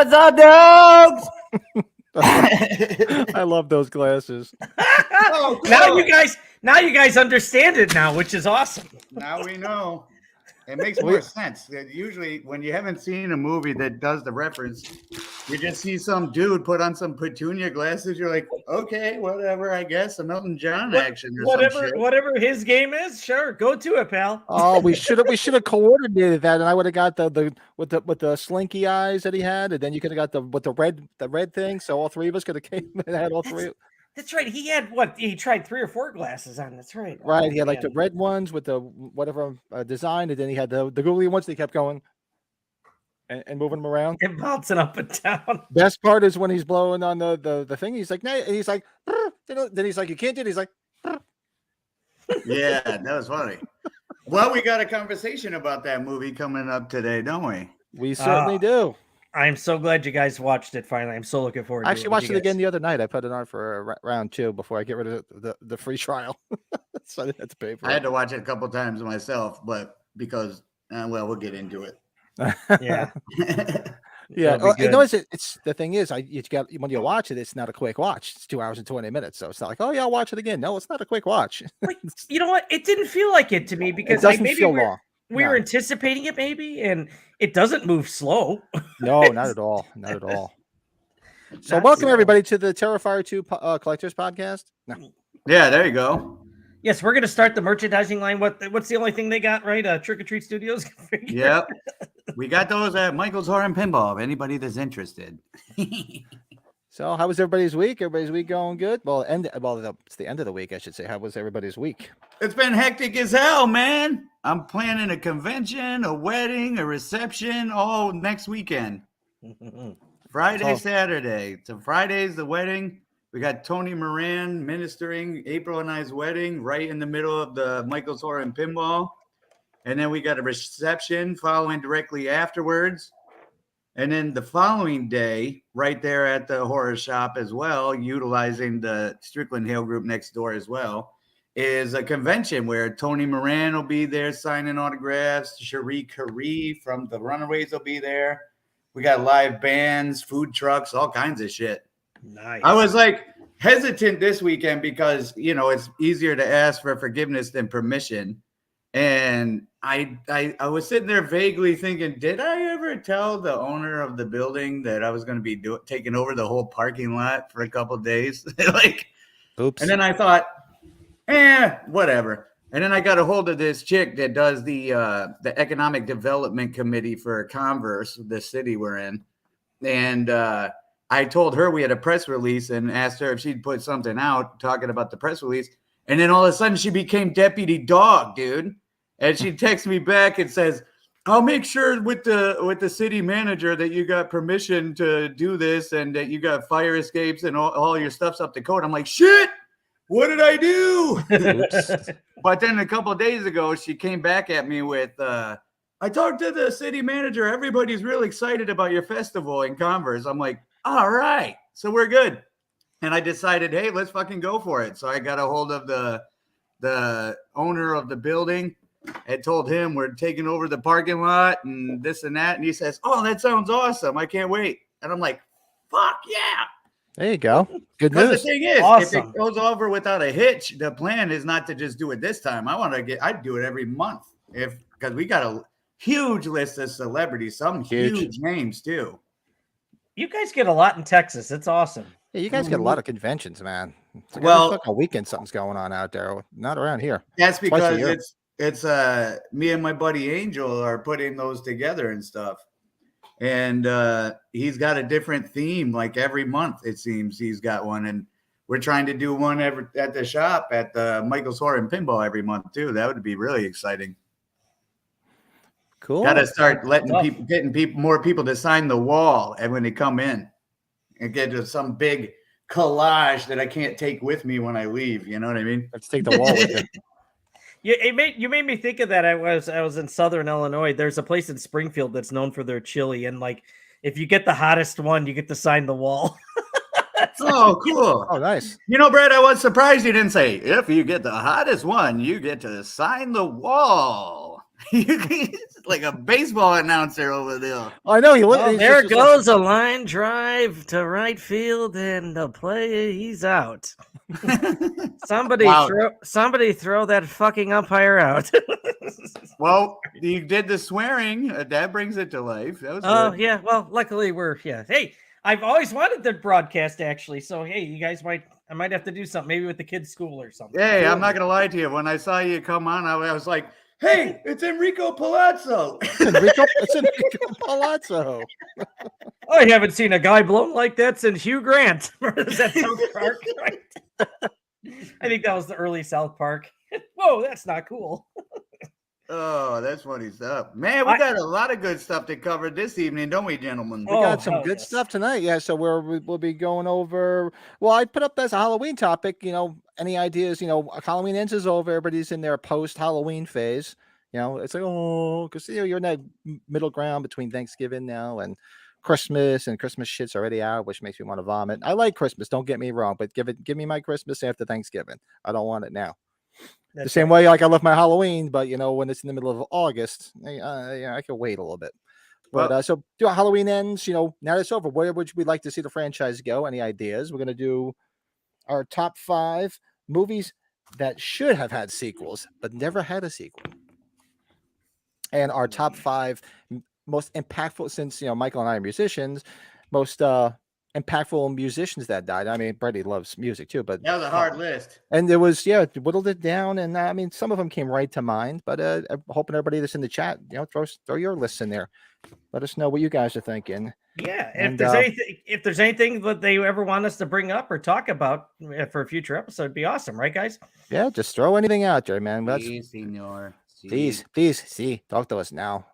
What's up, dogs? I love those glasses. Oh, cool. Now you guys understand it now, which is awesome. Now we know. It makes more sense. Usually, when you haven't seen a movie that does the reference, you just see some dude put on some Petunia glasses. You're like, okay, whatever. I guess some Elton John action or whatever his game is. Sure, go to it, pal. Oh, we should have coordinated that, and I would have got the with the slinky eyes that he had, and then you could have got the red thing. So all three of us could have came and had all three. That's right. He had he tried 3 or 4 glasses on. That's right. Right. He had like the red ones with the whatever design, and then he had the googly ones. They kept going and moving them around and bouncing up and down. Best part is when he's blowing on the thing. He's like, and he's like, then he's like, you can't do it. He's like, yeah, that was funny. Well, we got a conversation about that movie coming up today, don't we? We certainly do. I'm so glad you guys watched it finally. I'm so looking forward to it. I actually watched it again the other night. I put it on for round 2 before I get rid of the free trial. So I didn't have to pay for it. I had to watch it a couple of times myself, but because, well, we'll get into it. Yeah. Yeah. It's the thing is, when you watch it, it's not a quick watch. It's 2 hours and 20 minutes. So it's not like, oh yeah, I'll watch it again. No, it's not a quick watch. Like, you know what? It didn't feel like it to me because it doesn't feel long. We were anticipating it maybe, and it doesn't move slow. No, not at all. Not at all. So welcome everybody to the Terrifier 2 Collectors Podcast. No. Yeah, there you go. Yes, we're going to start the merchandising line. What's the only thing they got, right? Trick or Treat Studios? Yep. We got those at Michael's Horror and Pinball, if anybody that's interested. So how was everybody's week? Everybody's week going good? Well, it's the end of the week, I should say. How was everybody's week? It's been hectic as hell, man. I'm planning a convention, a wedding, a reception, all next weekend. Friday, Saturday. So Friday's the wedding. We got Tony Moran ministering April and I's wedding right in the middle of the Michael's Horror and Pinball. And then we got a reception following directly afterwards. And then the following day, right there at the horror shop as well, utilizing the Strickland Hale group next door as well, is a convention where Tony Moran will be there signing autographs. Cherie Currie from the Runaways will be there. We got live bands, food trucks, all kinds of shit. Nice. I was like hesitant this weekend because, it's easier to ask for forgiveness than permission. And I was sitting there vaguely thinking, did I ever tell the owner of the building that I was going to be taking over the whole parking lot for a couple of days? Oops. And then I thought, whatever. And then I got a hold of this chick that does the Economic Development Committee for Converse, the city we're in. And I told her we had a press release and asked her if she'd put something out talking about the press release. And then all of a sudden she became deputy dog, dude. And she texts me back and says, I'll make sure with the city manager that you got permission to do this and that you got fire escapes and all your stuff's up to code. I'm like, shit, what did I do? But then a couple of days ago, she came back at me with, I talked to the city manager. Everybody's really excited about your festival in Converse. I'm like, all right, so we're good. And I decided, hey, let's fucking go for it. So I got a hold of the owner of the building and told him we're taking over the parking lot and this and that. And he says, oh, that sounds awesome. I can't wait. And I'm like, fuck yeah. There you go. Good news. The thing is, awesome. If it goes over without a hitch, the plan is not to just do it this time. I'd do it every month because we got a huge list of celebrities, some huge names too. You guys get a lot in Texas. It's awesome. Yeah, you guys get a lot of conventions, man. It's like a weekend something's going on out there. Not around here. That's because it's me and my buddy Angel are putting those together and stuff. And he's got a different theme like every month, it seems he's got one. And we're trying to do one at the shop at the Michael's Horror and Pinball every month too. That would be really exciting. Cool. Got to start getting more people to sign the wall and when they come in and get to some big collage that I can't take with me when I leave. You know what I mean? Let's take the wall with it. You made me think of that. I was in Southern Illinois. There's a place in Springfield that's known for their chili, and like if you get the hottest one, you get to sign the wall. Oh, cool. Oh, nice. Brad, I was surprised you didn't say if you get the hottest one, you get to sign the wall. He's like a baseball announcer over there. I know he. Oh, he's there just goes a line drive to right field, and the play, he's out. Somebody Wow. throw that fucking umpire out. Well, you did the swearing. That brings it to life. That was Oh good. yeah, well, luckily hey, I've always wanted to broadcast actually, so hey, you guys I might have to do something maybe with the kids' school or something. Hey, I'm not gonna lie to you. When I saw you come on, I was like, "Hey, it's Enrico Palazzo." it's Enrico Palazzo. I haven't seen a guy blown like that since Hugh Grant. Is that South Park? Right? I think that was the early South Park. Whoa, that's not cool. Oh, that's funny stuff, man. We got a lot of good stuff to cover this evening, don't we, gentlemen? We got some hell good yes. stuff tonight. Yeah, so we'll be going over. Well, I put up as a Halloween topic. Any ideas? Halloween ends is over. Everybody's in their post-Halloween phase. It's like because you're in that middle ground between Thanksgiving now and Christmas, and Christmas shit's already out, which makes me want to vomit. I like Christmas. Don't get me wrong, but give me my Christmas after Thanksgiving. I don't want it now. The same way, like I love my Halloween, but when it's in the middle of August, I can wait a little bit. But so Halloween ends. Now it's over. Where would we like to see the franchise go? Any ideas? We're gonna do our top 5 movies that should have had sequels but never had a sequel, and our top 5 most impactful, since Michael and I are musicians, most impactful musicians that died. I mean, Brady loves music too, but That was a hard list. and there was whittled it down, and I mean, some of them came right to mind. But I'm hoping everybody that's in the chat, throw your lists in there. Let us know what you guys are thinking. Yeah, and if there's anything that they ever want us to bring up or talk about for a future episode, it'd be awesome, right, guys? Yeah, just throw anything out there, man. Please, senor. Please, talk to us now.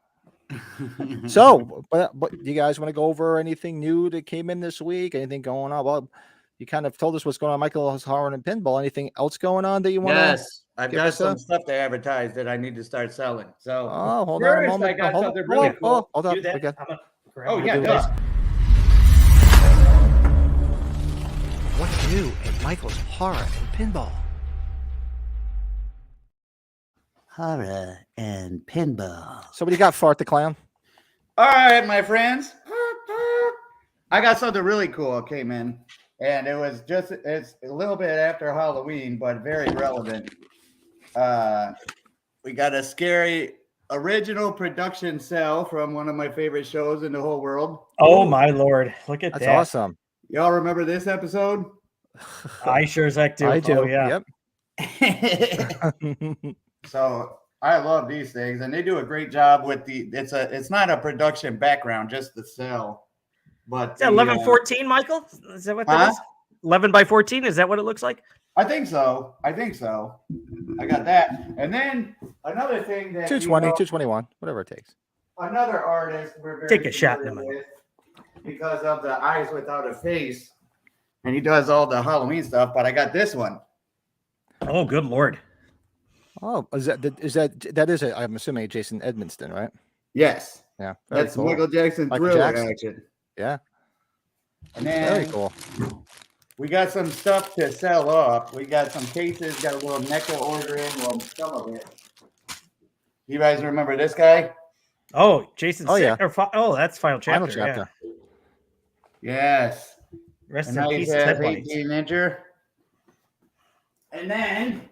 So, but you guys want to go over anything new that came in this week? Anything going on? Well, you kind of told us what's going on, Michael's Horror and Pinball. Anything else going on that you want to? Yes, I've got some stuff to advertise that I need to start selling. So, hold on a moment. I got something really cool. Hold on. Oh yeah, duh. What's new at Michael's Horror and Pinball? Horror and pinball. So what do you got, Fart the Clown? All right, my friends. I got something really cool came in, and it's a little bit after Halloween, but very relevant. We got a scary original production cell from one of my favorite shows in the whole world. Oh my Lord, look at That's that. awesome. Y'all remember this episode? I sure as heck do. I do. Oh, yeah. Yep. So I love these things, and they do a great job with it's not a production background, just the cell. But Is that 1114, Michael? Is that what that is? 11 by 14? Is that what it looks like? I think so. I got that. And then another thing that 220, 221, whatever it takes. Another artist we're very Take a shot in familiar with because of the Eyes Without a Face, and he does all the Halloween stuff. But I got this one. Oh, good Lord. Oh, that is I'm assuming Jason Edmonston, right? Yes, Yeah. Very that's cool. Michael Jackson Michael Thriller Jackson. action. Yeah. And then Very cool. we got some stuff to sell off. We got some cases, got a little NECA order in, well, some of it. You guys remember this guy? Oh, Jason. Oh, yeah. That's Final Chapter. Final chapter. Yes. Yeah. Rest And in now he peace, says Ted Bundy. 18 incher. And then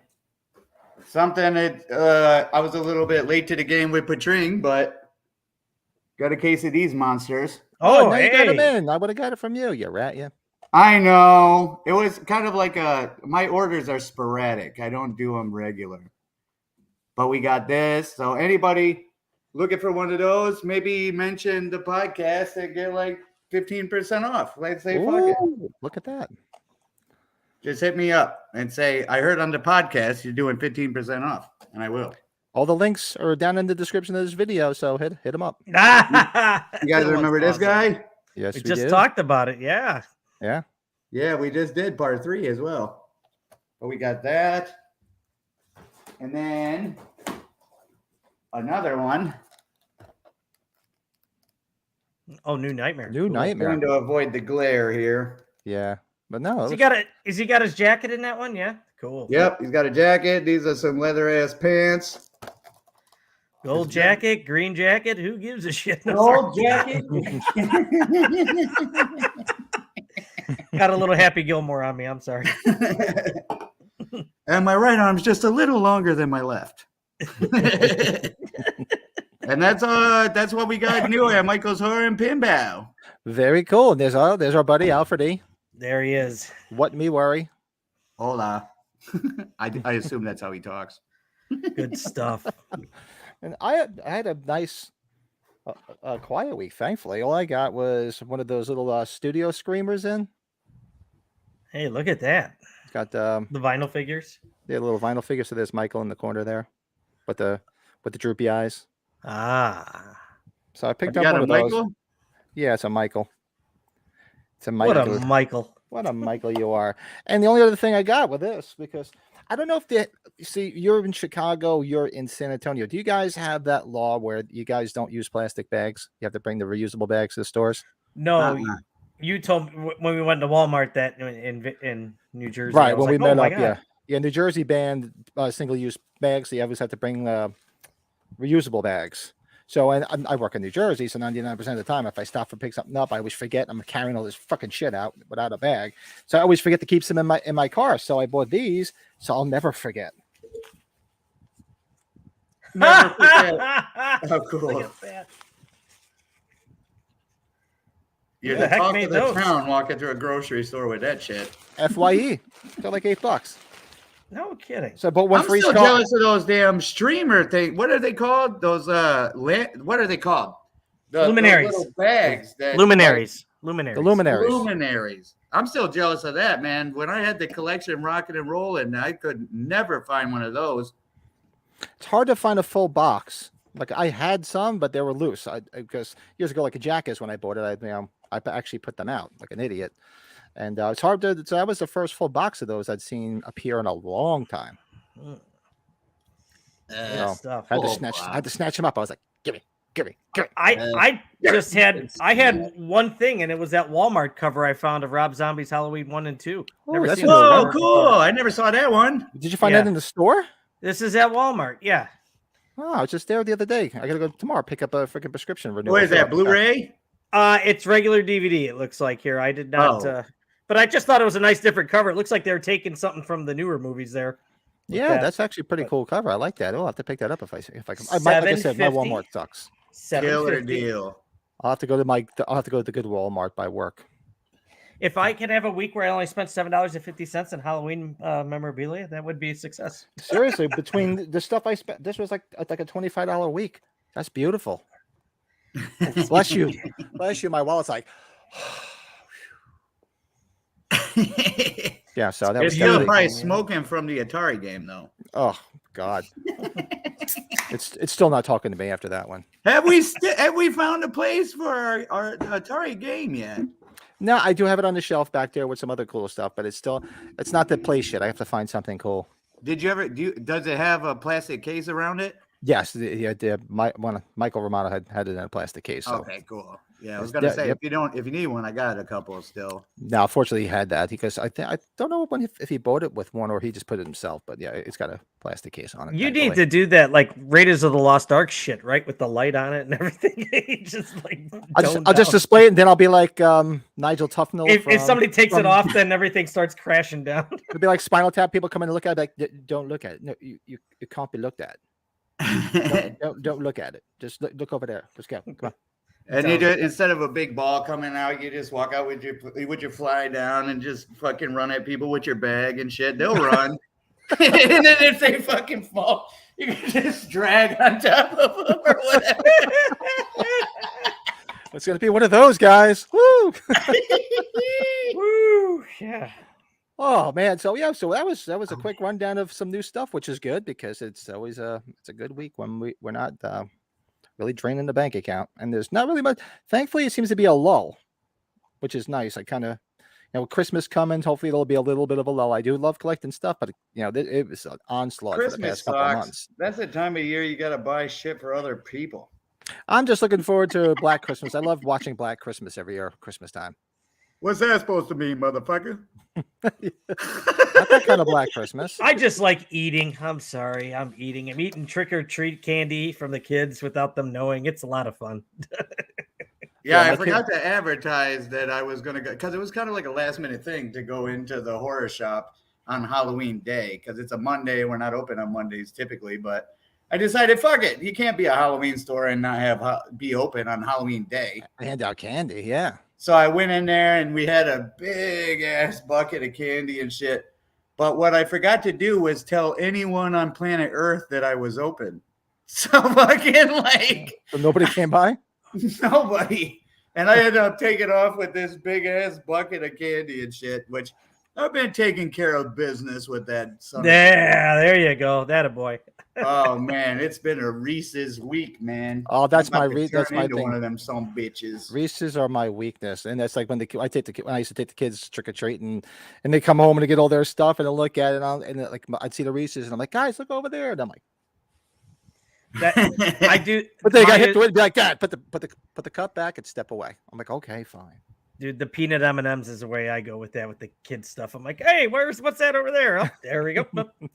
something that I was a little bit late to the game with Patring, but got a case of these monsters. Oh, now you got him hey. in. I would have got it from you. You rat, yeah. I know. It was kind of like my orders are sporadic. I don't do them regular. But we got this. So anybody looking for one of those, maybe mention the podcast and get like 15% off. Let's say fuck it. Ooh, look at that. Just hit me up and say, I heard on the podcast you're doing 15% off. And I will. All the links are down in the description of this video, so hit them up. You guys remember this guy? Yes, We we just did. talked about it. Yeah. Yeah. Yeah, we just did part 3 as well. But we got that. And then another one. Oh, New Nightmare. New Cool. Nightmare. Trying to avoid the glare here. Yeah. But no. Has he got his jacket in that one? Yeah. Cool. Yep, he's got a jacket. These are some leather ass pants. Gold It's good. jacket, green jacket. Who gives a shit? No, sorry. Gold jacket. Got a little Happy Gilmore on me. I'm sorry. And my right arm's just a little longer than my left. And that's what we got new at Michael's Horror and Pinball. Very cool. And there's our buddy Alfred E. There he is. What me worry. Hola. I assume that's how he talks. Good stuff. And I had a nice, quiet week. Thankfully, all I got was one of those little studio screamers in. Hey, look at that. It's got The vinyl figures. the little vinyl figure. So there's Michael in the corner there, with the droopy eyes. Ah. So I picked You up got one a of those. Michael? Yeah, it's a Michael. It's a What Michael. a Michael. What a Michael you are. And the only other thing I got with this, because I don't know if you see, you're in Chicago, you're in San Antonio. Do you guys have that law where you guys don't use plastic bags? You have to bring the reusable bags to the stores? No, Uh-uh. you told me when we went to Walmart that in New Jersey. Right, I was when we like, met oh my up, God. yeah. Yeah, New Jersey banned single-use bags, so you always have to bring reusable bags. So, and I work in New Jersey, so 99% of the time, if I stop and pick something up, I always forget I'm carrying all this fucking shit out without a bag. So I always forget to keep some in my car. So I bought these, so I'll never forget. Never forget. How cool. Look at that. You're Who the the heck talk made of the those? town walking through a grocery store with that shit. FYE, they're like $8. No kidding. So I bought one I'm for each still car. jealous of those damn streamer things. What are they called? Those what are they called? Those Luminaries. little bags. That, Luminaries. Luminaries. The luminaries. Luminaries. I'm still jealous of that, man. When I had the collection rocking and rolling, I could never find one of those. It's hard to find a full box. Like I had some, but they were loose. Because years ago, like a Jackass, when I bought it, I actually put them out like an idiot. And it's hard to. So that was the first full box of those I'd seen appear in a long time. Mm, You know, stuff. I had to Oh, snatch. wow. I had to snatch them up. I was like, "Give me, give me, give me." I just had one thing, and it was that Walmart cover I found of Rob Zombie's Halloween 1 and 2. Oh, Never that's seen a this new Oh, cover cool. before. I never saw that one. Did you find Yeah. that in the store? This is at Walmart. Yeah. Oh, I was just there the other day. I gotta go tomorrow pick up a freaking prescription renewal. What is that, for- Blu-ray? It's regular DVD. It looks like here. I did not. Oh. But I just thought it was a nice different cover. It looks like they're taking something from the newer movies there. with Yeah, that. that's actually a pretty But- cool cover. I like that. Oh, I'll have to pick that up if I can. Like I said, my $7.50? Walmart sucks. Killer $7.50. deal. I'll have to go to the good Walmart by work. If I can have a week where I only spent $7.50 on Halloween memorabilia, that would be a success. Seriously, between the stuff I spent, this was like a $25 a week. That's beautiful. Bless you, bless you. My wallet's like, yeah. So that You're was still definitely- probably smoking from the Atari game, though. oh God, it's still not talking to me after that one. Have we found a place for our Atari game yet? No, I do have it on the shelf back there with some other cool stuff, but it's not the place yet. I have to find something cool. Did you ever does it have a plastic case around it? Yes, Michael Romano had it in a plastic case. So Okay, cool. Yeah, I was It's gonna de- say yep. if you need one, I got a couple still. now, fortunately, he had that because I don't know if he bought it with one or he just put it himself. But yeah, it's got a plastic case on it. You need thankfully. to do that like Raiders of the Lost Ark shit, right? With the light on it and everything. just like I'll just display it, and then I'll be like Nigel Tufnell. if somebody takes it from- off, then everything starts crashing down. it'll be like Spinal Tap. People come in and look at it, like, don't look at it. No, you it can't be looked at. Don't look at it. Just look over there. Let's go. Come on. And you just, instead of a big ball coming out, you just walk out with your fly down and just fucking run at people with your bag and shit. They'll run. And then if they fucking fall, you can just drag on top of them or whatever. It's gonna be one of those guys. Woo! Woo! Yeah. Oh man, so yeah, so that was a quick rundown of some new stuff, which is good because it's always it's a good week when we're not really draining the bank account, and there's not really much. Thankfully, it seems to be a lull, which is nice. I kind of, with Christmas coming, hopefully there'll be a little bit of a lull. I do love collecting stuff, but it was an onslaught for the Christmas past couple of sucks. months. That's the time of year you got to buy shit for other people. I'm just looking forward to Black Christmas. I love watching Black Christmas every year, Christmas time. What's that supposed to mean, motherfucker? Not that kind of Black Christmas. I just like eating. I'm sorry. I'm eating. I'm eating trick or treat candy from the kids without them knowing. It's a lot of fun. Yeah, my I forgot to advertise that I was going to go because it was kind of like a last minute thing to go into the horror shop on Halloween day because it's a Monday. We're not open on Mondays typically, but I decided, fuck it. You can't be a Halloween store and not be open on Halloween day. Hand out candy, yeah. So I went in there and we had a big ass bucket of candy and shit. But what I forgot to do was tell anyone on planet Earth that I was open. So fucking like So nobody came by? nobody. And I ended up taking off with this big ass bucket of candy and shit, which I've been taking care of business with that. Yeah, there you go. That a boy. Oh man, it's been a Reese's week, man. Oh, that's I'm about my to that's turn my into thing. one of them some bitches. Reese's are my weakness, and that's like when when I used to take the kids trick or treating, and they come home and they get all their stuff, and I look at it, and like I'd see the Reese's, and I'm like, guys, look over there, and I'm like, That I do. but they got mine hit is- to it, and be like, Dad, put the cup back and step away. I'm like, okay, fine. Dude, the peanut M&Ms is the way I go with that with the kids stuff. I'm like, hey, what's that over there? Oh, there we go.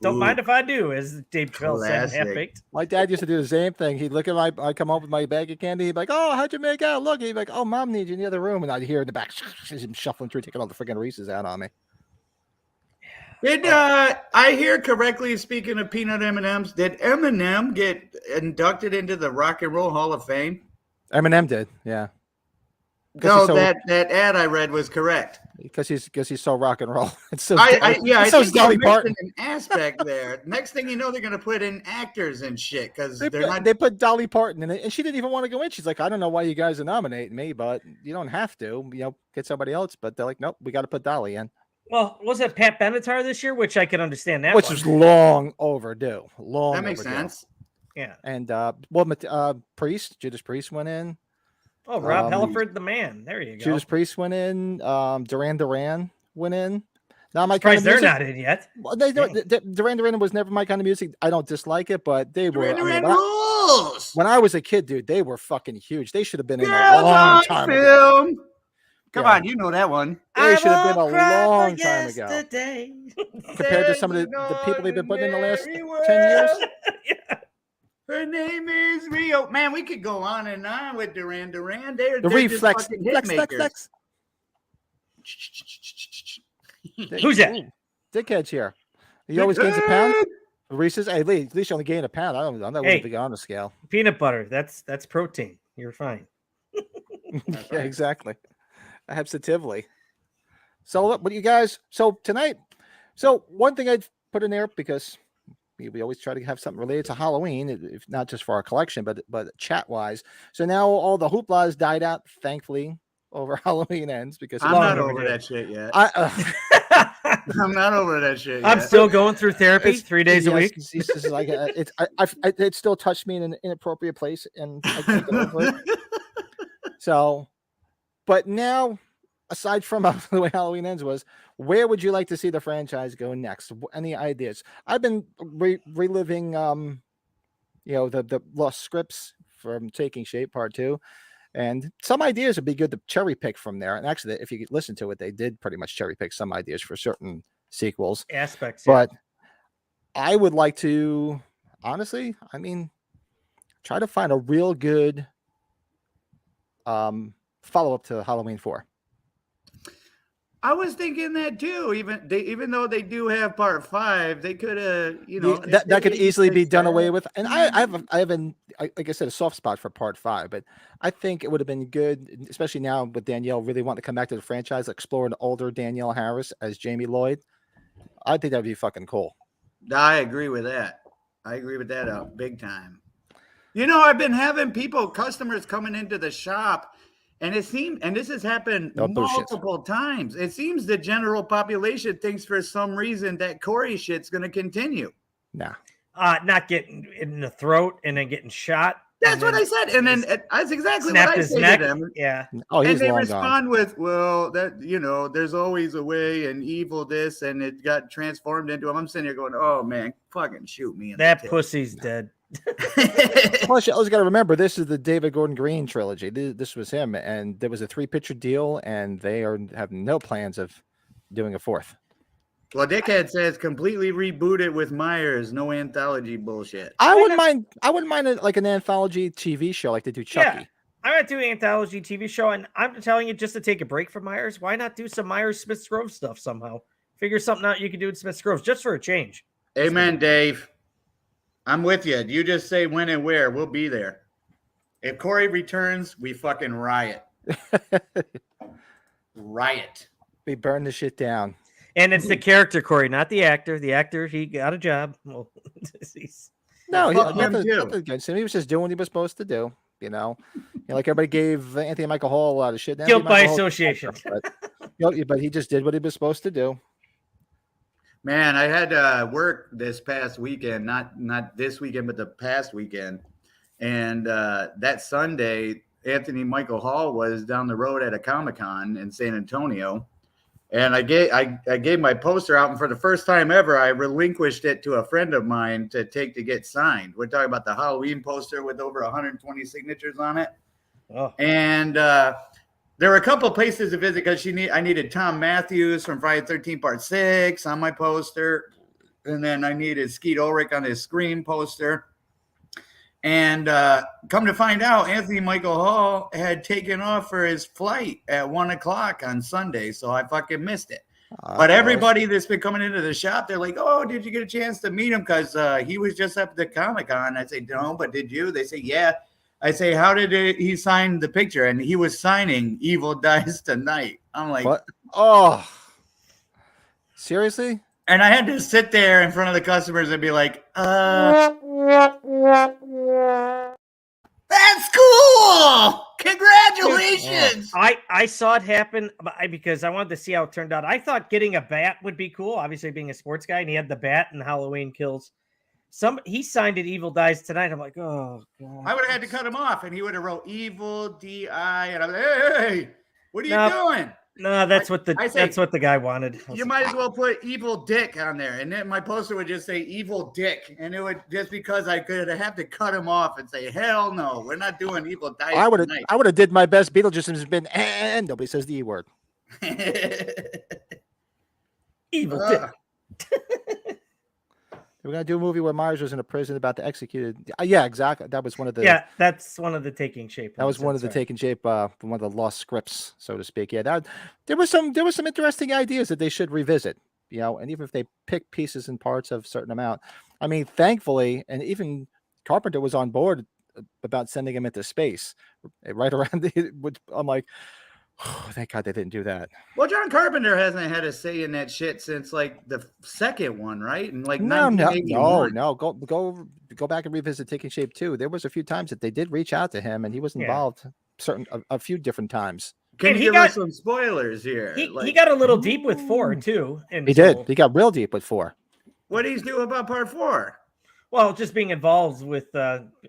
Don't Ooh. mind if I do, as Dave Chappelle said, Classic. half baked. My dad used to do the same thing. He'd look at I come home with my bag of candy. He'd be like, oh, how'd you make out? Look, he'd be like, oh, Mom needs you in the other room, and I'd hear in the back him shuffling through, taking all the freaking Reese's out on me. Did I hear correctly? Speaking of peanut M&Ms, did Eminem get inducted into the Rock and Roll Hall of Fame? Eminem did, yeah, No, so- that ad I read was correct. because he's so rock and roll. It's so I so think Dolly they're Parton. missing an aspect there. Next thing you know, they're gonna put in actors and shit because They they're put, not. they put Dolly Parton in it, and she didn't even want to go in. She's like, I don't know why you guys are nominating me, but you don't have to. Get somebody else. But they're like, nope, we got to put Dolly in, Well, was it Pat Benatar this year? Which I can understand that which one. was long overdue. Long. That makes overdue. sense. Yeah. And Judas Priest went in. Oh, Rob Um, Halford, the man. There you go. Judas Priest went in. Duran Duran went in. Now my kind Surprised of they're music. not in yet. Well, Dang. Duran Duran was never my kind of music. I don't dislike it, but they were. Duran I mean, rules. when I was a kid, dude, they were fucking huge. They should have been in a Girls long on time ago. film. Come Yeah. on, you know that one. They should have been won't a cry for long time ago. yesterday. Compared to some of the people they've been putting in the last 10 years. Yeah. Her name is Rio. Man, we could go on and on with Duran Duran. They're The just reflex, fucking hit flex, flex, makers. flex. Who's that? Ooh, dickheads here. He always gains a pound. Reese's, hey, Lee, at least you only gain a pound. I'm not Hey. really big on the scale. Peanut butter. That's protein. You're fine. Yeah, exactly. Absolutely. So, what do you guys? So tonight, one thing I'd put in there because we always try to have something related to Halloween, if not just for our collection, but chat wise. So now all the hoopla has died out, thankfully, over Halloween ends because I'm Long not overdue. over that shit yet. I. I'm not over that shit yet. I'm still going through therapy It's- 3 days a yes, week. It's just like it still touched me in an inappropriate place, and I can't get over it. So, but now, aside from the way Halloween ends was, where would you like to see the franchise go next? Any ideas? I've been reliving, the lost scripts from Taking Shape Part 2. And some ideas would be good to cherry pick from there. And actually, if you listen to it, they did pretty much cherry pick some ideas for certain sequels. Aspects. Yeah. But I would like to, honestly, try to find a real good follow-up to Halloween 4. I was thinking that too. Even though they do have part 5, they could have, That could easily be done away with. And I have like I said, a soft spot for part 5, but I think it would have been good, especially now with Danielle really wanting to come back to the franchise, explore an older Danielle Harris as Jamie Lloyd. I think that'd be fucking cool. I agree with that. Big time. I've been having customers coming into the shop, and it seems, and this has happened Oh, bullshit. multiple times. It seems the general population thinks for some reason that Corey shit's going to continue. Nah. Not getting in the throat and then getting shot. That's what I said, and then that's exactly what Snapped I his say neck. to them. Yeah. Oh, And he's they long respond gone. with, well, that, there's always a way, and evil this, and it got transformed into him. I'm sitting here going, oh man, fucking shoot me. In That the tip. pussy's dead. Plus, you always got to remember this is the David Gordon Green trilogy. This was him, and there was a 3-picture deal, and they have no plans of doing a 4th. Well, Dickhead says completely reboot it with Myers. No anthology bullshit. I wouldn't mind. I wouldn't mind like an anthology TV show like they do Chucky. Yeah. I'm not doing an anthology TV show, and I'm telling you just to take a break from Myers. Why not do some Myers Smith Grove stuff somehow? Figure something out you can do in Smith Grove just for a change. Amen, Dave. I'm with you. You just say when and where. We'll be there. If Corey returns, we fucking riot. Riot. We burn the shit down. And it's the character, Corey, not the actor. The actor, he got a job. Well, No, Fuck him nothing too. against him. He was just doing what he was supposed to do. Like everybody gave Anthony Michael Hall a lot of shit. Guilt by Anthony Michael Hall- association. but he just did what he was supposed to do. Man, I had work this past weekend, not this weekend, but the past weekend. And that Sunday, Anthony Michael Hall was down the road at a Comic-Con in San Antonio. And I gave my poster out, and for the first time ever, I relinquished it to a friend of mine to get signed. We're talking about the Halloween poster with over 120 signatures on it. Oh. And there were a couple places to visit because I needed Tom Matthews from Friday the 13th Part 6 on my poster. And then I needed Skeet Ulrich on his Scream poster. And come to find out, Anthony Michael Hall had taken off for his flight at 1 o'clock on Sunday. So I fucking missed it. But everybody that's been coming into the shop, they're like, oh, did you get a chance to meet him? Because he was just up at the Comic-Con. I say, no, but did you? They say, yeah. I say, how did he sign the picture? And he was signing Evil Dies Tonight. I'm like, What? Oh, seriously? and I had to sit there in front of the customers and be like, that's cool. Congratulations. I saw it happen because I wanted to see how it turned out. I thought getting a bat would be cool, obviously being a sports guy, and he had the bat in Halloween Kills. He signed it Evil Dies Tonight. I'm like, oh god. I would have had to cut him off, and he would have wrote Evil DI, and I'm like, hey, what are you No. doing? No, that's what I say- that's what the guy wanted. You might as well put Evil Dick on there, and then my poster would just say Evil Dick, and it would just because I could have to cut him off and say, hell no, we're not doing Evil Dies I would have. Tonight. I would have did my best. Beetlejuice has been, and nobody says the E word. Evil Ugh. Dick. We're gonna do a movie where Myers was in a prison about to execute. Yeah, exactly. That was one of the. Yeah, that's one of the taking shape. That was one of the episodes, taking shape, one of the lost scripts, so to speak. Yeah, there was some interesting ideas that they should revisit. And even if they pick pieces and parts of a certain amount, I mean, thankfully, and even Carpenter was on board about sending him into space, right around. I'm like, oh, thank God they didn't do that. Well, John Carpenter hasn't had a say in that shit since like the second one, right? And like No. 1981. Go back and revisit Taking Shape 2. There was a few times that they did reach out to him, and he was Yeah. involved a few different times. Can And you he give us got- some spoilers here? He Like, got a little deep with 4 too. And He did. He got real deep with 4. what he's doing about part 4? Well, just being involved with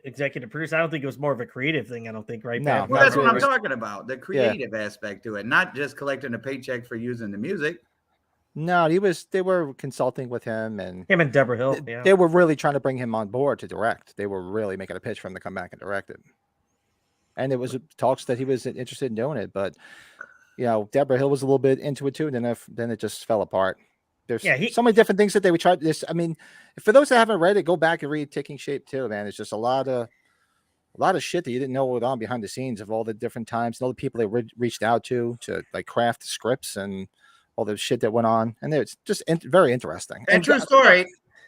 executive producer. I don't think it was more of a creative thing. I don't think, right? No. Pat? Well, that's Not what I'm really. talking about. The creative aspect to it, not just collecting a paycheck for using the music. No, they were consulting with him, and Him and Deborah Hill. Yeah. they were really trying to bring him on board to direct. They were really making a pitch for him to come back and direct it. And it was talks that he was interested in doing it, but Deborah Hill was a little bit into it too, and then it just fell apart. There's so many different things that they would try. This, I mean, for those that haven't read it, go back and read Taking Shape too, man. It's just a lot of shit that you didn't know what was on behind the scenes of all the different times and all the people they reached out to like craft scripts and all the shit that went on, and it's just very interesting. And true story.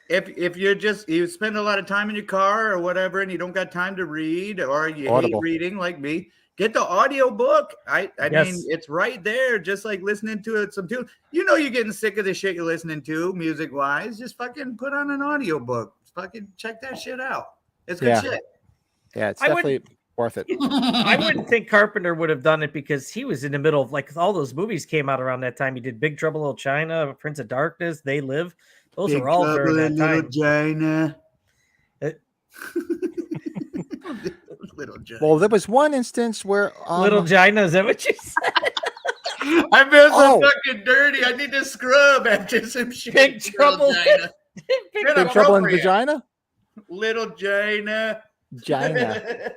If you spend a lot of time in your car or whatever, and you don't got time to read, or you Audible. hate reading like me, get the audio book. I Yes. mean, it's right there, just like listening to it. You're getting sick of the shit you're listening to, music wise. Just fucking put on an audio book. Fucking check that shit out. It's good shit. Yeah, it's I would- definitely worth it. I wouldn't think Carpenter would have done it because he was in the middle of like all those movies came out around that time. He did Big Trouble in Little China, Prince of Darkness, They Live. Those Big are all Trouble during in that Little time. China. It- Little China. Well, there was one instance where Little China, is that what you said? I feel so Oh. fucking dirty. I need to scrub after some shit. Big Trouble. Little China. Big Big Trouble in Vagina. Little China. China.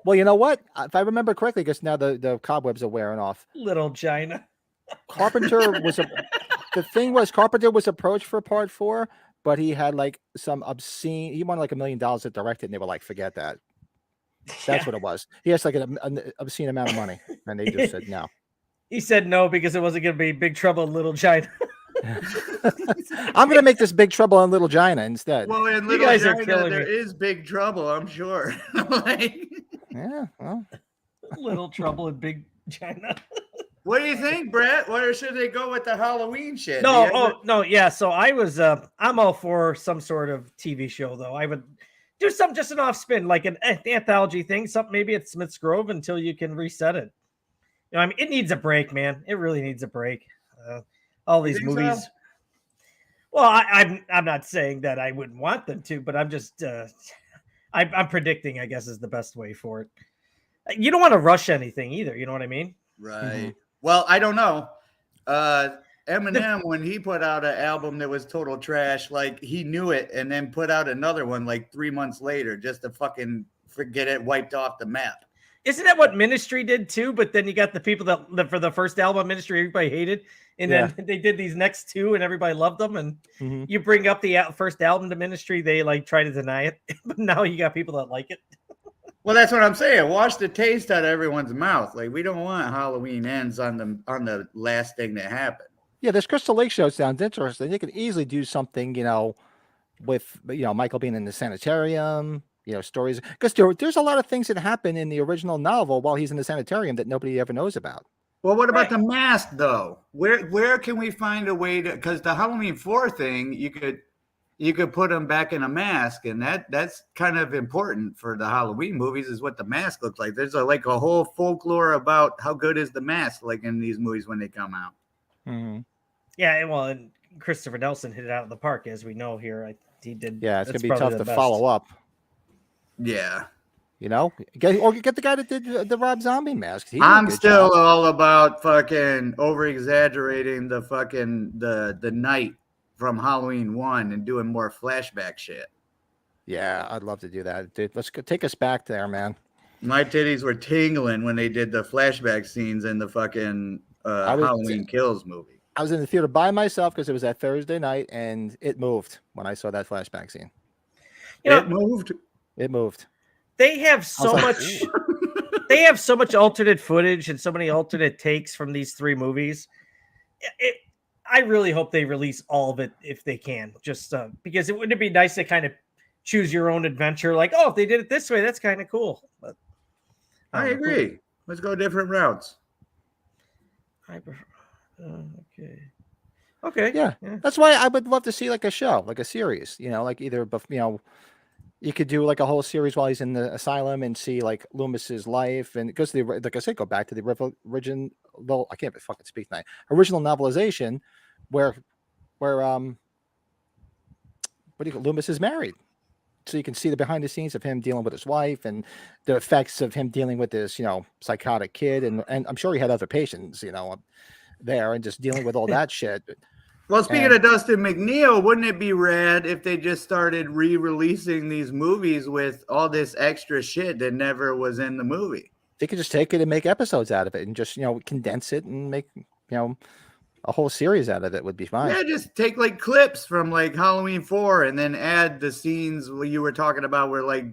Well, you know what? If I remember correctly, because now the cobwebs are wearing off. Little China. Carpenter was Carpenter was approached for part 4, but he had like some obscene. He wanted like $1 million to direct it, and they were like, "Forget that." That's what it was. He has like an obscene amount of money, and they just said no. He said no because it wasn't going to be Big Trouble in Little China. I'm gonna make this Big Trouble in Little China instead. Well, in You Little guys are China, killing there me. is big trouble, I'm sure. Like, Yeah. Well, Little Trouble in Big China. what do you think, Brett? Where should they go with the Halloween shit? No, Do you ever- no, yeah. So I was, I'm all for some sort of TV show, though. I would do some just an off spin, like an anthology thing. Something maybe at Smith's Grove until you can reset it. You know, I mean, it needs a break, man. It really needs a break. All these think so? movies. Well, I'm not saying that I wouldn't want them to, but I'm just I'm predicting, I guess, is the best way for it. You don't want to rush anything either. You know what I mean? Right. Well, I don't know. Eminem, when he put out an album that was total trash, like he knew it and then put out another one like 3 months later just to fucking get it wiped off the map. Isn't that what Ministry did too? But then you got the people that for the first album, Ministry, everybody hated, and then they did these next two, and everybody loved them. And you bring up the first album to Ministry, they like try to deny it, but now you got people that like it. Well, that's what I'm saying. Wash the taste out of everyone's mouth. Like we don't want Halloween Ends on the last thing that happened. yeah, this Crystal Lake show sounds interesting. They could easily do something, with Michael being in the sanitarium. Stories, because there's a lot of things that happen in the original novel while he's in the sanitarium that nobody ever knows about. Well, what about the mask though? Where can we find a way to? Because the Halloween 4 thing, you could put him back in a mask, and that's kind of important for the Halloween movies. Is what the mask looks like. There's like a whole folklore about how good is the mask, like in these movies when they come out. Yeah, well, and Christopher Nelson hit it out of the park, as we know here. He did. Yeah, it's gonna that's be probably tough the to best. follow up. Yeah. Get the guy that did the Rob Zombie mask. He did a I'm good still job. all about fucking over exaggerating the fucking the night from Halloween 1 and doing more flashback shit. Yeah, I'd love to do that, dude. Let's go, take us back there, man. My titties were tingling when they did the flashback scenes in the fucking Halloween Kills movie. I was in the theater by myself because it was that Thursday night, and it moved when I saw that flashback scene. It moved. It moved. They have so like, much. They have so much alternate footage and so many alternate takes from these three movies. I really hope they release all of it if they can, just because it wouldn't be nice to kind of choose your own adventure. Like, oh, if they did it this way, that's kind of cool. But I agree. Let's go different routes. I prefer. Okay. Yeah. That's why I would love to see like a show, like a series. Like either you could do like a whole series while he's in the asylum and see like Loomis's life, and because like I said, go back to the original. I can't fucking speak tonight. Original novelization, where Loomis is married, so you can see the behind the scenes of him dealing with his wife and the effects of him dealing with this psychotic kid, and I'm sure he had other patients there and just dealing with all that shit. Well, speaking of Dustin McNeil, wouldn't it be rad if they just started re-releasing these movies with all this extra shit that never was in the movie? They could just take it and make episodes out of it and just, condense it and make, a whole series out of it would be fine. Yeah, just take like clips from like Halloween 4 and then add the scenes where you were talking about where like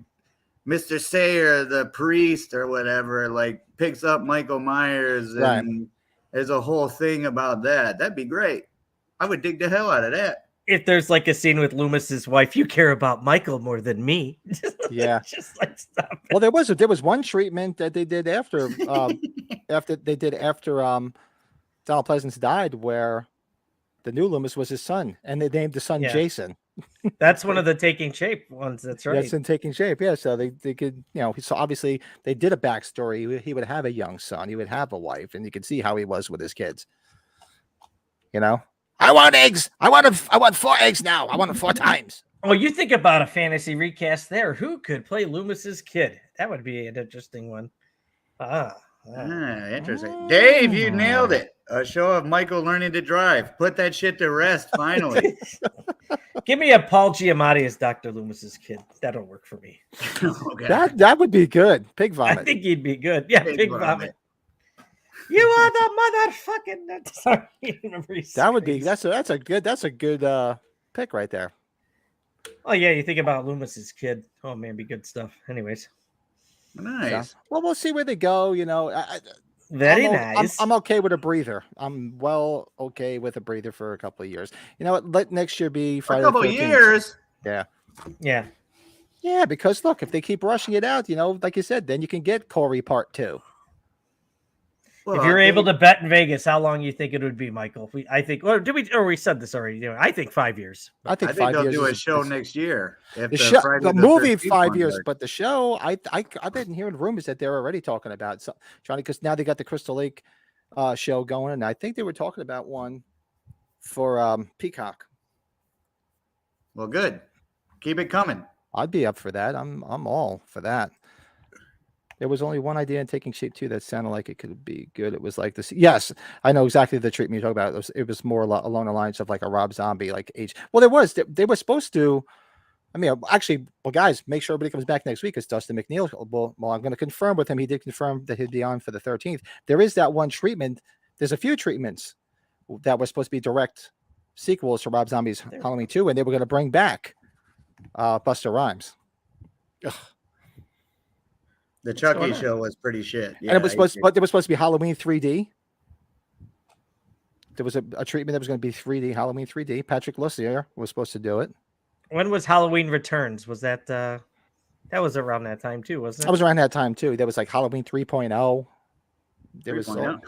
Mr. Sayer, the priest or whatever, like picks up Michael Myers and there's a whole thing about that. That'd be great. I would dig the hell out of that. If there's like a scene with Loomis's wife, you care about Michael more than me. Yeah. Just like stop it. Well, there was one treatment that they did after Donald Pleasance died, where the new Loomis was his son, and they named the son Jason. That's one of the Taking Shape ones. That's right. That's in Taking Shape. Yeah. So they could, so obviously they did a backstory. He would have a young son. He would have a wife, and you could see how he was with his kids. I want eggs. I want 4 eggs now. I want them 4 times. Oh, you think about a fantasy recast there. Who could play Loomis's kid? That would be an interesting one. Interesting. Dave, you nailed it. A show of Michael learning to drive. Put that shit to rest, finally. Give me a Paul Giamatti as Dr. Loomis's kid. That'll work for me. Okay. That would be good. Pig I vomit. think he'd be good. Yeah, Pig Pig vomit. Vomit. You are the motherfucking. Sorry, I remember he That would be screams. that's a good pick right there. Oh yeah, you think about Loomis's kid. Oh man, be good stuff. Anyways, Nice. Yeah. Well, we'll see where they go. You know, very I'm, nice. I'm okay with a breather. I'm okay with a breather for a couple of years. You know what? Let next year be For Friday a the couple 13th. years. Yeah. Yeah. Yeah, because look, if they keep rushing it out, you know, like you said, then you can get Corey Part 2. If you're able to bet in Vegas, how long you think it would be, Michael? I think, or we said this already? I think 5 years. I think I think 5 they'll years do a is- show is- next year. If The show, Friday the movie 13th 5 one years, works. but the show, I've been hearing rumors that they're already talking about trying because now they got the Crystal Lake show going, and I think they were talking about one for Peacock. Well, good. Keep it coming. I'd be up for that. I'm all for that. There was only one idea in Taking Shape 2 that sounded like it could be good. It was like this. Yes, I know exactly the treatment you're talking about. It was more along the lines of like a Rob Zombie, like age. Well, there was. They were supposed to. I mean, actually, well, guys, make sure everybody comes back next week. It's Dustin McNeil. Well, I'm going to confirm with him. He did confirm that he'd be on for the 13th. There is that one treatment. There's a few treatments that were supposed to be direct sequels to Rob Zombie's Halloween 2, and they were going to bring back Busta Rhymes. Ugh. The Chucky going on? show was pretty shit. And it was I- but there was supposed to be Halloween 3D. There was a treatment that was going to be 3D, Halloween 3D. Patrick Lussier was supposed to do it. When was Halloween Returns? Was that that was around that time too, wasn't I it? was around that time too. There was like Halloween 3.0. There was 3.0.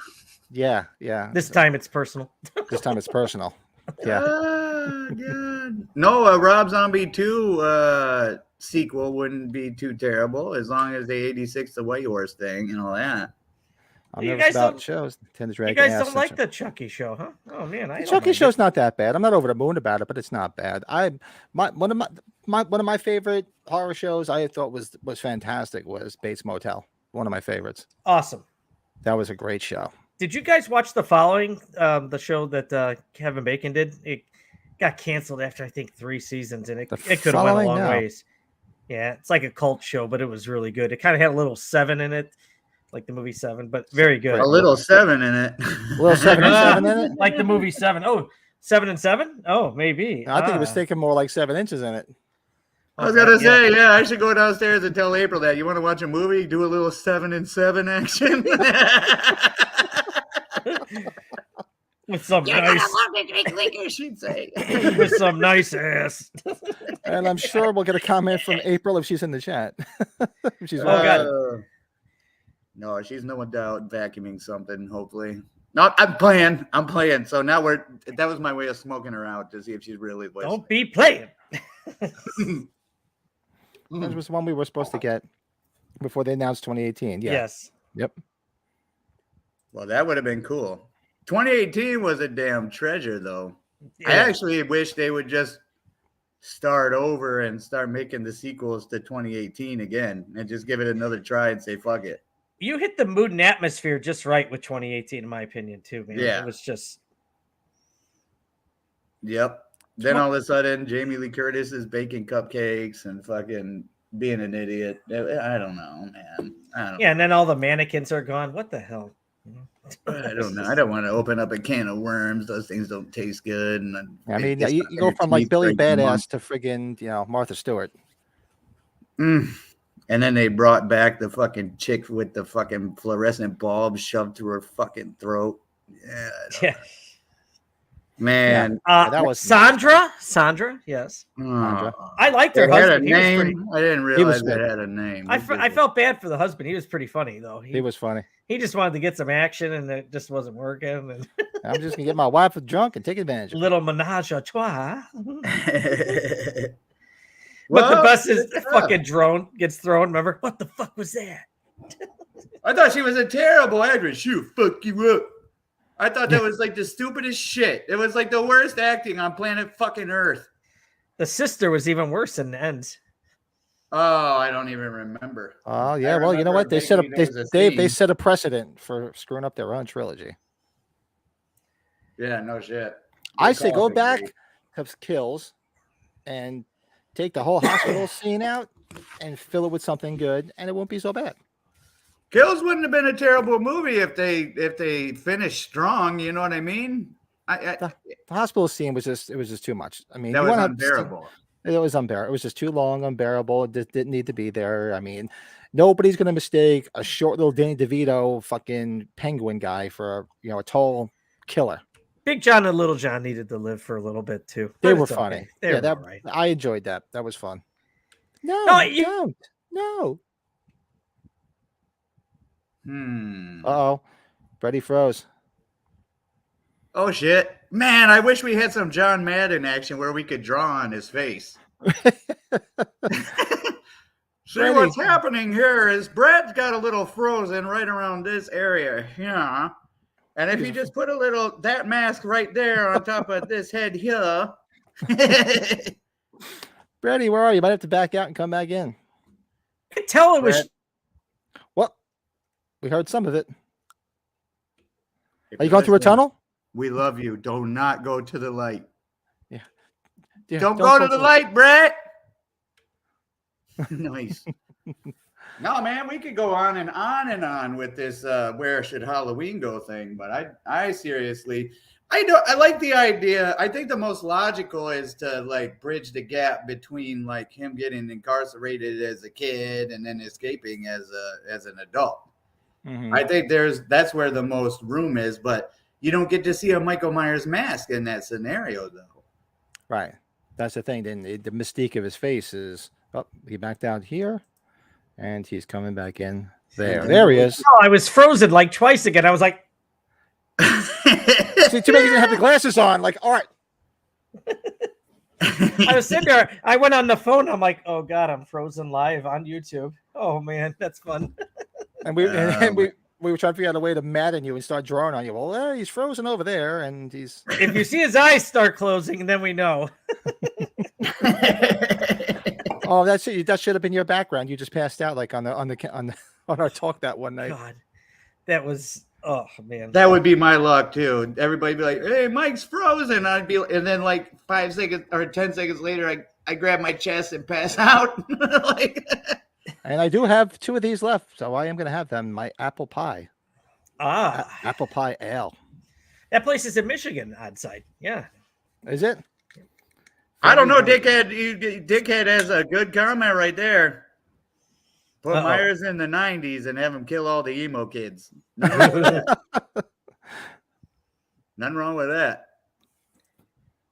yeah. This time it's personal. This time it's personal. Yeah. Ah, good. No, Rob Zombie 2 sequel wouldn't be too terrible as long as they 86 the White Horse thing and all that. I'm You nervous guys about don't- shows. Tend to You drag guys ass don't like and the Chucky show, huh? Oh man, I The don't Chucky mind show's it. not that bad. I'm not over the moon about it, but it's not bad. One of my favorite horror shows I thought was fantastic was Bates Motel. One of my favorites. Awesome. That was a great show. Did you guys watch The Following? The show that Kevin Bacon did. It got canceled after I think 3 seasons, and it The could have went a Following? long No. ways. Yeah, it's like a cult show, but it was really good. It kind of had a little 7 in it, like the movie 7, but very good. A little 7 in it. A little 7 and 7 in it. Like the movie 7. Oh, 7 and 7? Oh, maybe. I think it was Ah. thinking more like 7 inches in it. I was gonna Yeah. say, yeah, I should go downstairs and tell April that you want to watch a movie, do a little 7 and 7 action. With some You're gonna nice, want to drink liquor, she'd say. with some nice ass. And I'm sure we'll get a comment from April if she's in the chat. If she's Oh, God. No, she's no doubt vacuuming something. Hopefully, no. I'm playing. So now that was my way of smoking her out to see if she's really listening. Don't be playing. That was one we were supposed to get before they announced 2018. Yeah. Yes. Yep. Well, that would have been cool. 2018 was a damn treasure, though. I Yeah. actually wish they would just start over and start making the sequels to 2018 again and just give it another try and say fuck it. You hit the mood and atmosphere just right with 2018, in my opinion, too, man. Yeah. It was just Yep. Then all of a sudden, Jamie Lee Curtis is baking cupcakes and fucking being an idiot. I don't know, man. yeah, and then all the mannequins are gone. What the hell? I don't know. I don't want to open up a can of worms. Those things don't taste good. And I mean, just you go your from like teeth Billy break them off. Badass to friggin', Martha Stewart. And then they brought back the fucking chick with the fucking fluorescent bulb shoved through her fucking throat. Yeah, Yeah. man. that was Sandra. Sandra, yes. Sandra. I liked her It had a husband. He was pretty. name. I didn't was realize good. it had a name. I felt bad for the husband. He was pretty funny though. He was funny. He just wanted to get some action, and it just wasn't working. And I'm just gonna get my wife drunk and take advantage of it. little menage a trois. But Well, the bus is good the stuff. fucking drone gets thrown. Remember what the fuck was that? I thought she was a terrible actress. She'll fuck you up. I thought that was like the stupidest shit. It was like the worst acting on planet fucking Earth. The sister was even worse in the end. Oh, I don't even remember. Oh I yeah, well you know remember what they set up vaguely there was a they scene. set a precedent for screwing up their own trilogy. Yeah, no shit. I Good say call, go Big back, Ray. have kills, and take the whole hospital scene out and fill it with something good, and it won't be so bad. Kills wouldn't have been a terrible movie if they finished strong. You know what I mean? The hospital scene was just too much. I mean, That you was want to unbearable. It was unbearable. It was just too long, unbearable. It just didn't need to be there. I mean, nobody's gonna mistake a short little Danny DeVito fucking penguin guy for a tall killer. Big John and Little John needed to live for a little bit too. They but were it's funny. okay. They were that all right. I enjoyed that. That was fun. No, No, you- don't. No. Oh, Freddy froze. Oh shit, man! I wish we had some John Madden action where we could draw on his face. See Freddy. what's happening here is Brad's got a little frozen right around this area, yeah. And if you just put a little that mask right there on top of this head here. Freddy, where are you? You might have to back out and come back in. I could tell it was. Brad, What? We heard some of it. if Are you you're going through a listening, tunnel? We love you. Do not go to the light. Yeah, Don't go to the light, Brett. Nice. No, man, we could go on and on with this where should Halloween go thing, but I seriously I like the idea. I think the most logical is to like bridge the gap between like him getting incarcerated as a kid and then escaping as an adult. Mhm. I think that's where the most room is, but you don't get to see a Michael Myers mask in that scenario though. Right. That's the thing. Then the mystique of his face is, he backed out here, and he's coming back in there. There he is. Oh, I was frozen like twice again. I was like, See, too bad he didn't have the glasses on. Like, all right. I was sitting there. I went on the phone. I'm like, oh god, I'm frozen live on YouTube. Oh man, that's fun. And we were trying to figure out a way to madden you and start drawing on you. Well, he's frozen over there, and he's. If you see his eyes start closing, then we know. Oh, that's it. That should have been your background. You just passed out like on our talk that one night. God, that was oh man. That would be my luck too. Everybody be like, "Hey, Mike's frozen." I'd be, and then like 5 seconds or 10 seconds later, I grab my chest and pass out. Like, And I do have 2 of these left, so I am going to have them. My apple pie, apple pie ale. That place is in Michigan, odd side. Yeah. Is it? I don't know, dickhead. Dickhead has a good comment right there. Put Uh-oh. Myers in the 90s and have him kill all the emo kids. Nothing wrong with that.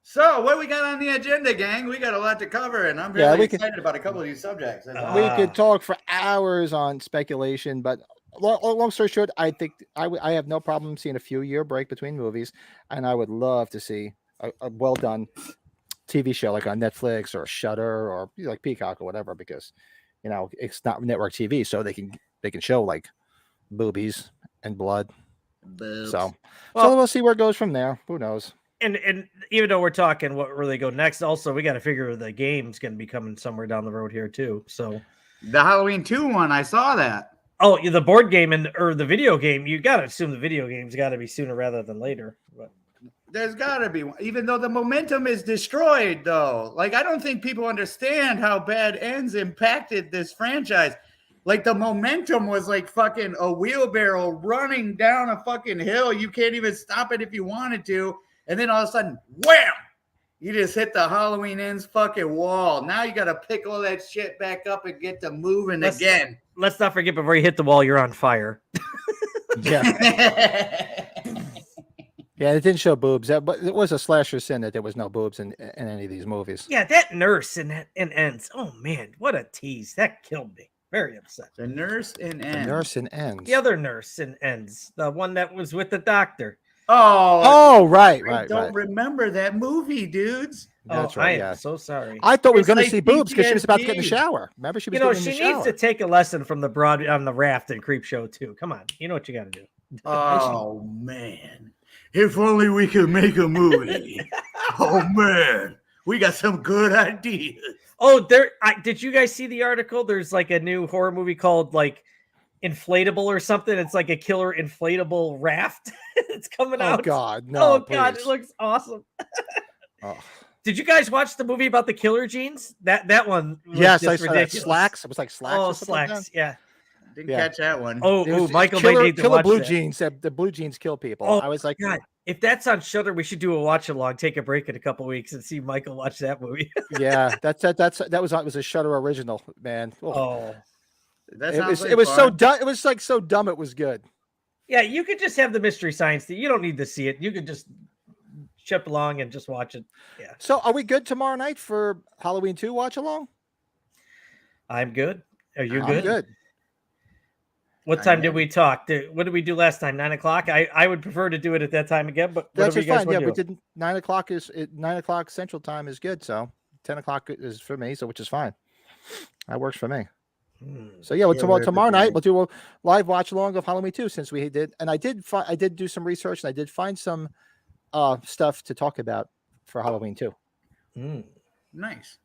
So, what we got on the agenda, gang? We got a lot to cover, and I'm really excited about a couple of these subjects. We could talk for hours on speculation, but long story short, I think I have no problem seeing a few-year break between movies, and I would love to see a well-done TV show like on Netflix or Shudder or like Peacock or whatever, because it's not network TV, so they can show like boobies and blood. Boobs. So we'll see where it goes from there. Who knows? And even though we're talking what really go next, also we got to figure the game's going to be coming somewhere down the road here too. So the Halloween 2 one, I saw that. oh, the board game or the video game, you got to assume the video game's got to be sooner rather than later. But There's got to be one, even though the momentum is destroyed, though. Like, I don't think people understand how bad ends impacted this franchise. Like, the momentum was like fucking a wheelbarrow running down a fucking hill. You can't even stop it if you wanted to. And then all of a sudden, wham! You just hit the Halloween Ends fucking wall. Now you got to pick all that shit back up and get to moving again. let's not forget, before you hit the wall, you're on fire. Yeah. Yeah, it didn't show boobs. But it was a slasher sin that there was no boobs in any of these movies. Yeah, that nurse in Ends. Oh man, what a tease! That killed me. Very upset. The nurse in The Ends. nurse in Ends. The other nurse in Ends, the one that was with the doctor. Oh, right. I don't remember that movie, dudes. That's I right. am Yeah. so sorry. I thought we were It's going to like see boobs because she was about to get in the PTSD. shower. Remember, she was You know, getting in she the shower. needs to take a lesson from the broad on the raft and Creep Show too. Come on, you know what you got to do. Oh, man. If only we could make a movie. Oh, man. We got some good ideas. Oh, did you guys see the article? There's like a new horror movie called like Inflatable or something. It's like a killer inflatable raft. It's coming Oh out. God, no! Oh God, please. it looks awesome. Oh. Did you guys watch the movie about the killer jeans? That one was Yes, just I saw that. ridiculous. Slacks. It was like Slacks. Oh, or something like that. Slacks. Yeah. Didn't Yeah. catch that one. Oh, It was Michael killer, may need to killer watch blue that. jeans. The blue jeans kill people. Oh, I was like, God, if that's on Shudder, we should do a watch along. Take a break in a couple weeks and see Michael watch that movie. yeah, that was a Shudder original, man. Oh. Oh, That It sounds was like it was so fun. dumb. It was like so dumb. It was good. yeah. You could just have the Mystery Science thing. You don't need to see it. You could just chip along and just watch it. Yeah, So, are we good tomorrow night for Halloween 2 watch along? I'm good. Are you I'm good? good. What I'm time did in. we talk? What did we do last time? 9 o'clock. I would prefer to do it at that time again, but That's whatever just you guys fine. Yeah, want we to do. did 9 o'clock 9 o'clock Central Time is good. So 10 o'clock is for me. So which is fine. That works for me. So yeah, Yeah, whatever tomorrow for night you. we'll do a live watch along of Halloween 2 since we did, and I did do some research and I did find some stuff to talk about for Halloween 2. Mm. Nice.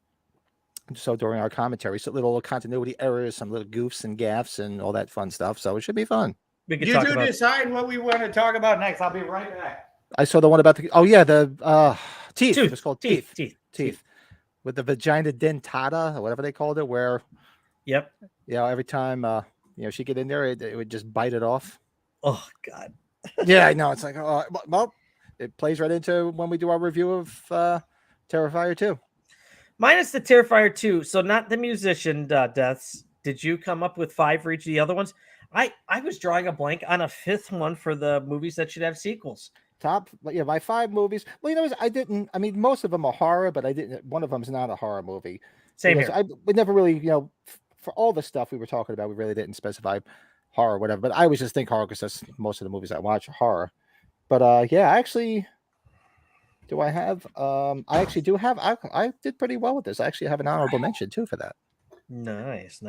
So during our commentary, so little continuity errors, some little goofs and gaffs and all that fun stuff. So it should be fun. We could You talk two about. decide what we want to talk about next. I'll be right back. I saw the one about the teeth. It was called teeth with the vagina dentata or whatever they called it, where Yep. every time she'd get in there, it would just bite it off. Oh God. Yeah, I know. It's like, well, it plays right into when we do our review of Terrifier 2. Minus the Terrifier 2, so not the musician deaths. Did you come up with 5 for each of the other ones? I was drawing a blank on a 5th one for the movies that should have sequels. My 5 movies. Well, I didn't. I mean, most of them are horror, but I didn't. One of them is not a horror movie. Same Because here. we never really, for all the stuff we were talking about, we really didn't specify horror or whatever. But I always just think horror because that's most of the movies I watch are horror. But yeah, actually. Do I have? I actually do have. I did pretty well with this. I actually have an honorable mention too for that. Nice.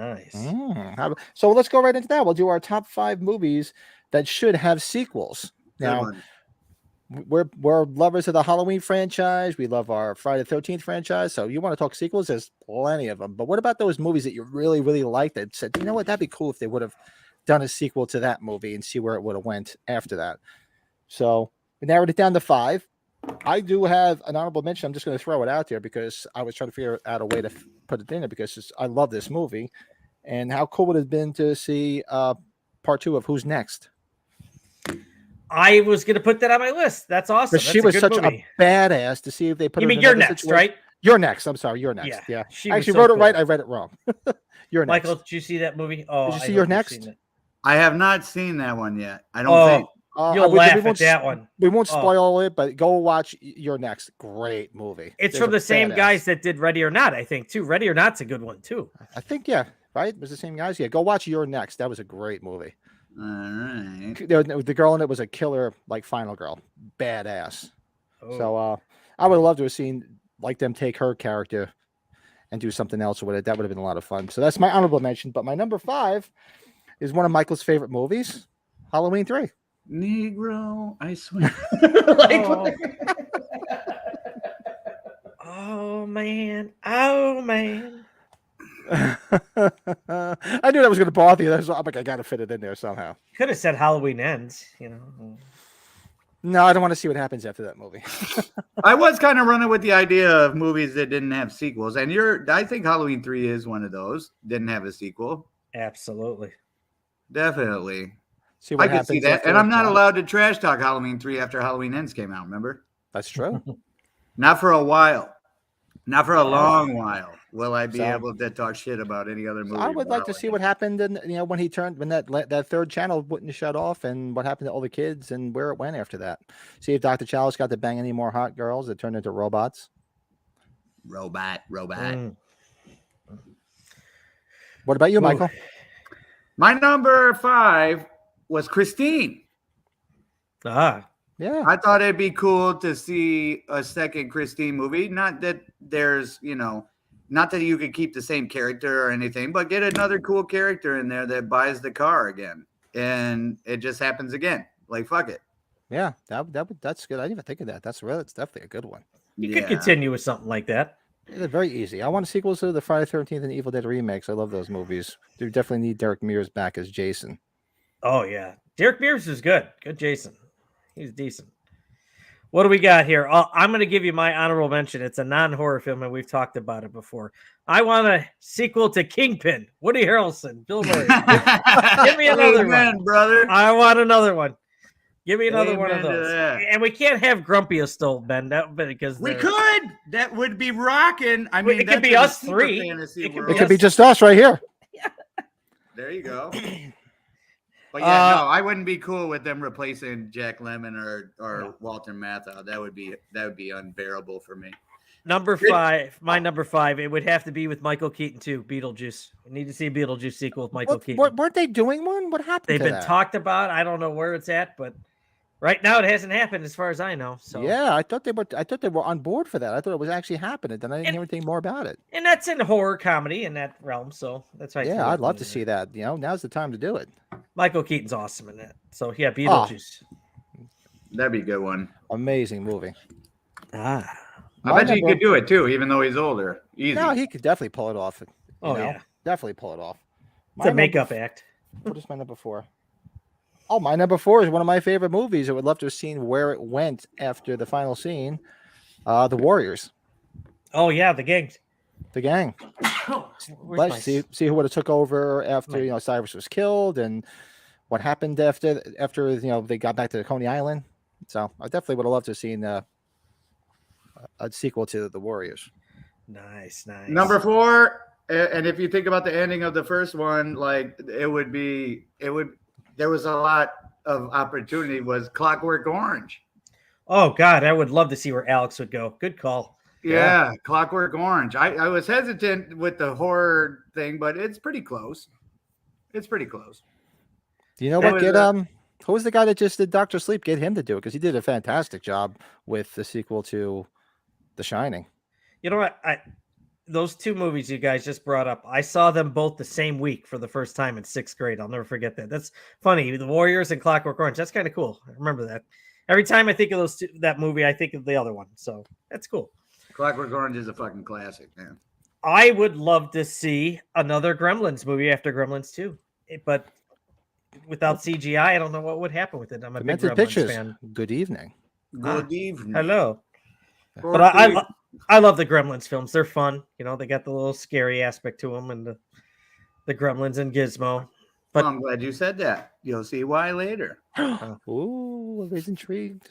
So let's go right into that. We'll do our top 5 movies that should have sequels. Good Now, one. we're lovers of the Halloween franchise. We love our Friday the 13th franchise. So you want to talk sequels? There's plenty of them. But what about those movies that you really, really liked that said, you know what, that'd be cool if they would have done a sequel to that movie and see where it would have went after that. So we narrowed it down to 5. I do have an honorable mention. I'm just going to throw it out there because I was trying to figure out a way to put it in there because I love this movie. And how cool would it have been to see part 2 of Who's Next? I was going to put that on my list. That's awesome. But she was such a badass to see if they put You her mean in You're another Next, situation. right? You're Next. I'm sorry. You're Next. Yeah. She I was actually so wrote it cool. right. I read it wrong. You're Next. Michael, did you see that movie? Oh, Did you I see hope You're you've Next? seen it. I have not seen that one yet. I don't think. You'll we laugh at won't that one. We won't Oh. spoil it, but go watch You're Next. Great movie. It's There's from a the same badass. guys that did Ready or Not, I think, too. Ready or Not's a good one, too. I think, yeah. Right? It was the same guys. Yeah. Go watch You're Next. That was a great movie. All right. The girl in it was a killer, like final girl. Badass. Oh. So I would love to have seen like them take her character and do something else with it. That would have been a lot of fun. So that's my honorable mention. But my number 5 is one of Michael's favorite movies, Halloween 3. Negro, I swear. Oh. Oh, man. Oh, man. I knew that was going to bother you. I'm like, I got to fit it in there somehow. Could have said Halloween Ends, you know. No, I don't want to see what happens after that movie. I was kind of running with the idea of movies that didn't have sequels, and I think Halloween 3 is one of those. Didn't have a sequel. Absolutely. Definitely. See what I could happens see that. after And I'm not that. allowed to trash talk Halloween 3 after Halloween Ends came out, remember? That's true. Not for a while. Not for a long while will I be So- able to talk shit about any other movie. I would like to about see what happened, and when he turned, when that third channel wouldn't shut off, and what happened to all the kids, and where it went after that. See if Dr. Chalice got to bang any more hot girls that turned into robots. Robot. Mm. What about you, Ooh. Michael? My number 5 was Christine. Ah, Yeah, I thought it'd be cool to see a second Christine movie. Not that there's, not that you could keep the same character or anything, but get another cool character in there that buys the car again. And it just happens again. Like, fuck it. yeah, that's good. I didn't even think of that. That's definitely a good one. you could continue with something like that. They're very easy. I want sequels to the Friday 13th and Evil Dead remakes. I love those movies. They definitely need Derek Mears back as Jason. Oh yeah, Derek Mears is good. Good Jason. He's decent. What do we got here? I'm going to give you my honorable mention. It's a non-horror film, and we've talked about it before. I want a sequel to Kingpin. Woody Harrelson, Bill Murray. Give me another Amen, one, brother. I want another one. Give me another one of Amen to those. that. And we can't have Grumpy Stole, Ben, because We they're- could. That would be rocking. I mean, It could that's be in a us super three. fantasy It could world. It could be Yes. just us right here. There you go. But yeah, no, I wouldn't be cool with them replacing Jack Lemmon or No. Walter Matthau. That would be unbearable for me. Number 5, my number 5, it would have to be with Michael Keaton too. Beetlejuice. We need to see a Beetlejuice sequel with Michael Keaton. Weren't they doing one? What happened They've to been that? talked about. I don't know where it's at, but right now it hasn't happened as far as I know. So Yeah, I thought they were on board for that. I thought it was actually happening. Then I didn't hear anything more about it. and that's in horror comedy in that realm. So that's right. Yeah, I'd love to see that. Now's the time to do it. Michael Keaton's awesome in that. So yeah, Ah. Beetlejuice. That'd be a good one. Amazing movie. Ah. I My bet you he number- could do it too, even though he's older. Easy. No, he could definitely pull it off. Oh, yeah. Definitely pull it off. It's My a number makeup act. What is my number 4? Oh, my number 4 is one of my favorite movies. I would love to have seen where it went after the final scene. The Warriors, Oh yeah, the gang. the gang. Where's Let's my- see who would have took over after Right. Cyrus was killed and what happened after they got back to Coney Island. So I definitely would have loved to have seen a sequel to the Warriors. Nice. Number 4, and if you think about the ending of the first one, like there was a lot of opportunity. Was Clockwork Orange? Oh God, I would love to see where Alex would go. Good call. Yeah, Clockwork Orange. I was hesitant with the horror thing, but it's pretty close. It's pretty close. Do you know That what? was, Get who was the guy that just did Doctor Sleep? Get him to do it because he did a fantastic job with the sequel to The Shining. You know what? Those two movies you guys just brought up, I saw them both the same week for the first time in 6th grade. I'll never forget that. That's funny. The Warriors and Clockwork Orange. That's kind of cool. I remember that. Every time I think of that movie, I think of the other one. So that's cool. Clockwork Orange is a fucking classic, man. I would love to see another Gremlins movie after Gremlins 2, but without CGI, I don't know what would happen with it. I'm a big Demented Gremlins Pictures. fan. Good evening. Good evening. Hello. Good But I evening. I love the Gremlins films. They're fun. They got the little scary aspect to them and the Gremlins and Gizmo. But Well, I'm glad you said that. You'll see why later. Ooh, everybody's intrigued.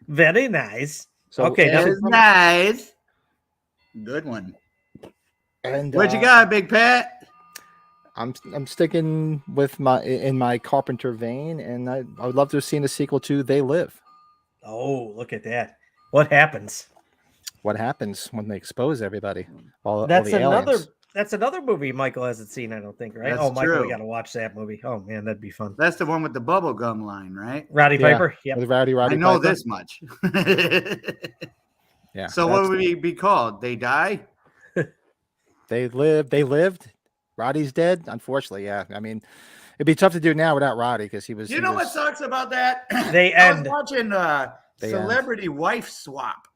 very nice. So Okay, now- It's nice. Good one. and What you got, Big Pat? I'm sticking with my Carpenter vein, and I would love to have seen a sequel to They Live. Oh, look at that. What happens? What happens when they expose everybody? All That's the another aliens. that's another movie Michael hasn't seen, I don't think, right? That's Oh, Michael, we true. got to watch that movie. Oh man, that'd be fun. That's the one with the bubble gum line, right? Roddy Yeah. Piper. Yep. With Roddy I know Piper. this much. Yeah. So that's- what would he be called? They die? They lived. They lived. Roddy's dead. Unfortunately, yeah. I mean, it'd be tough to do now without Roddy because he was. You he know what was- sucks about that? They I end. was watching They Celebrity Wife Swap,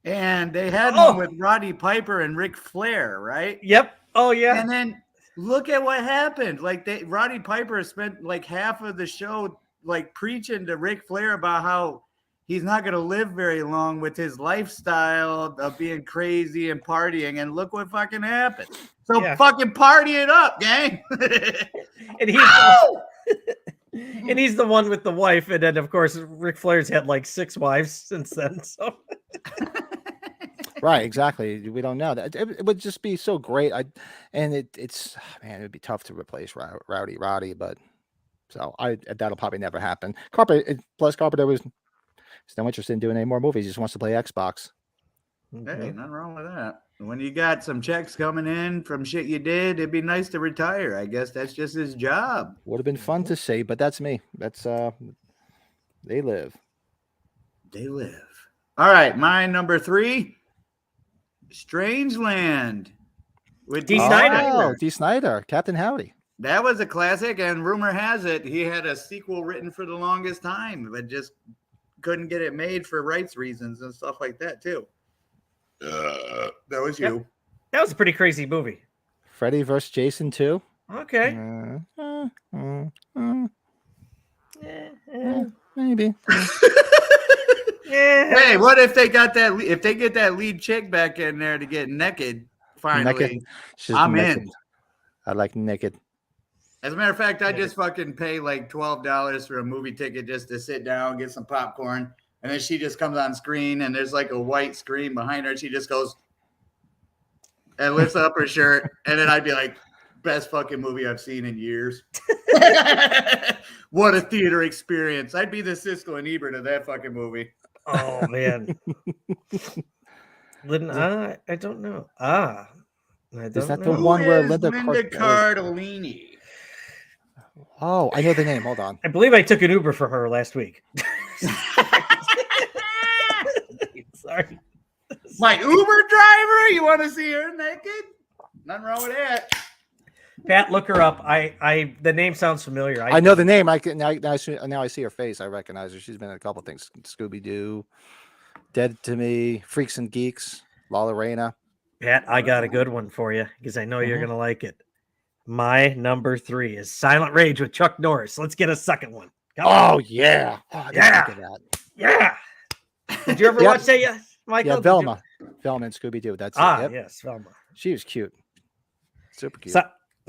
and they had Oh. one with Roddy Piper and Ric Flair, right? Yep. Oh yeah. And then look at what happened. Like Roddy Piper spent like half of the show like preaching to Ric Flair about how he's not going to live very long with his lifestyle of being crazy and partying. And look what fucking happened. So Yeah. fucking party it up, gang. and he's and he's the one with the wife, and then of course Ric Flair's had like 6 wives since then. So Right, exactly. We don't know that. It would just be so great. It's man, it'd be tough to replace Roddy, but so that'll probably never happen. Carpenter was no interest in doing any more movies. He just wants to play Xbox. Hey, nothing wrong with that. When you got some checks coming in from shit you did, it'd be nice to retire. I guess that's just his job. Would have been fun to see, but that's me. That's They Live. They live. All right, my number 3, Strangeland. With Dee Snider. Oh, Dee Snider, Captain Howdy. That was a classic, and rumor has it he had a sequel written for the longest time, but just couldn't get it made for rights reasons and stuff like that too. That was Yep. you. That was a pretty crazy movie. Freddy vs. Jason 2. Okay. Maybe. Yeah. Hey, what if they got that? If they get that lead chick back in there to get naked, finally, She's I'm naked. in. I like naked. As a matter of fact, I just fucking pay like $12 for a movie ticket just to sit down, get some popcorn, and then she just comes on screen, and there's like a white screen behind her, and she just goes and lifts up her shirt, and then I'd be like, best fucking movie I've seen in years. What a theater experience! I'd be the Siskel and Ebert of that fucking movie. Oh man. Linda, I don't know. I don't that know. the one where Who is Linda Cardellini? Oh, I know the name. Hold on. I believe I took an Uber for her last week. Sorry. My Uber driver? You want to see her naked? Nothing wrong with that. Pat, look her up. The name sounds familiar. I know the name. I can now I see her face. I recognize her. She's been in a couple of things. Scooby Doo, Dead to Me, Freaks and Geeks, La Lorena. Pat, I got a good one for you because I know you're gonna like it. My number 3 is Silent Rage with Chuck Norris. Let's get a second one. Come on. Oh yeah. Oh, I didn't Yeah. think of that. Yeah. Did you ever Yep. watch that yet, Michael? Yeah, Did Velma. Velma and Scooby Doo. That's You... Ah, it. Yep. yes, Velma. She was cute. Super cute.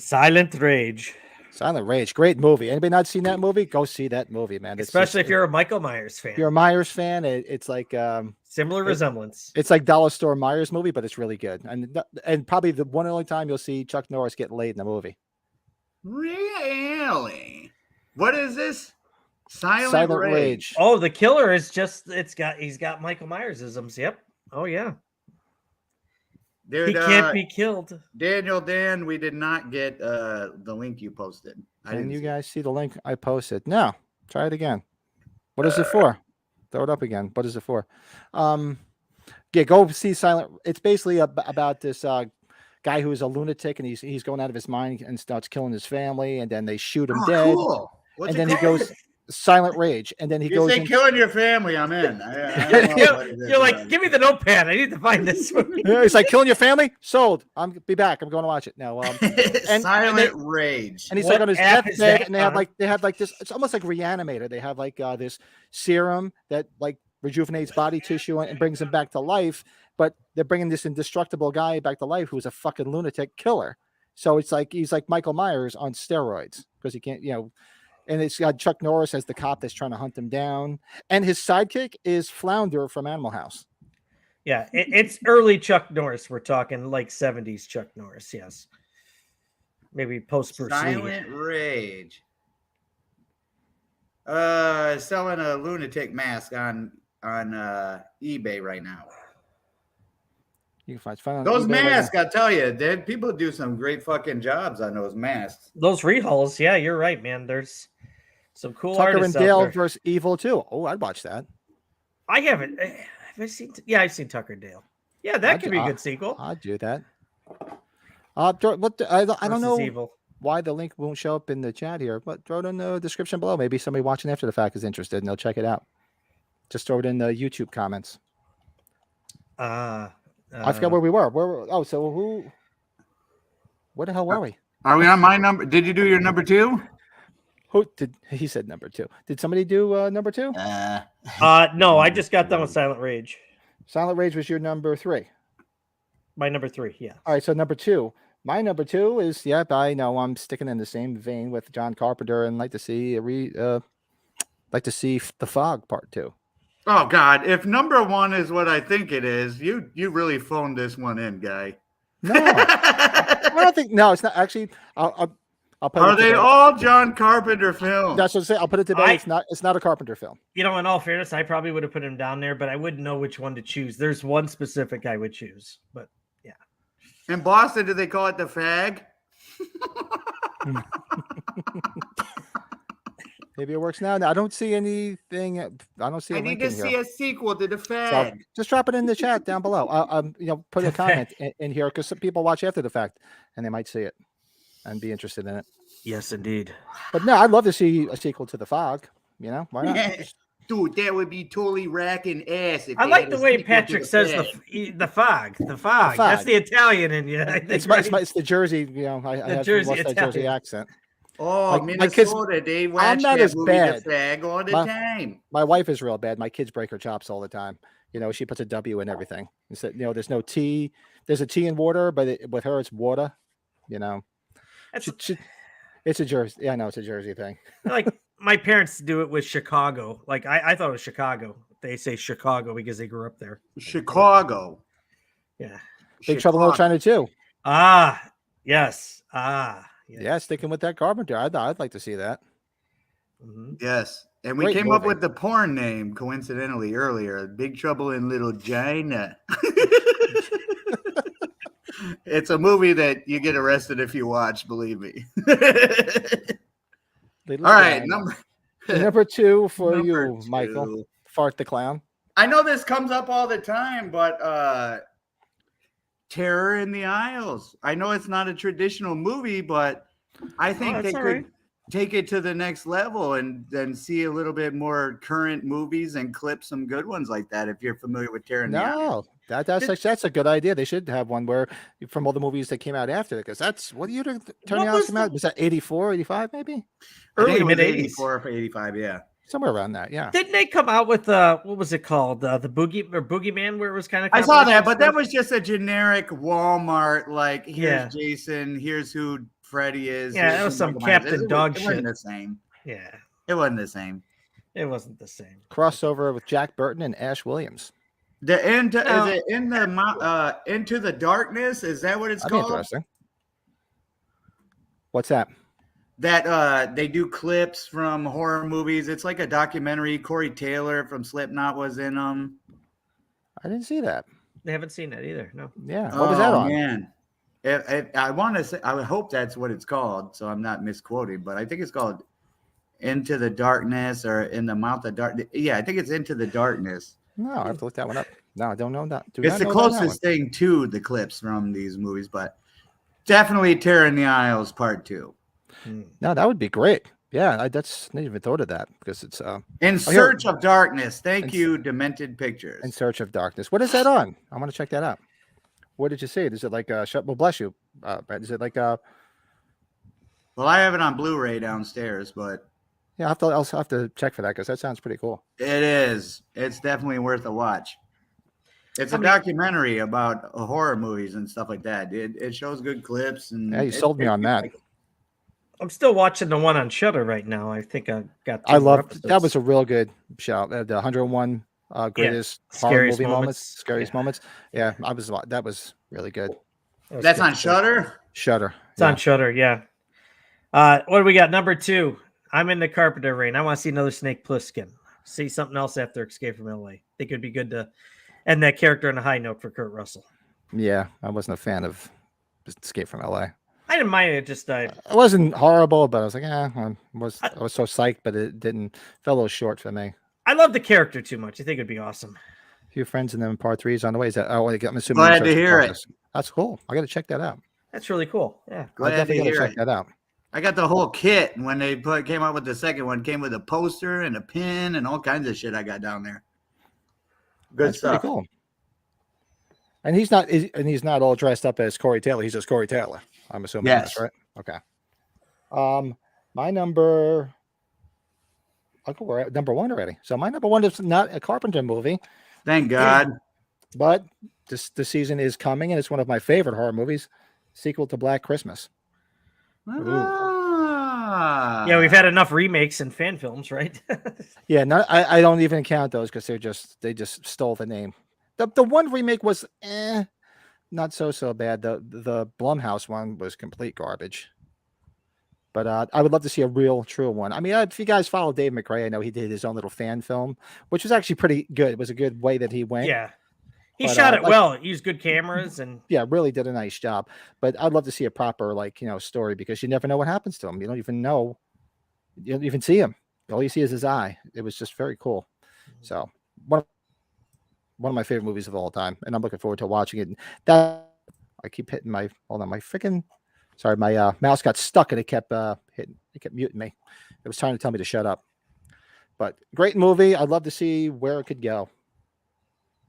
Silent Rage. Silent Rage. Great movie. Anybody not seen that movie? Go see that movie, man. It's Especially just- if you're a Michael Myers fan. if you're a Myers fan, it's like Similar resemblance. it's like Dollar Store Myers movie, but it's really good. And probably the one and only time you'll see Chuck Norris get laid in the movie. Really? What is this? Silent Rage. Oh, the killer is just he's got Michael Myers-isms. Yep. Oh yeah. Dude, He can't be killed. Daniel, Dan, we did not get the link you posted. Can you guys see the link I posted? No. Try it again. What is it for? Throw it up again. What is it for? Yeah, go see Silent. It's basically about this guy who is a lunatic and he's going out of his mind and starts killing his family, and then they shoot him dead. Cool. What's And it then he called? goes Silent Rage, and then he You goes. say killing your family, I'm in. I don't know what it is, You're like, man. give me the notepad. I need to find this movie. It's like killing your family. Sold. I'm be back. I'm going to watch it now. Silent Rage. And he's What like on his app is deathbed, that, and they have Connor? like this. It's almost like Reanimator. They have like this serum that like rejuvenates body tissue and brings him back to life. But they're bringing this indestructible guy back to life who's a fucking lunatic killer. So it's like he's like Michael Myers on steroids because he can't, And it's got Chuck Norris as the cop that's trying to hunt him down, and his sidekick is Flounder from Animal House. Yeah, it's early Chuck Norris. We're talking like 70s Chuck Norris. Yes. Maybe post Bruce Lee. Silent Rage. Selling a lunatic mask on eBay right now. You can find on Those eBay right masks, I tell you, people do some great fucking jobs on those masks. Those rehauls. Yeah, you're right, man. There's some cool Tucker and artists out Dale there. versus Evil 2. Oh, I'd watch that. I haven't. Have I seen? Yeah, I've seen Tucker and Dale. Yeah, that could be a good sequel. I'd do that. I don't Versus know Evil. why the link won't show up in the chat here, but throw it in the description below. Maybe somebody watching after the fact is interested and they'll check it out. Just throw it in the YouTube comments. I forgot where we were. Where the hell were we? Are we on my number? Did you do your number 2? He said number 2. Did somebody do number 2? No, I just got done with Silent Rage. Silent Rage was your number 3. My number 3, yeah. All right, so number 2. My number 2 is I know I'm sticking in the same vein with John Carpenter and like to see The Fog Part 2. Oh God! If number 1 is what I think it is, you really phoned this one in, guy. No, I don't think. No, it's not actually. I'll put Are it to they bed. all John Carpenter films? That's what I'm saying. I'll put it to bed. It's not a Carpenter film. In all fairness, I probably would have put him down there, but I wouldn't know which one to choose. There's one specific I would choose, but yeah. In Boston, do they call it the fag? Maybe it works now. No, I don't see anything. I don't see a I link need to in see here. a sequel to the So fag. just drop it in the chat down below. Put a comment in here because some people watch after the fact and they might see it and be interested in it. Yes, indeed. But no, I'd love to see a sequel to The Fog. Why not? Dude, that would be totally racking ass. If I they like had the a way sequel to Patrick The says Fag. the fog. The fog. That's fog. the Italian in you. I think, It's right? it's the Jersey. You know, I have Jersey lost that Jersey Italian. accent. Oh, My kids- Minnesota, they I'm watch not that as movie, bad. The Fag, all the My- time. My wife is real bad. My kids break her chops all the time. You know, she puts a W in everything. Instead, you know, there's no T. There's a T in water, but with her, it's water. You know, That's it's a Jersey. Yeah, I know it's a Jersey thing. like my parents do it with Chicago. Like I thought it was Chicago. They say Chicago because they grew up there. Chicago. Yeah. Big Trouble in Little China too. Ah, yes. Ah, yes. Yeah, sticking with that Carpenter. I'd like to see that. Mhm. Yes. And we Great came up movie. with the porn name coincidentally earlier. Big Trouble in Little China. It's a movie that you get arrested if you watch, believe me. Little All right, China. Number 2 for number you, Michael. 2. Fart the Clown. I know this comes up all the time, but Terror in the Isles. I know it's not a traditional movie, but I think that's they all could right. take it to the next level and then see a little bit more current movies and clip some good ones like that. If you're familiar with Terror in the Isles. No, that's a good idea. They should have one where from all the movies that came out after it, because that's what year did Turn the What Isles was come the- out? Was that 84, 85 maybe? I think Early it was mid-80s. 84 for 85, yeah. Somewhere around that, yeah. Didn't they come out with what was it called? The Boogeyman, where it was kind of I saw that, but that was just a generic Walmart, like, here's Yeah. Jason, here's who Freddy is. Yeah, here's that was who some Michael Myers is. Captain Dog It shit. wasn't the same. Yeah, It wasn't the same. it wasn't the same. Crossover with Jack Burton and Ash Williams. The end No. is it in the Into the Darkness? Is that what it's That'd be called? interesting. What's that? That they do clips from horror movies. It's like a documentary. Corey Taylor from Slipknot was in them. I didn't see that. They haven't seen that either. No. Yeah. What was that on? Man. I want to say, I would hope that's what it's called, so I'm not misquoting, but I think it's called Into the Darkness or In the Mouth of Darkness. Yeah, I think it's Into the Darkness. No, I have to look that one up. No, I don't know that. Do It's not the know about that one. closest thing to the clips from these movies, but definitely Terror in the Isles Part 2. Hmm. No, that would be great. Yeah, I didn't even thought of that because it's In Search of Darkness. Thank In- you, Demented Pictures. In Search of Darkness. What is that on? I want to check that out. What did you say? Is it like well, bless you. Is it like Well, I have it on Blu-ray downstairs, but yeah? I'll have to check for that because that sounds pretty cool. it is. It's definitely worth a watch. It's a How many- documentary about horror movies and stuff like that. It shows good clips and Yeah, you sold me on that. I'm still watching the one on Shutter right now. I think I got. I more love that. episodes. Was a real good show. The 101 greatest horror Scariest movie moments. scariest Yeah. moments. Yeah, that was really good. That was That's good on too. Shutter. Shutter. It's on Shutter. Yeah. What do we got? Number 2. I'm in the Carpenter Rain. I want to see another Snake Plissken. See something else after Escape from LA. Think it'd be good to end that character on a high note for Kurt Russell. Yeah, I wasn't a fan of Escape from LA. I didn't mind it. Just It wasn't horrible, but I was like, I was so psyched, but it fell a little short for me. I love the character too much. I think it'd be awesome. A few friends and then part 3 is on the way. Is that? I'm assuming. Glad Search to of hear it. Darkness. That's cool. I got to check that out. That's really cool. Yeah. I Glad to definitely got to hear check it. that out. I got the whole kit when they came out with the second one. Came with a poster and a pin and all kinds of shit I got down there. Good That's stuff. pretty cool. And he's not all dressed up as Corey Taylor. He's just Corey Taylor. I'm assuming Yes. that's right. Okay. My number. We're at number 1 already. So my number 1 is not a Carpenter movie, Thank God. but the season is coming, and it's one of my favorite horror movies. Sequel to Black Christmas. Ah. Yeah, we've had enough remakes and fan films, right? Yeah, no, I don't even count those because they just stole the name. The one remake was not so bad. The Blumhouse one was complete garbage. But I would love to see a real, true one. I mean, if you guys follow Dave McRae, I know he did his own little fan film, which was actually pretty good. It was a good way that he went. Yeah. He But, shot it like- well. He used good cameras and Yeah, really did a nice job. But I'd love to see a proper, story because you never know what happens to him. You don't even know. You don't even see him. All you see is his eye. It was just very cool. So one of my favorite movies of all time, and I'm looking forward to watching it. That I keep hitting my mouse got stuck and it kept muting me. It was trying to tell me to shut up. But great movie. I'd love to see where it could go.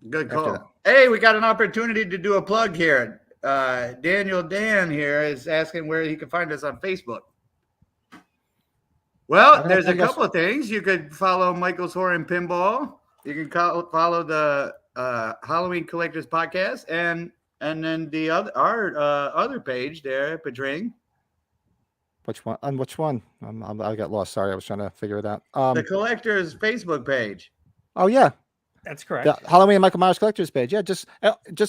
Good After call. Hey, we got an opportunity to do a plug here. Daniel Dan here is asking where he can find us on Facebook. I Well, don't there's a think I couple of things. You could follow Michael's Horror and Pinball. You can follow the Halloween Collectors Podcast, and then the our other page there, Pedring. Which one? On which one? I got lost. Sorry, I was trying to figure it out. The Collectors Facebook page. Oh yeah, That's correct. the Halloween Michael Myers Collectors page. Yeah, just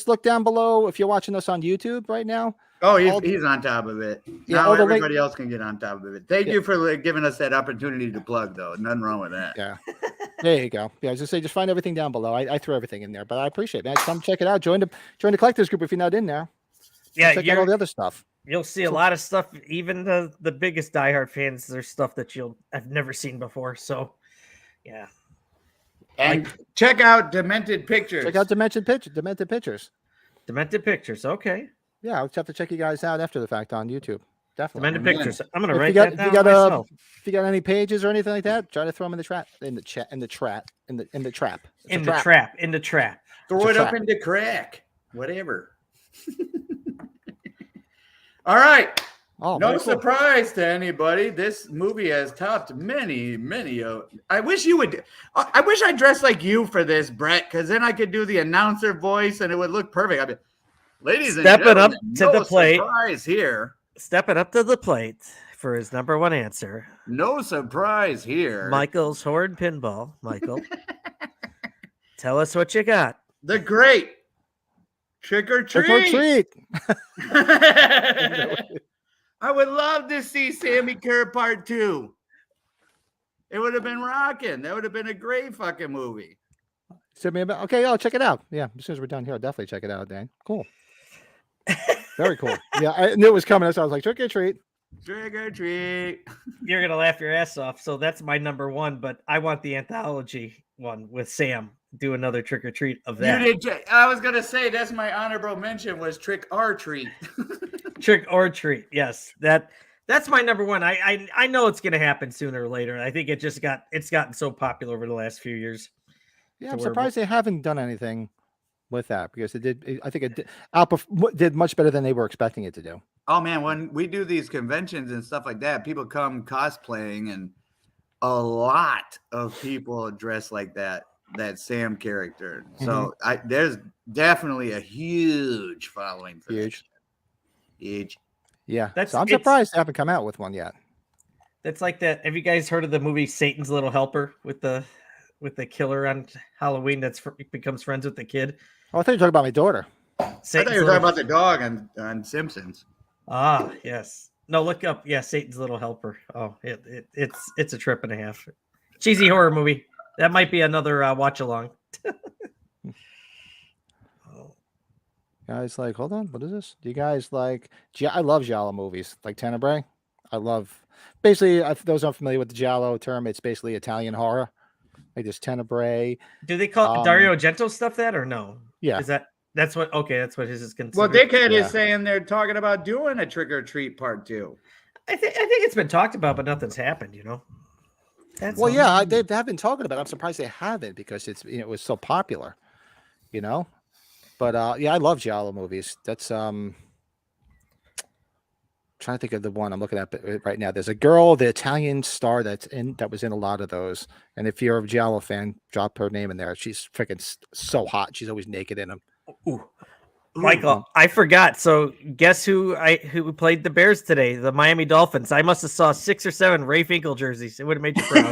look down below if you're watching us on YouTube right now. Oh, All- he's on top of it. Yeah, Now all the link- everybody else can get on top of it. Thank Yeah. you for giving us that opportunity to plug, though. Nothing wrong with that. Yeah, there you go. Yeah, I was just say just find everything down below. I threw everything in there, but I appreciate it, man. Come check it out. Join the collectors group if you're not in there. Yeah, Check out all the other stuff. you'll see a lot of stuff. Even the biggest diehard fans, there's stuff that I've never seen before. So, yeah, And check out Demented Pictures. Check out Demented Pictures. Demented Pictures. Okay, Yeah, I'll have to check you guys out after the fact on YouTube. Definitely. Demented man. Pictures. I'm gonna If you write got- that if down you got, myself. If you got any pages or anything like that, try to throw them in the trap. In the trap. It's In a the trap. In the trap. Throw It's a it up trap. into crack. Whatever. All right. Oh, No very cool. surprise to anybody. This movie has topped many. I wish you would. I wish I dressed like you for this, Brett, because then I could do the announcer voice and it would look perfect. I'd be, ladies and Step it up gentlemen, to no the plate." surprise here. Stepping up to the plate for his number one answer, No surprise here. Michael's Horn Pinball. Michael, tell us what you got. The great Trick or Trick or Treat. treat. I would love to see Sammy Kerr Part 2. It would have been rocking. That would have been a great fucking movie. Send me about. Okay, I'll check it out. Yeah, as soon as we're done here, I'll definitely check it out, Dan. Cool. Very cool. Yeah, I knew it was coming, so I was like, trick or treat. Trick or treat. You're gonna laugh your ass off. So that's my number one, but I want the anthology one with Sam. Do another trick or treat of that. I was gonna say that's my honorable mention was Trick or Treat. Trick or treat. Yes, that's my number one. I know it's gonna happen sooner or later. I think it's gotten so popular over the last few years. Yeah, So I'm we're- surprised they haven't done anything with that because it did. I think it did much better than they were expecting it to do. Oh man, when we do these conventions and stuff like that, people come cosplaying, and a lot of people dress like that Sam character. So there's definitely a huge following for Huge. that. Huge. Yeah, That's- so I'm it's- surprised they haven't come out with one yet. That's like that. Have you guys heard of the movie Satan's Little Helper with the killer on Halloween becomes friends with the kid? Oh, I thought you were talking about my daughter. I thought you were talking about the dog on Simpsons. Ah, yes. No, look up. Yeah, Satan's Little Helper. Oh, it's a trip and a half. Cheesy horror movie. That might be another watch along. Guys, like, hold on, what is this? Do you guys like? I love giallo movies, like Tenebrae. I love. Basically, if those aren't familiar with the giallo term, it's basically Italian horror. Like this Tenebrae. Do they call Dario Argento stuff that or no? Yeah. That's what? Okay, that's what his is considered. Well, Dickhead Yeah. is saying they're talking about doing a Trick or Treat Part 2. I think it's been talked about, but nothing's happened. You know. That's Well, all. yeah, they have been talking about it. I'm surprised they haven't because it was so popular, you know. But yeah, I love giallo movies. That's trying to think of the one I'm looking at right now. There's a girl, the Italian star that was in a lot of those. And if you're a giallo fan, drop her name in there. She's freaking so hot. She's always naked in them. Ooh. Michael, I forgot. So guess who played the Bears today? The Miami Dolphins. I must have saw 6 or 7 Ray Finkel jerseys. It would have made you proud.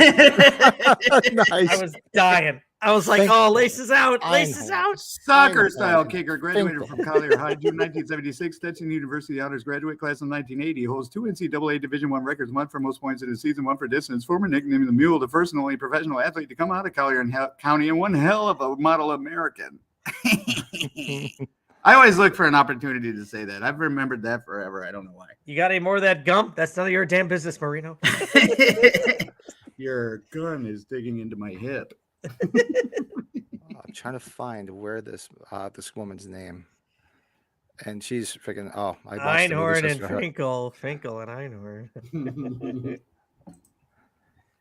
Nice. I was dying. I was like, Finkel. oh, laces out, laces Einhorn. out. Soccer I style know. kicker, graduated Finkel. from Collier High, June 1976. Stetson University honors graduate class in 1980. Holds 2 NCAA Division I records, 1 for most points in a season, 1 for distance. Former nickname the Mule, the first and only professional athlete to come out of Collier County, and one hell of a model American. I always look for an opportunity to say that. I've remembered that forever. I don't know why. You got any more of that gum? That's none of your damn business, Marino. Your gun is digging into my hip. I'm trying to find where this woman's name. And she's freaking I watched the movie Einhorn just and for her. Finkel and Einhorn.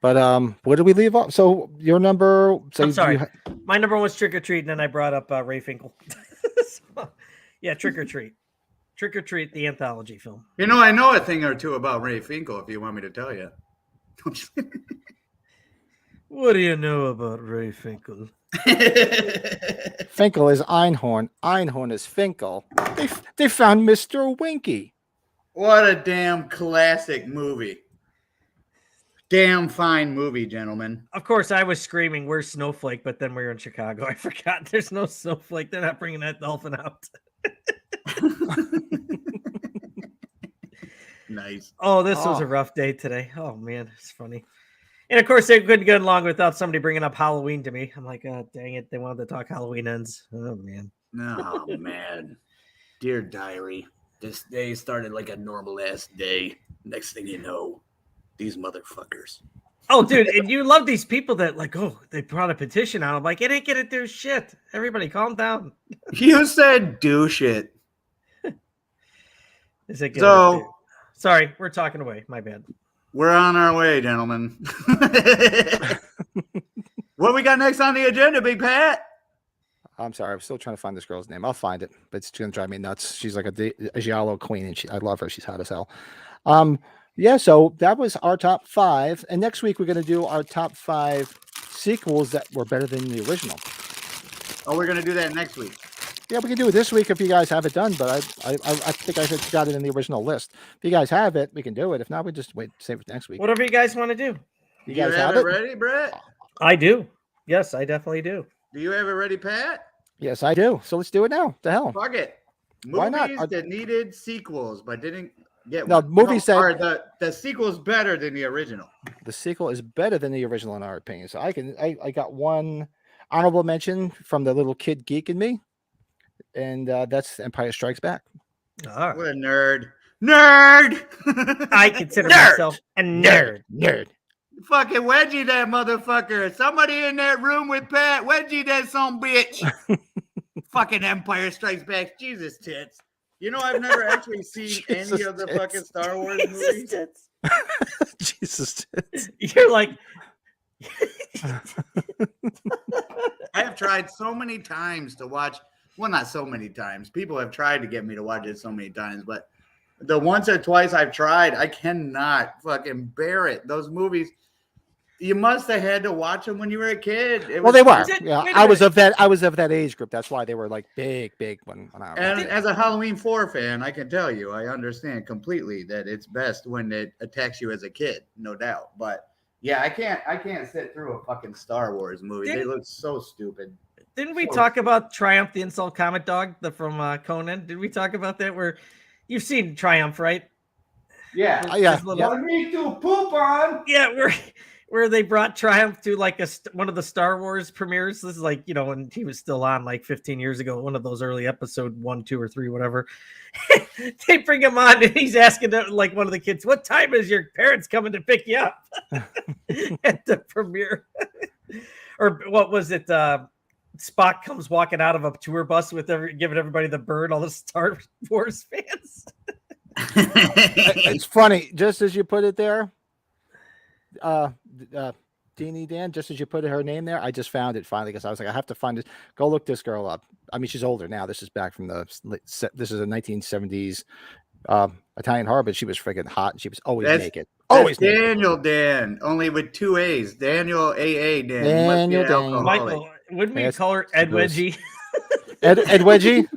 But where did we leave off? So your number. So I'm you- sorry. you- My number one was Trick or Treat, and then I brought up Ray Finkel. So, yeah, Trick or Treat. Trick or Treat, the anthology film. You know, I know a thing or two about Ray Finkel. If you want me to tell you. What do you know about Ray Finkel? Finkel is Einhorn. Einhorn is Finkel. They found Mr. Winky. What a damn classic movie. Damn fine movie, gentlemen. Of course, I was screaming, "Where's Snowflake?" But then we were in Chicago. I forgot there's no Snowflake. They're not bringing that dolphin out. Nice. Oh, this was a rough day today. Oh, man, it's funny. And of course, they couldn't get along without somebody bringing up Halloween to me. I'm like, oh, dang it. They wanted to talk Halloween ends. Oh, man. Oh, man. Dear diary, this day started like a normal ass day. Next thing you know, these motherfuckers. Oh, dude, and you love these people that, like, oh, they brought a petition out. I'm like, it ain't going to do shit. Everybody calm down. You said do shit. Is it So- Sorry, we're talking away. My bad. We're on our way, gentlemen. What we got next on the agenda, Big Pat? I'm sorry. I'm still trying to find this girl's name. I'll find it, but it's going to drive me nuts. She's like a Giallo queen, and I love her. She's hot as hell. Yeah, so that was our top 5. And next week, we're going to do our top 5 sequels that were better than the original. Oh, we're going to do that next week. Yeah, we can do it this week if you guys have it done, but I think I got it in the original list. If you guys have it, we can do it. If not, we just wait, save it next week. Whatever you guys want to do. You Do guys you have it it? ready, Brett? I do. Yes, I definitely do. Do you have it ready, Pat? Yes, I do. So let's do it now. The hell? Fuck it. Why not? Movies that needed sequels but didn't get No, one. movies that- are the sequel's better than the original. The sequel is better than the original in our opinion. So I got one honorable mention from the little kid geek in me, and that's Empire Strikes Back. All right. What a nerd. Nerd! I consider Nerd! myself a nerd. Nerd. Fucking wedgie that motherfucker. Somebody in that room with Pat, wedgie that some bitch. Fucking Empire Strikes Back. Jesus tits. You know, I've never actually seen any Jesus of the tits. fucking Star Wars Jesus movies. tits. Jesus. You're like, I have tried so many times to watch. Well, not so many times. People have tried to get me to watch it so many times, but the once or twice I've tried, I cannot fucking bear it. Those movies, you must have had to watch them when you were a kid. It Well, was- they were. Wait a Yeah, minute. I was of that age group. That's why they were like big when I was. And as a Halloween 4 fan, I can tell you, I understand completely that it's best when it attacks you as a kid, no doubt. But yeah, I can't sit through a fucking Star Wars movie. They Didn't- look so stupid. didn't we Oh. talk about Triumph, the insult comic dog from Conan? Did we talk about that? Where you've seen Triumph, right? Yeah. Yeah, His little- yeah. Want me to poop on? Yeah, where they brought Triumph to like one of the Star Wars premieres. This is like, you know, when he was still on like 15 years ago, one of those early episode 1, 2, or 3, whatever. They bring him on and he's asking like one of the kids, "What time is your parents coming to pick you up?" At the premiere. Or what was it? Spock comes walking out of a tour bus with giving everybody the bird, all the Star Wars fans. It's funny, just as you put it there, Deanie Dan, just as you put her name there, I just found it finally because I was like, I have to find it. Go look this girl up. I mean, she's older now. This is back from this is a 1970s Italian horror, but she was freaking hot and she was always That's- naked. That's Always naked. Daniel Dan, only with 2 A's. Daniel AA Dan. He must be Daniel an Dan. alcoholic. Michael, wouldn't we Yes, call her she Ed was. Wedgie? Ed Wedgie,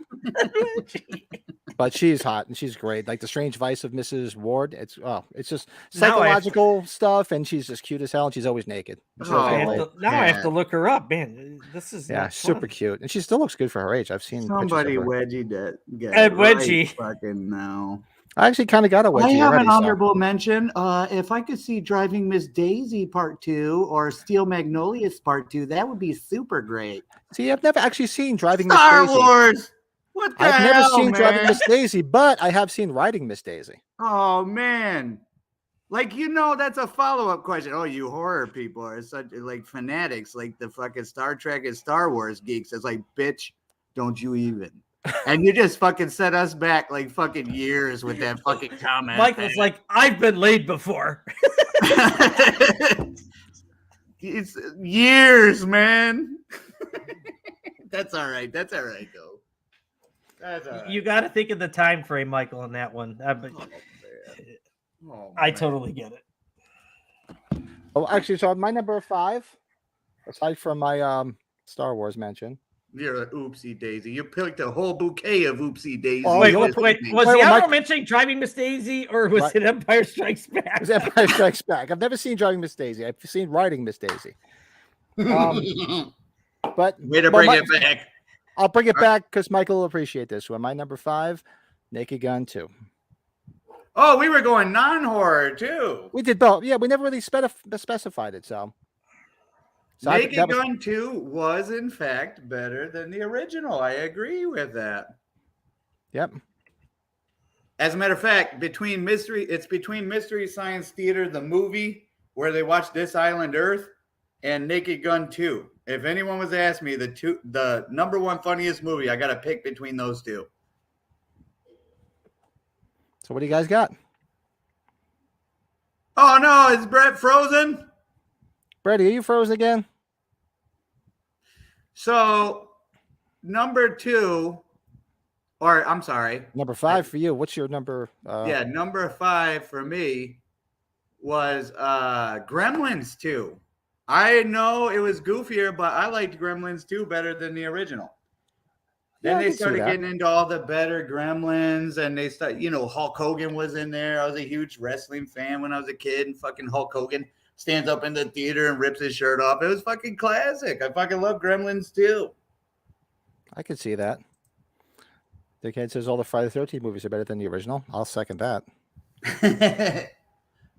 but she's hot and she's great. Like the Strange Vice of Mrs. Ward. It's just Now I have to- psychological stuff, and she's just cute as hell, and she's always naked. She's Oh, always I have naked. to, now I have to man. look her up, man. This is Yeah, not super fun. cute, and she still looks good for her age. I've seen pictures of Somebody her. wedgie that. guy Ed right Wedgie. Fucking now. I actually kind of got a wedgie I have already. an so- honorable mention. If I could see Driving Miss Daisy Part 2 or Steel Magnolias Part 2, that would be super great. See, I've never actually seen Driving Miss Star Daisy. Wars. What the I've never hell, seen Driving man? Miss Daisy, but I have seen Riding Miss Daisy. Oh man. Like, you know, that's a follow-up question. Oh, you horror people are such like fanatics, like the fucking Star Trek and Star Wars geeks. It's like, bitch, don't you even. And you just fucking set us back like fucking years with that fucking comment. Michael's like, I've been laid before. It's years, man. That's all right. That's all right, though. That's all right. You got to think of the time frame, Michael, on that one. But Oh, man. Oh, I man. totally get it. Oh, actually, so my number 5, aside from my Star Wars mention. You're a oopsie daisy. You picked a whole bouquet of oopsie daisies. Oh, Wait, you wait, wanna wait. put- Was wait, the well, honorable Mike- mentioning Driving Miss Daisy, or was Right. it Empire Strikes Back? It was Empire Strikes Back. I've never seen Driving Miss Daisy. I've seen Riding Miss Daisy. But Way to well, bring my- it back. I'll bring it back because Michael will appreciate this one. My number 5, Naked Gun 2. Oh, we were going non-horror too. We did both. Yeah, we never really specified it. So Naked that was- Gun 2 was in fact better than the original. I agree with that. Yep. As a matter of fact, between Mystery Science Theater, the movie where they watch This Island Earth, and Naked Gun 2. If anyone was to ask me the number one funniest movie, I got to pick between those two. So what do you guys got? Oh no, is Brett frozen? Brady, are you frozen again? So number 2, or I'm sorry. Number 5 for you. What's your number? Yeah, number 5 for me was Gremlins 2. I know it was goofier, but I liked Gremlins 2 better than the original. Yeah, Then I they can see started that. getting into all the better Gremlins, and they start, Hulk Hogan was in there. I was a huge wrestling fan when I was a kid, and fucking Hulk Hogan stands up in the theater and rips his shirt off. It was fucking classic. I fucking love Gremlins 2. I can see that. The kid says all the Friday the 13th movies are better than the original. I'll second that.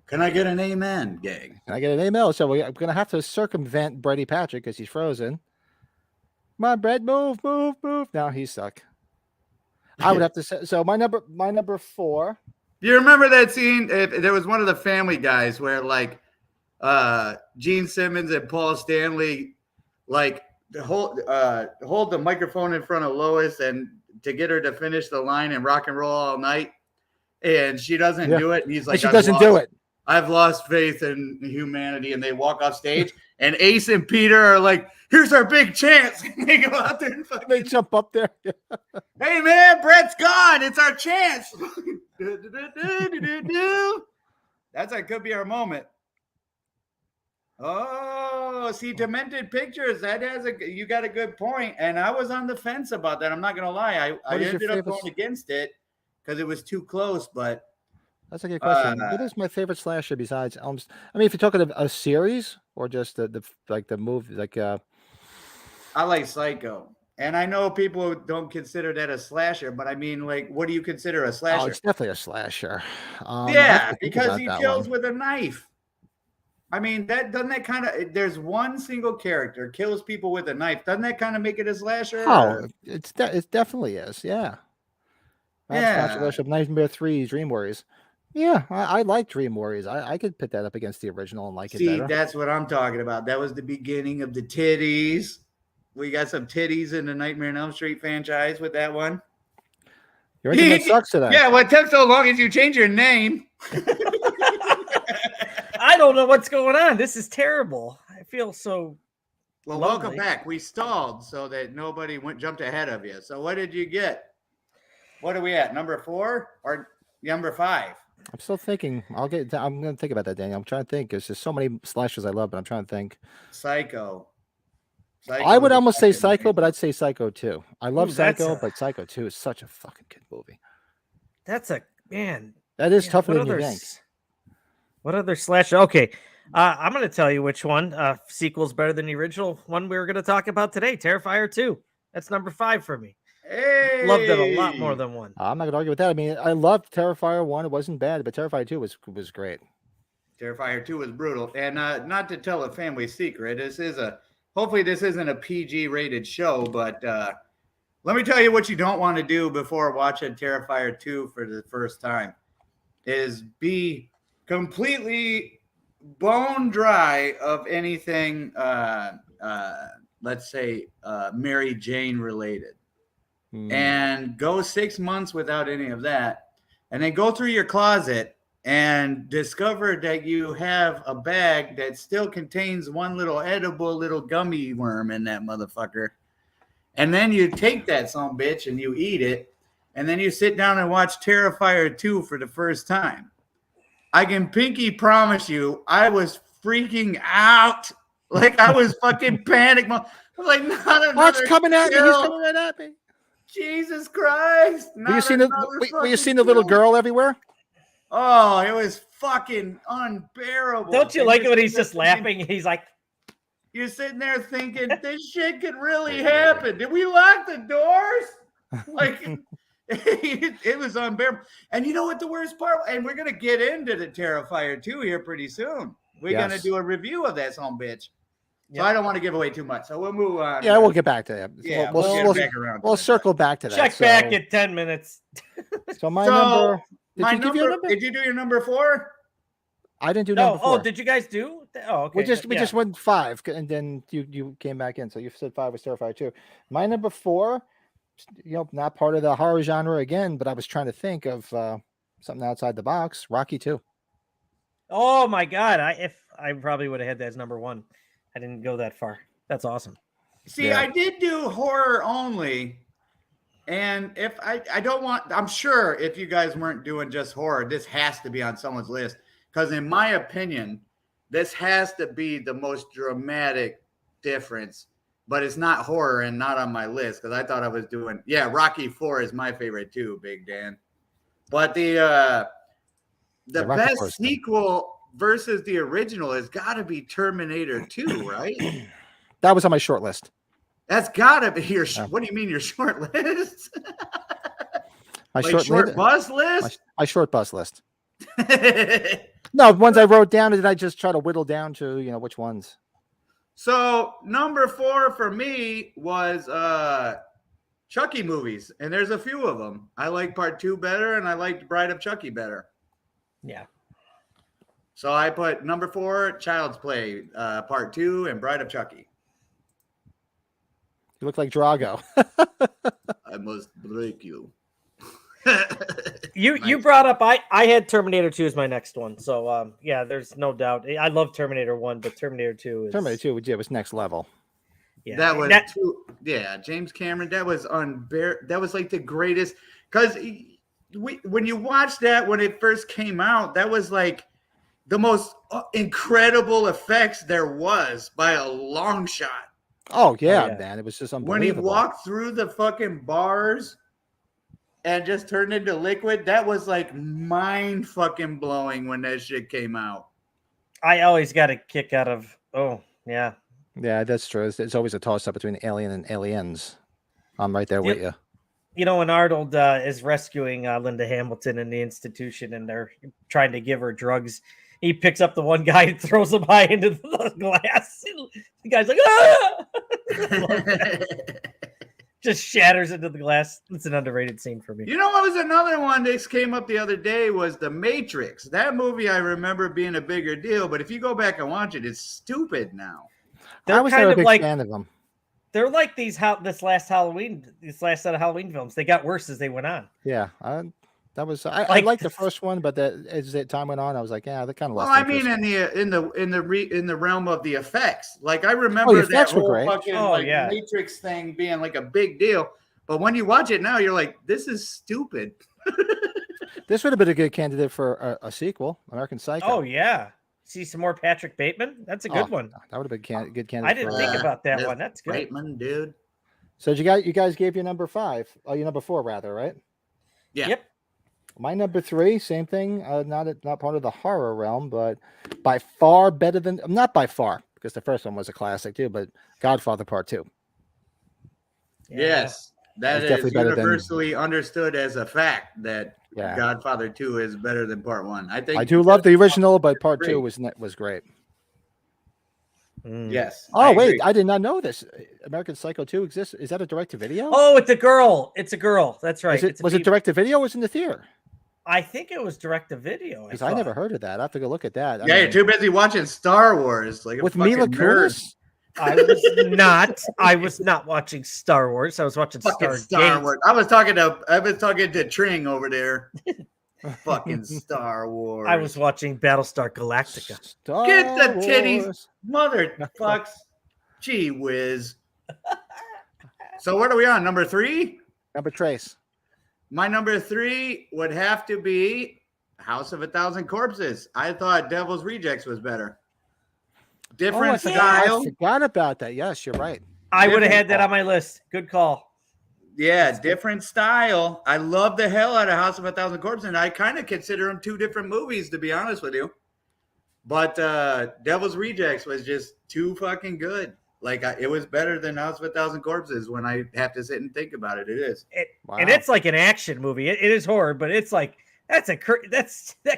Can I get an amen, gang? Can I get an email? So I'm going to have to circumvent Brady Patrick because he's frozen. Come on, Brett, move. Now he's stuck. I would have to say, so my number 4. You remember that scene? There was one of the Family Guys where like Gene Simmons and Paul Stanley like hold the microphone in front of Lois and to get her to finish the line and rock and roll all night, and she doesn't do it, and he's like, And she doesn't do it. I've lost faith in humanity, and they walk off stage, and Ace and Peter are like, here's our big chance. And they go out there and They fucking, jump up there. hey man, Brett's gone. It's our chance. That could be our moment. Oh, see, Demented Pictures. You got a good point. And I was on the fence about that. I'm not gonna lie. I What is your ended up favorite- going against it because it was too close, but That's a good question. What is my favorite slasher besides Elm? I mean, if you're talking a series or just the movie, I like Psycho. And I know people don't consider that a slasher, but I mean, like, what do you consider a oh, slasher? it's definitely a slasher. I have Yeah, to think because about he that kills one. with a knife. I mean, that kind of, there's one single character kills people with a knife. Doesn't that kind of make it a slasher? Oh, it definitely is. Yeah. Yeah. Slasher, Nightmare 3, Dream Warriors. Yeah, I like Dream Warriors. I could put that up against the original and like it See, better. that's what I'm talking about. That was the beginning of the titties. We got some titties in the Nightmare on Elm Street franchise with that one. Your internet sucks today. Yeah, what took so long is you change your name. I don't know what's going on. This is terrible. I feel so. Well, Lovely. welcome back. We stalled so that nobody jumped ahead of you. So what did you get? What are we at? Number 4 or number 5? I'm still thinking. I'm going to think about that, Daniel. I'm trying to think. There's just so many slashers I love, but I'm trying to think. Psycho. I would is almost say fucking Psycho, amazing. but I'd say Psycho 2. I love Ooh, that's Psycho, a- but Psycho 2 is such a fucking good movie. That's a man. That is Yeah, tougher what than you other think. s- What other slash? Okay, I'm going to tell you which one. Sequel's better than the original one we were going to talk about today. Terrifier 2. That's number 5 for me. Hey! Loved it a lot more than 1. I'm not going to argue with that. I mean, I loved Terrifier 1. It wasn't bad, but Terrifier 2 was great. Terrifier 2 was brutal. And not to tell a family secret, hopefully this isn't a PG rated show, but let me tell you what you don't want to do before watching Terrifier 2 for the first time is be completely bone dry of anything, let's say, Mary Jane related. Hmm. And go 6 months without any of that. And then go through your closet and discovered that you have a bag that still contains one little edible little gummy worm in that motherfucker. And then you take that son of a bitch and you eat it. And then you sit down and watch Terrifier 2 for the first time. I can pinky promise you, I was freaking out. Like I was fucking panic. I was like, not another What's coming at me? He's kill. coming right at me. Jesus Christ. Were you seeing the little girl everywhere? Oh, it was fucking unbearable. Don't you And like it you're when he's sitting just there thinking- laughing? He's like, You're sitting there thinking, this shit could really happen. Did we lock the doors? Like, it was unbearable. And you know what the worst part? And we're going to get into the Terrifier 2 here pretty soon. We're going to Yes. do a review of that son of a bitch. So Yep. I don't want to give away too much. So we'll move on. Yeah, we'll get back to that. Yeah, we'll, we'll we'll, get back around. to we'll that. circle back to that. check So- back in 10 minutes. So my So, number. Did My you give your number, number? did you do your number 4? I didn't do No, number 4. oh, did you guys do? Oh, okay. we just yeah. went 5, and then you came back in. So you said 5 was Terrifier 2. My number 4, not part of the horror genre again, but I was trying to think of something outside the box. Rocky 2. Oh my God! I probably would have had that as number 1. I didn't go that far. That's awesome. See, Yeah. I did do horror only. And if I don't want, I'm sure if you guys weren't doing just horror, this has to be on someone's list. Because in my opinion, this has to be the most dramatic difference. But it's not horror and not on my list because I thought I was doing, Rocky 4 is my favorite too, Big Dan. But the Yeah, Rocky best 4 is good. sequel versus the original has got to be Terminator 2, right? That was on my short list. That's gotta be your. Yeah. What do you mean your short list? My Like short bus list? my short bus list. No, ones I wrote down, and then I just try to whittle down to which ones. So number 4 for me was Chucky movies, and there's a few of them. I like Part 2 better, and I liked Bride of Chucky better. Yeah. So I put number 4, Child's Play, Part 2, and Bride of Chucky. You look like Drago. I must break you. You Nice. brought up I had Terminator 2 as my next one. So yeah, there's no doubt. I love Terminator 1, but Terminator 2 is Terminator 2 was next level. Yeah. That was That- James Cameron. That was that was like the greatest because when you watch that when it first came out, that was like the most incredible effects there was by a long shot. Oh yeah, yeah. man, it was just When he unbelievable. walked through the fucking bars and just turned into liquid, that was like mind fucking blowing when that shit came out. I always got a kick out of yeah. Yeah, that's true. It's always a toss up between Alien and Aliens. I'm right there with you. You know, when Arnold is rescuing Linda Hamilton in the institution and they're trying to give her drugs, he picks up the one guy and throws him high into the glass. The guy's like, ah! Just shatters into the glass. It's an underrated scene for me. You know what was another one that came up the other day was The Matrix. That movie I remember being a bigger deal, but if you go back and watch it, it's stupid now. I They're was kind never a of big like fan of them. they're like this last set of Halloween films. They got worse as they went on. Yeah, I Like- liked the first one, but as the time went on, I was like, yeah, they kind of Well, lost. I mean, interest. in the realm of the effects, like I remember the that effects were whole great. fucking Oh, like, yeah. Matrix thing being like a big deal. But when you watch it now, you're like, this is stupid. This would have been a good candidate for a sequel, American Psycho. Oh yeah. See some more Patrick Bateman? That's a good Oh, one. That would have been good candidate. I didn't for, think about that That's one. That's good. Bateman, dude. So you guys gave your number 5. Oh, your number 4 rather, right? Yeah. Yep. My number 3, same thing. Not part of the horror realm, but by far better than not by far because the first one was a classic too. But Godfather Part 2. Yeah. Yes, that It's is definitely better than- universally understood as a fact that Yeah. Godfather 2 is better than Part 1. I think I do love the original, but Part Great. 2 was great. Mm. Yes. Oh I wait, agree. I did not know this. American Psycho 2 exists. Is that a direct to video? Oh, it's a girl. It's a girl. That's right. Was it direct to video or was it in the theater? I think it was direct to video. Because I never heard of that. I have to go look at that. I Yeah, you're mean, too busy watching Star Wars. Like a with fucking Mila nerd. Kunis. I was not watching Star Wars. I was watching Fucking Stargate. Star Wars. I was talking to Tring over there. Fucking Star Wars. I was watching Battlestar Galactica. Star Get the titties, Wars. motherfucks. Gee whiz. So what are we on? Number 3? Number Trace. My number 3 would have to be House of a Thousand Corpses. I thought Devil's Rejects was better. Different I style. forgot about that. Yes, you're right. I would have Different had that on my list. Good call. Yeah, different style. I love the hell out of House of a Thousand Corpses, and I kind of consider them 2 different movies, to be honest with you. But Devil's Rejects was just too fucking good. Like, it was better than House of a Thousand Corpses when I have to sit and think about it. It is. And it's like an action movie. It is horror, but it's like that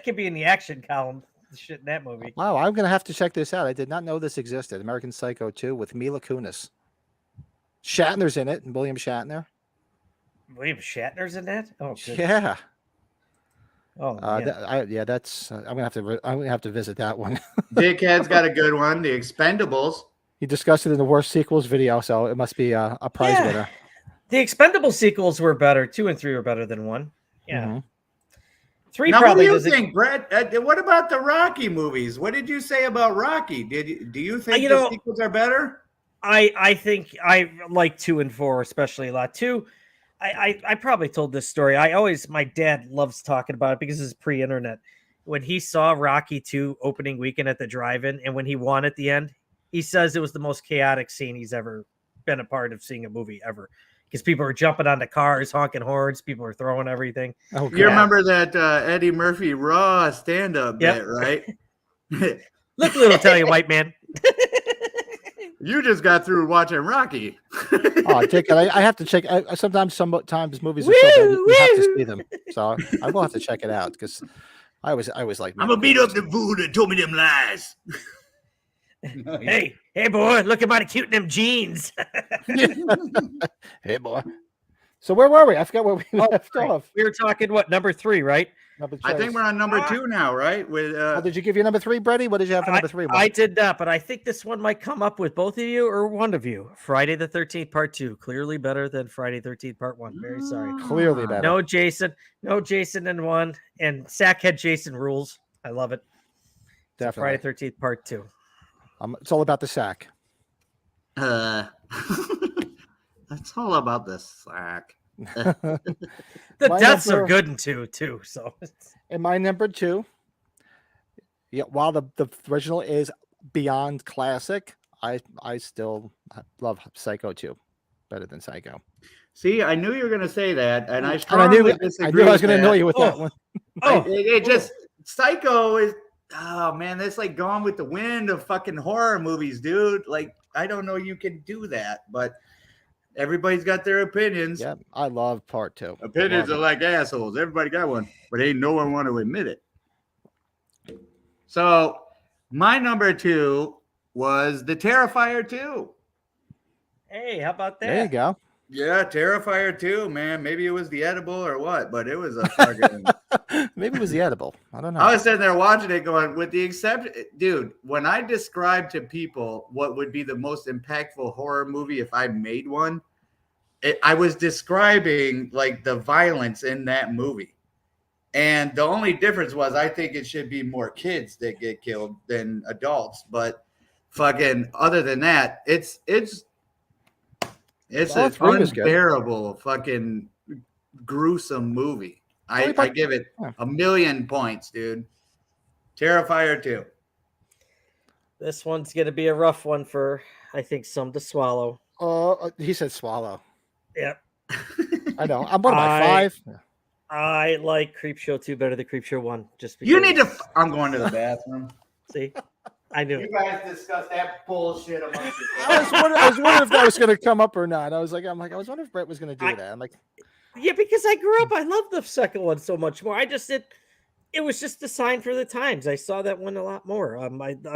could be in the action column. The shit in that movie. Wow, I'm gonna have to check this out. I did not know this existed. American Psycho 2 with Mila Kunis. Shatner's in it, and William Shatner. William Shatner's in that? Oh, good. Yeah. Oh, yeah. That's. I'm gonna have to visit that one. Dickhead's got a good one. The Expendables. He discussed it in the worst sequels video, so it must be a prize Yeah. winner. The Expendable sequels were better. 2 and 3 were better than 1. Yeah. Mhm. 3 Now, what do probably you doesn't. think, Brett? What about the Rocky movies? What did you say about Rocky? Do you think you the know- sequels are better? I think I like 2 and 4 especially a lot. 2, I probably told this story. My dad loves talking about it because it's pre-internet. When he saw Rocky 2 opening weekend at the drive-in, and when he won at the end, he says it was the most chaotic scene he's ever been a part of seeing a movie ever. Because people are jumping onto cars, honking horns, people are throwing everything. Oh, You God. remember that Eddie Murphy Raw stand-up Yep. bit, right? Look, little Italian white man. You just got through watching Rocky. Oh, Dick, I have to check. Sometimes movies are so bad you have to see them. So I will have to check it out because I was like, I'm gonna beat up the fool that told me them lies. Hey, boy, look at my cute in them jeans. Hey, boy. So where were we? I forgot where we left right. off. We were talking number 3, right? Number I think Trace. we're on number 2 now, right? With Did you give your number 3, Brady? What did you have for number 3? I did not, but I think this one might come up with both of you or one of you. Friday the 13th Part 2, clearly better than Friday 13th Part 1. Very sorry. Clearly better. No Jason in 1, and Sackhead Jason rules. I love it. Definitely. Friday 13th Part 2. It's all about the sack. That's all about the sack. The My deaths number- are good in 2 too. So And my number 2, yeah, while the original is beyond classic, I still love Psycho 2 better than Psycho. See, I knew you were gonna say that, and I And I strongly knew disagree. I was going to with annoy that. you with that one. It just Psycho is. Oh man, that's like Gone with the Wind of fucking horror movies, dude. Like, I don't know you can do that, but everybody's got their opinions. Yeah, I love Part 2. Opinions Love are it. like assholes. Everybody got one, but ain't no one want to admit it. So my number 2 was the Terrifier 2. hey, how about that? There you go. Yeah, Terrifier 2, man. Maybe it was the edible or what, but it was a fucking. Maybe it was the edible. I don't know. I was sitting there watching it going, with the exception, dude, when I describe to people what would be the most impactful horror movie if I made one, I was describing like the violence in that movie. And the only difference was I think it should be more kids that get killed than adults. But fucking other than that, it's All an three was good. unbearable fucking gruesome movie. I give it Yeah. 1,000,000 points, dude. Terrifier 2. This one's gonna be a rough one for I think some to swallow. He said swallow. Yep. I know. I'm one of my I- 5. I like Creepshow 2 better than Creepshow 1. Just because You need to. I'm going to the bathroom. see. I knew You it. guys discuss that bullshit amongst I was wondering if that was going to come up or not. I was wondering if Brett was going to do I- that. I'm like, Yeah, because I grew up, I love the second one so much more. It was just a sign for the times. I saw that one a lot more. I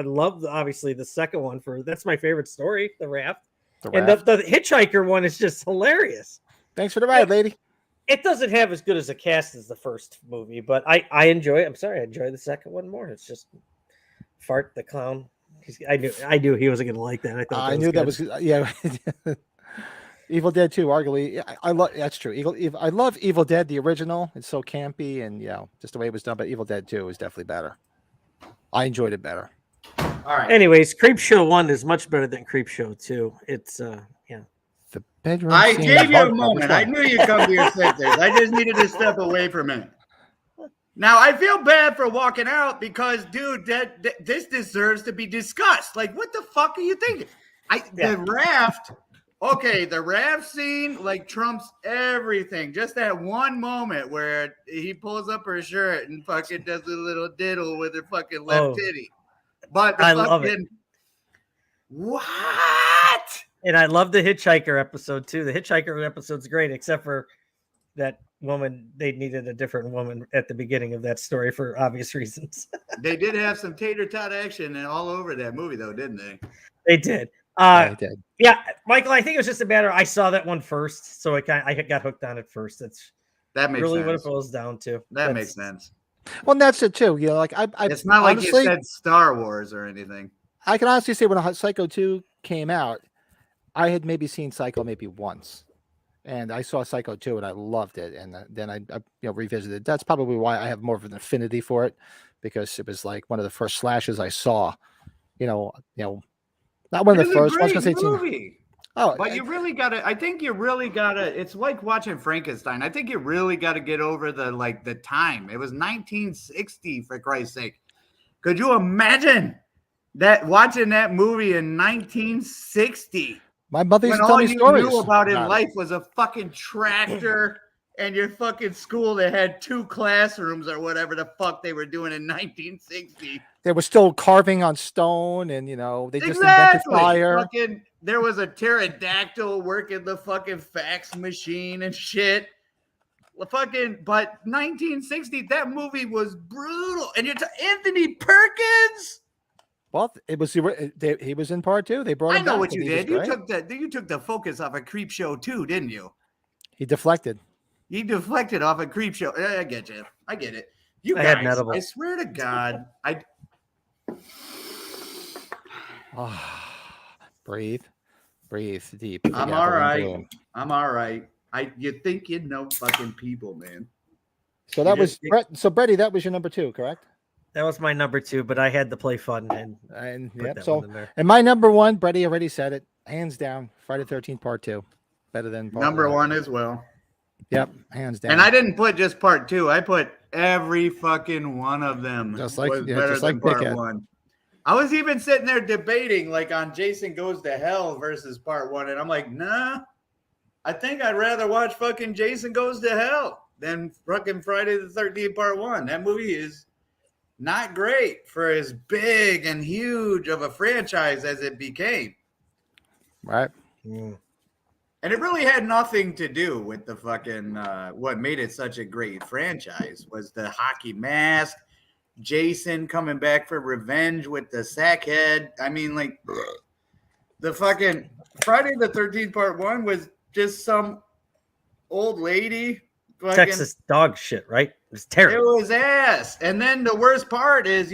love obviously the second one that's my favorite story, The Raft. And the hitchhiker one is just hilarious. Thanks for the ride, lady. It doesn't have as good as a cast as the first movie, but I enjoy it. I'm sorry, I enjoy the second one more. It's just Fart the clown. I knew he wasn't gonna like that. I thought I knew that good. was yeah. Evil Dead 2, arguably. I love that's true. I love Evil Dead, the original. It's so campy and just the way it was done. But Evil Dead 2 is definitely better. I enjoyed it better. All right. Anyways, Creep Show 1 is much better than Creep Show 2. It's yeah. The bedroom. I scene gave in you a Heart Club, moment. which I one? knew you'd come to your senses. I just needed to step away from it. Now I feel bad for walking out because, dude, this deserves to be discussed. Like, what the fuck are you thinking? The raft. Okay, the raft scene like trumps everything. Just that one moment where he pulls up her shirt and fucking does a little diddle with her fucking left titty. But the I love it. fucking what? And I love the Hitchhiker episode too. The Hitchhiker episode's great, except for that woman. They needed a different woman at the beginning of that story for obvious reasons. They did have some tater tot action and all over that movie, though, didn't they? They did. I did. Yeah, Michael. I think it was just a matter. I saw that one first, so I got hooked on it first. That's That makes really sense. what it boils down to. That makes sense. Well, and that's it too. Like I It's not like honestly, you said Star Wars or anything. I can honestly say when Psycho 2 came out, I had maybe seen Psycho maybe once, and I saw Psycho 2 and I loved it. And then I revisited. That's probably why I have more of an affinity for it, because it was like one of the first slashes I saw. Not one of the first. I was gonna say movie. Oh, But you really gotta. I think you really gotta. It's like watching Frankenstein. I think you really gotta get over the time. It was 1960, for Christ's sake. Could you imagine that watching that movie in 1960? my mother used When to tell all me you stories knew about in it. life was a fucking tractor and your fucking school that had 2 classrooms or whatever the fuck they were doing in 1960. They were still carving on stone, and they just invented fire. Fucking, there was a pterodactyl working the fucking fax machine and shit. But 1960, that movie was brutal. And you're Anthony Perkins. Well, it was he was in part 2. They brought him I know back, what and you he was did. great. You took the focus off of Creep Show 2, didn't you? He deflected. You deflected off a Creep Show. I get you. I get it. You I had an guys, edible. I swear to God, Breathe deep. I'm all right. I'm all right. You think you know fucking people, man. So that was Brett. So Brady, that was your number 2, correct? That was my number 2, but I had to play fun And put yep. that So one in there. and my number 1, Brady already said it, hands down. Friday the 13th Part 2, better than part Number 1 as well. Yep, hands down. And I didn't put just part 2. I put every fucking one of them. Just like- was yeah, better just than like part Dickhead. 1. I was even sitting there debating like on Jason Goes to Hell versus part 1. And I'm like, nah, I think I'd rather watch fucking Jason Goes to Hell than fucking Friday the 13th part 1. That movie is not great for as big and huge of a franchise as it became. Right. Mm. And it really had nothing to do with the fucking what made it such a great franchise was the hockey mask, Jason coming back for revenge with the sack head. I mean, like the fucking Friday the 13th part 1 was just some old lady. Fucking, Texas dog shit, right? It was terrible. it was ass. And then the worst part is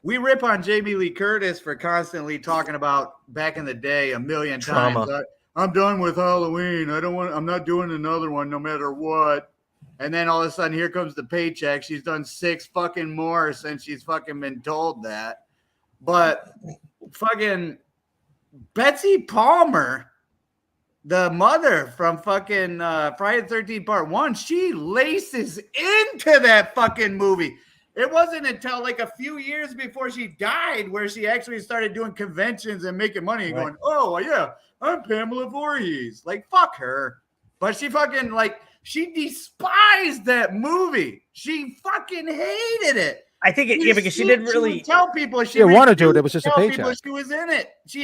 we rip on Jamie Lee Curtis for constantly talking about back in the day a million Trauma. times. I'm done with Halloween. I'm not doing another one no matter what. And then all of a sudden here comes the paycheck. She's done 6 fucking more since she's fucking been told that. But fucking Betsy Palmer, the mother from fucking Friday the 13th part 1, she laces into that fucking movie. It wasn't until like a few years before she died where she actually started doing conventions and making money and going, oh, yeah, I'm Pamela Voorhees. Like, fuck her. But she fucking, like, she despised that movie. She fucking hated it. I think because she didn't really would tell people she didn't want to do it. refused It was just a to tell people paycheck. she was in it. She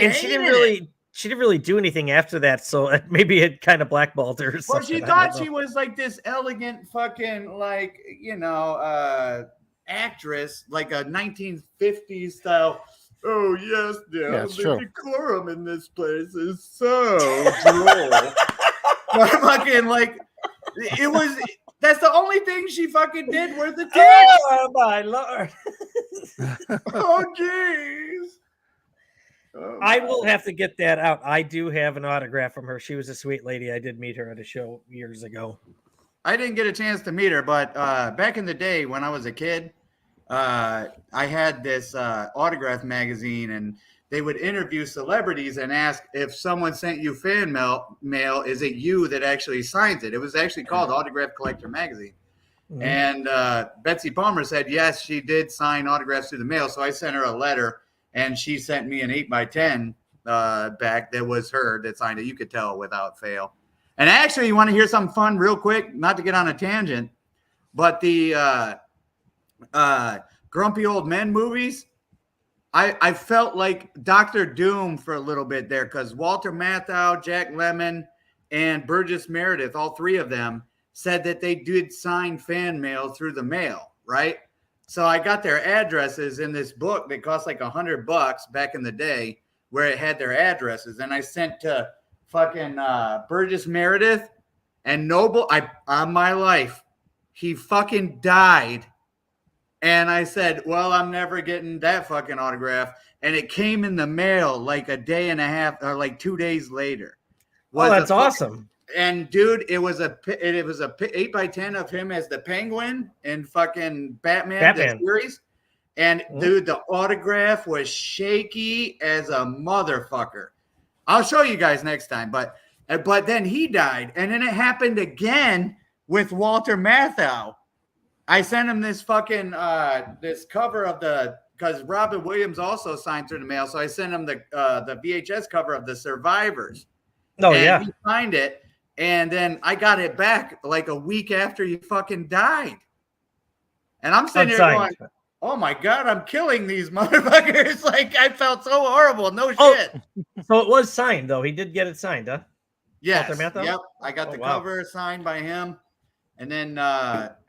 didn't really do anything after that, so maybe it kind of blackballed her or Well, something. she I thought don't she know. was like this elegant fucking like, actress, like a 1950s style. Oh, yes, Yeah, the it's true. decorum in this place is so droll. But fucking like, it was, that's the only thing she fucking did worth the tits. Oh my lord! Oh, jeez. Oh, I my. will have to get that out. I do have an autograph from her. She was a sweet lady. I did meet her at a show years ago. I didn't get a chance to meet her, but back in the day when I was a kid, I had this autograph magazine, and they would interview celebrities and ask if someone sent you fan mail, is it you that actually signs it? It was actually called Autograph Collector Magazine. Mhm. And Betsy Palmer said, yes, she did sign autographs through the mail. So I sent her a letter, and she sent me an 8x10 back that was her that signed it. You could tell without fail. And actually, you want to hear something fun real quick? Not to get on a tangent, but the Grumpy Old Men movies, I felt like Dr. Doom for a little bit there, because Walter Matthau, Jack Lemmon, and Burgess Meredith, all three of them, said that they did sign fan mail through the mail, right? So I got their addresses in this book that cost like $100 back in the day, where it had their addresses. And I sent to fucking Burgess Meredith and Noble. On my life, he fucking died. And I said, well, I'm never getting that fucking autograph. And it came in the mail like a day and a half, or like 2 days later. Oh, that's awesome. And dude, it was a 8x10 of him as the Penguin in fucking Batman. The series. And dude, the autograph was shaky as a motherfucker. I'll show you guys next time. But then he died, and then it happened again with Walter Matthau. I sent him this fucking this cover of because Robin Williams also signed through the mail, so I sent him the VHS cover of The Survivors. Oh, and yeah. he signed it, and then I got it back like a week after he fucking died. And I'm sitting there going, oh my God, I'm killing these motherfuckers. Like, I felt so horrible. No shit. So it was signed, though. He did get it signed, huh? Yes. Walter Matthau? Yep. I got the cover signed by him. And then,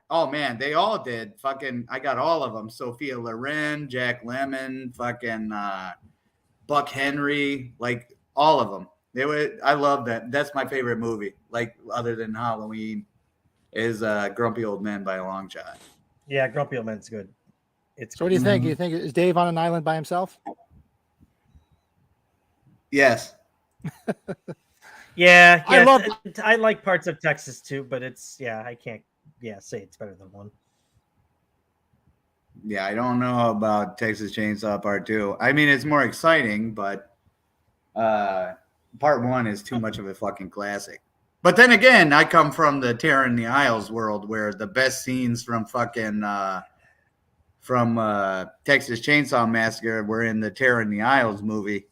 oh man, they all did. Fucking, I got all of them. Sophia Loren, Jack Lemmon, fucking Buck Henry, like all of them. I love that. That's my favorite movie. Like, other than Halloween, is Grumpy Old Men by a long shot. Yeah, Grumpy Old Men's good. So what do you think? You think is Dave on an island by himself? Yes. Yeah, I I like parts of Texas too, but I can't say it's better than one. Yeah, I don't know about Texas Chainsaw Part 2. I mean, it's more exciting, but Part 1 is too much of a fucking classic. But then again, I come from the Terror in the Isles world, where the best scenes from fucking Texas Chainsaw Massacre were in the Terror in the Isles movie.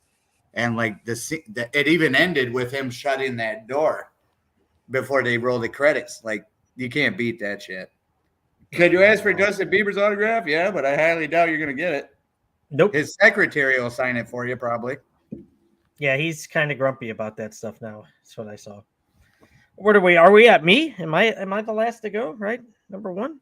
And like it even ended with him shutting that door before they roll the credits. Like, you can't beat that shit. Could you ask for Justin Bieber's autograph? Yeah, but I highly doubt you're going to get it. Nope. His secretary will sign it for you, probably. Yeah, he's kind of grumpy about that stuff now. That's what I saw. Where are we at? Me? Am I the last to go? Right, number one.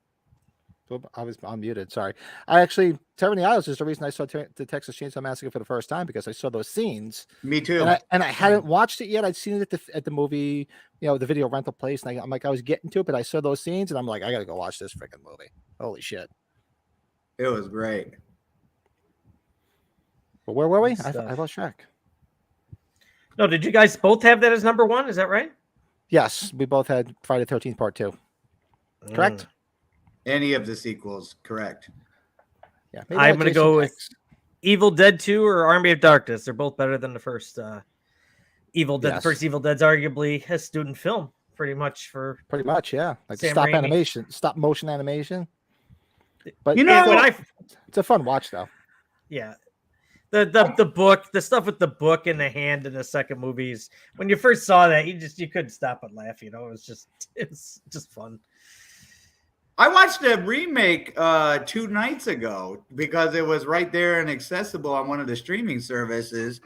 I was unmuted. Sorry. I actually, Terror in the Isles is the reason I saw the Texas Chainsaw Massacre for the first time, because I saw those scenes. Me too. And I hadn't watched it yet. I'd seen it at the movie, the video rental place. And I'm like, I was getting to it, but I saw those scenes and I'm like, I got to go watch this freaking movie. Holy shit. It was great. But where were we? I lost track. No, did you guys both have that as number one? Is that right? Yes. We both had Friday the 13th Part 2. Correct? Any of the sequels, correct. Yeah. I'm going to go with Evil Dead 2 or Army of Darkness. They're both better than the first Evil Dead. Yes. The first Evil Dead's arguably a student film, pretty much, yeah. Like Sam stop Raimi. stop motion animation. But it's a fun watch though. Yeah. The book, the stuff with the book in the hand in the second movies. When you first saw that, you couldn't stop but laugh. It was just fun. I watched a remake 2 nights ago because it was right there and accessible on one of the streaming services.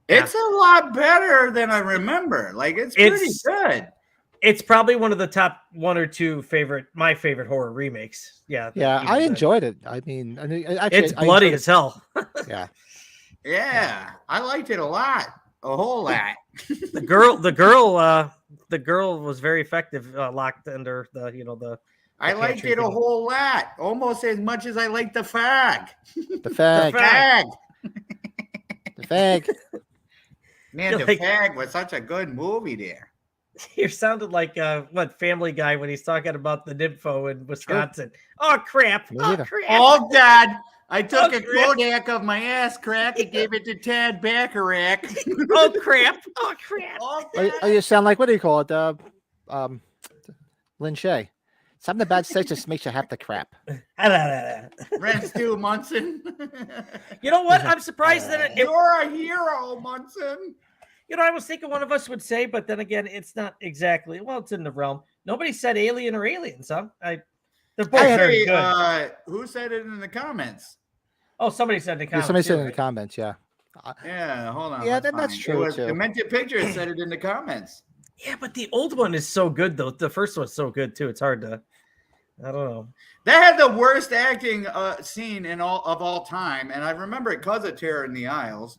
Yeah. It's a lot better than I remember. Like, it's pretty good. It's probably one of the top 1 or 2 my favorite horror remakes. Yeah. Yeah, I enjoyed it. I mean, actually, it's bloody as hell. Yeah. Yeah, I liked it a lot. A whole lot. The girl was very effective, locked under the I liked it a whole lot, almost as much as I liked the fag. The fag. The fag. The Fag. Man, You're The like- Fag was such a good movie there. You sounded like what Family Guy when he's talking about the nympho in Wisconsin. Oh crap! Me Oh neither. crap! Oh God! I took Oh, a crap. Kodak of my ass crack and gave it to Tad Bacharach. Oh crap! Oh crap! Oh, Oh, you sound like, what do you call it? Lin Shay. Something about sex just makes you have to crap. Ren Stu Munson. You know what? I'm surprised that it, You're a hero, Munson. you know, I was thinking one of us would say, but then again, it's not exactly. Well, it's in the realm. Nobody said Alien or Aliens, huh? They're both very Hey, good. who said it in the comments? Oh, somebody said in the Yeah, comments. somebody said too, in the right? comments, yeah. Yeah, hold on. Yeah, let's that's find. true, It was too. Demented Pictures said it in the comments. Yeah, but the old one is so good though. The first one's so good too. It's hard to. I don't know. That had the worst acting scene in all time, and I remember it because of Terror in the Isles.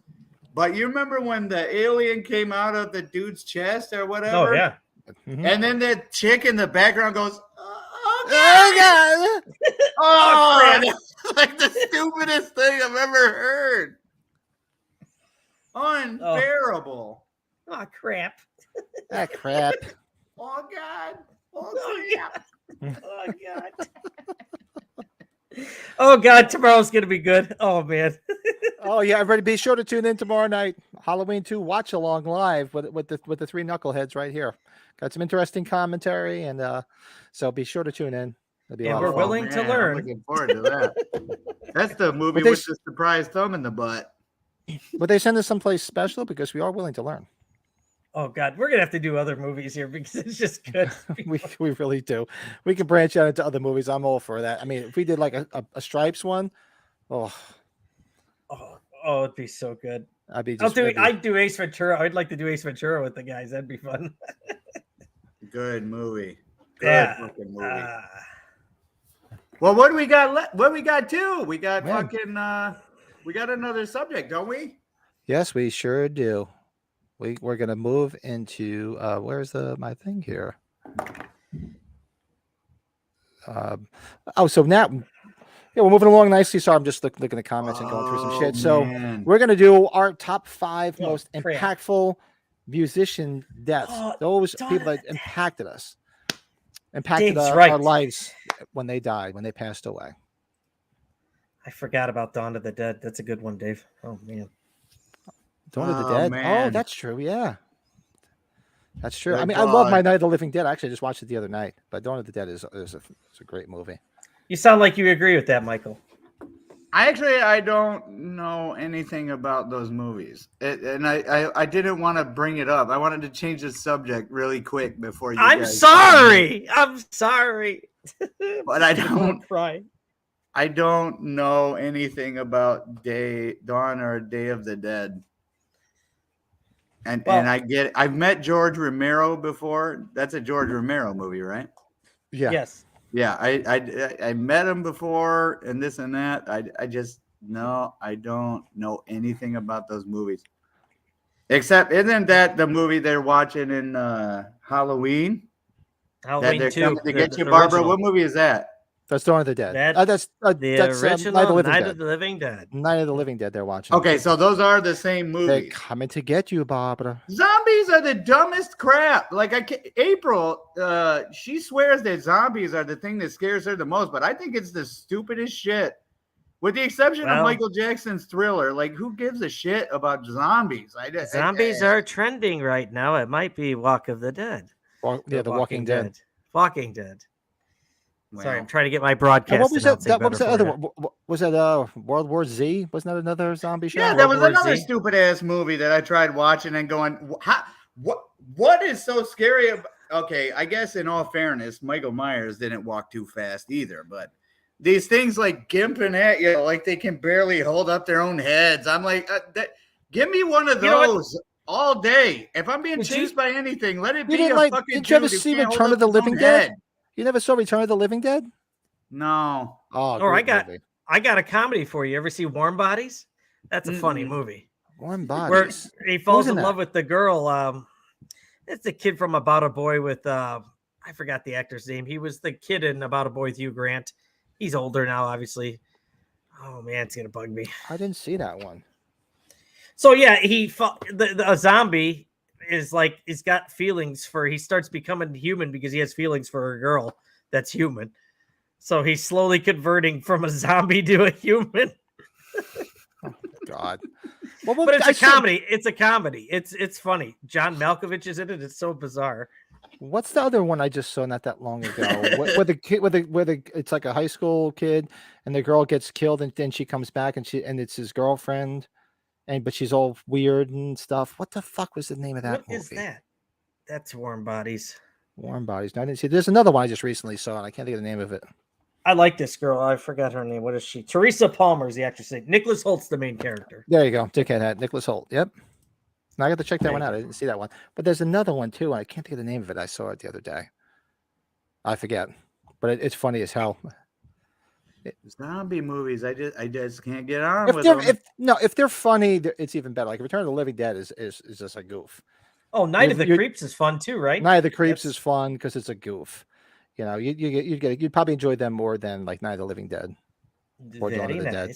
But you remember when the alien came out of the dude's chest or whatever? Oh yeah. Mhm. And then the chick in the background goes, "Oh, Oh, God!" God. Oh, that's like the stupidest thing I've ever heard. Unbearable. Oh crap. Ah, crap. Oh God. Oh Oh god. Oh god. Oh god, tomorrow's gonna be good. Oh man. Oh yeah, everybody be sure to tune in tomorrow night. Halloween 2 watch along live with the three knuckleheads right here. Got some interesting commentary, and so be sure to tune in. It'll be a And lot of we're fun. willing to I'm learn. looking forward to that. That's the movie But they with s- the surprise thumb in the butt. Would they send us someplace special because we are willing to learn? Oh god, we're gonna have to do other movies here because it's just good. We really do. We can branch out into other movies. I'm all for that. I mean, if we did like a Stripes one, oh, Oh, it'd be so good. I'd be I'll just. do. I'd be- I'd do Ace Ventura. I'd like to do Ace Ventura with the guys. That'd be fun. Good movie. Good Yeah. fucking movie. Ah. Well, what do we got? What we got too? We got Man. fucking. We got another subject, don't we? Yes, we sure do. We're gonna move into where's my thing here? So now, yeah, we're moving along nicely. Sorry, I'm just looking at the comments and going through some shit. So man. we're gonna do our top 5 Oh, most crap. impactful musician deaths. Oh, Those Dawn people of that the Dead. impacted us, impacted Dave's our right. lives when they died, when they passed away. I forgot about Dawn of the Dead. That's a good one, Dave. Oh man. Dawn of the Oh, Dead. Oh, man. that's true. Yeah, that's true. I Good mean, I love God. my Night of the Living Dead. Actually, I just watched it the other night. But Dawn of the Dead is a great movie. You sound like you agree with that, Michael. I don't know anything about those movies, and I didn't want to bring it up. I wanted to change the subject really quick before you. I'm guys- sorry. I'm sorry. But I don't. cry. I don't know anything about Dawn or Day of the Dead. And Well- I get it. I've met George Romero before. That's a George Romero movie, right? Yeah. Yes. Yeah, I met him before and this and that. I just no, I don't know anything about those movies. Except isn't that the movie they're watching in Halloween? That Halloween they're 2. coming to get you, the Barbara. original. What movie is that? That's Dawn of the Dead. That's The that's original Night of the Living Night Dead. of the Living Dead. Night of the Living Dead. They're watching. Okay, so those are the same They're movies. coming to get you, Barbara. Zombies are the dumbest crap. Like April, she swears that zombies are the thing that scares her the most, but I think it's the stupidest shit. With the exception of Well- Michael Jackson's Thriller, like who gives a shit about zombies? Zombies are trending right now. It might be Walk of the Dead. The Walking Dead. Walking Dead. Well, Sorry, I'm trying to get my And broadcast. what was that? announcing What was the better other for you. one? Was that World War Z? Wasn't that another zombie show? yeah, that World was War another Z. stupid ass movie that I tried watching and going, what is so scary about? Okay, I guess in all fairness, Michael Myers didn't walk too fast either, but these things like gimping at you, like they can barely hold up their own heads. I'm like, give me one of You know what? those all day. If I'm being Did you- chased by anything, let it You be didn't a like- fucking didn't you ever dude who see can't hold Return of up the his Living own Dead? head. You never saw Return of the Living Dead? No. Oh, Oh, I great got- movie. I got a comedy for you. Ever see Warm Bodies? That's a funny Mm-mm. movie. Warm Where Bodies. he falls in in that? love with the girl. It's the kid from About a Boy with I forgot the actor's name. He was the kid in About a Boy with Hugh Grant. He's older now, obviously. Oh man, it's gonna bug me. I didn't see that one. So yeah, a zombie is like he's got feelings for. He starts becoming human because he has feelings for a girl that's human. So he's slowly converting from a zombie to a human. God. But it's a comedy. It's a comedy. It's funny. John Malkovich is in it. It's so bizarre. What's the other one I just saw not that long ago? where the kid, it's like a high school kid, and the girl gets killed, and then she comes back, and it's his girlfriend, but she's all weird and stuff. What the fuck was the name of that What movie? is that? That's Warm Bodies. Warm Bodies. No, I didn't see. There's another one I just recently saw, and I can't think of the name of it. I like this girl. I forgot her name. What is she? Teresa Palmer is the actress. Nicholas Holt's the main character. There you go. Dickhead hat. Nicholas Holt. Yep. Now I got to check that one out. I didn't see that one. But there's another one too, and I can't think of the name of it. I saw it the other day. I forget. But it's funny as hell. Zombie movies, I just can't get on with them. If they're funny, it's even better. Like Return of the Living Dead is just a goof. Oh, Night of the Creeps is fun too, right? Night of the Creeps is fun because it's a goof. You know, you'd probably enjoy them more than like Night of the Living Dead or Dawn of the Dead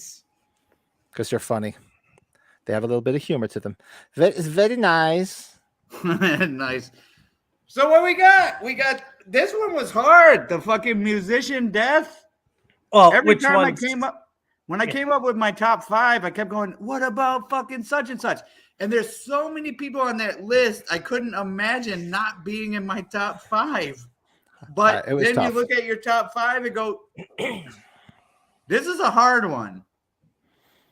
because they're funny. They have a little bit of humor to them. It's very nice. Nice. So what we got? We got this one was hard. The fucking musician death. Well, every time I came up with my top 5, I kept going, what about fucking such and such? And there's so many people on that list, I couldn't imagine not being in my top 5. But then tough. You look at your top 5 and go, this is a hard one.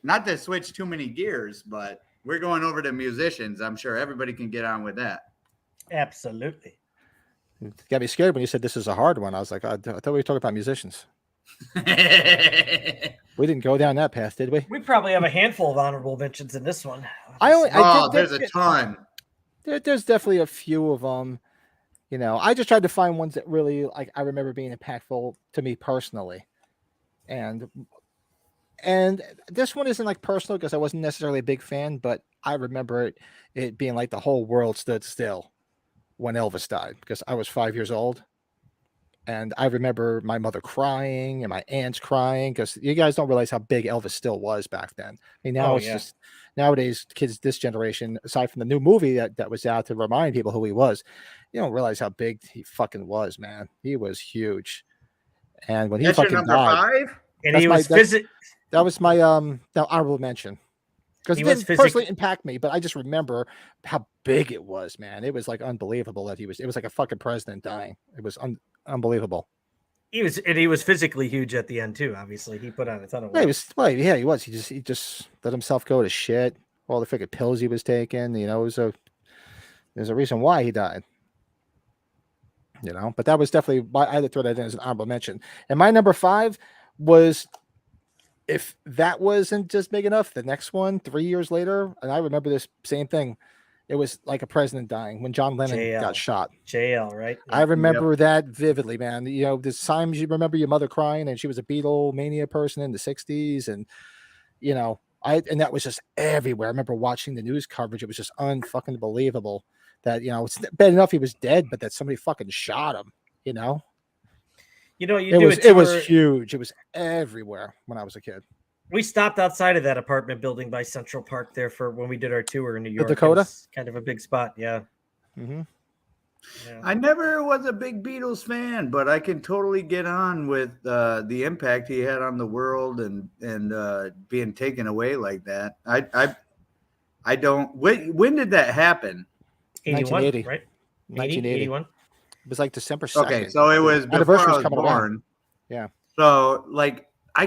Not to switch too many gears, but we're going over to musicians. I'm sure everybody can get on with that. Absolutely. You got me scared when you said this is a hard one. I was like, I thought we were talking about musicians. We didn't go down that path, did we? We probably have a handful of honorable mentions in this one. There's a ton. There's definitely a few of them. You know, I just tried to find ones that really, like, I remember being impactful to me personally. And this one isn't like personal because I wasn't necessarily a big fan, but I remember it being like the whole world stood still when Elvis died because I was 5 years old. And I remember my mother crying and my aunts crying because you guys don't realize how big Elvis still was back then. I mean, now just nowadays kids, this generation, aside from the new movie that was out to remind people who he was, you don't realize how big he fucking was, man. He was huge. And when he fucking died, 5? And he was that was my honorable mention. Because it didn't personally impact me, but I just remember how big it was, man. It was like unbelievable that it was like a fucking president dying. It was unbelievable. He was physically huge at the end too. Obviously, he put on a ton of weight. He was. He just let himself go to shit. All the freaking pills he was taking. You know, there's a reason why he died. You know, but that was definitely I had to throw that in as an honorable mention. And my number 5 was, if that wasn't just big enough, the next one 3 years later, and I remember this same thing. It was like a president dying when John Lennon got shot. JL, right? I remember that vividly, man. You know, there's times you remember your mother crying, and she was a Beatlemania person in the 60s. And, you know, and that was just everywhere. I remember watching the news coverage. It was just unfucking believable that, you know, it's bad enough he was dead, but that somebody fucking shot him, you know? You know, it was huge. It was everywhere when I was a kid. We stopped outside of that apartment building by Central Park there for when we did our tour in New York. Dakota? Kind of a big spot, yeah. Mm-hmm. Yeah. I never was a big Beatles fan, but I can totally get on with the impact he had on the world and being taken away like that. I don't. When did that happen? 1980, right? 1981. It was like December 2nd. Okay, so it was before I was born. Yeah. So like I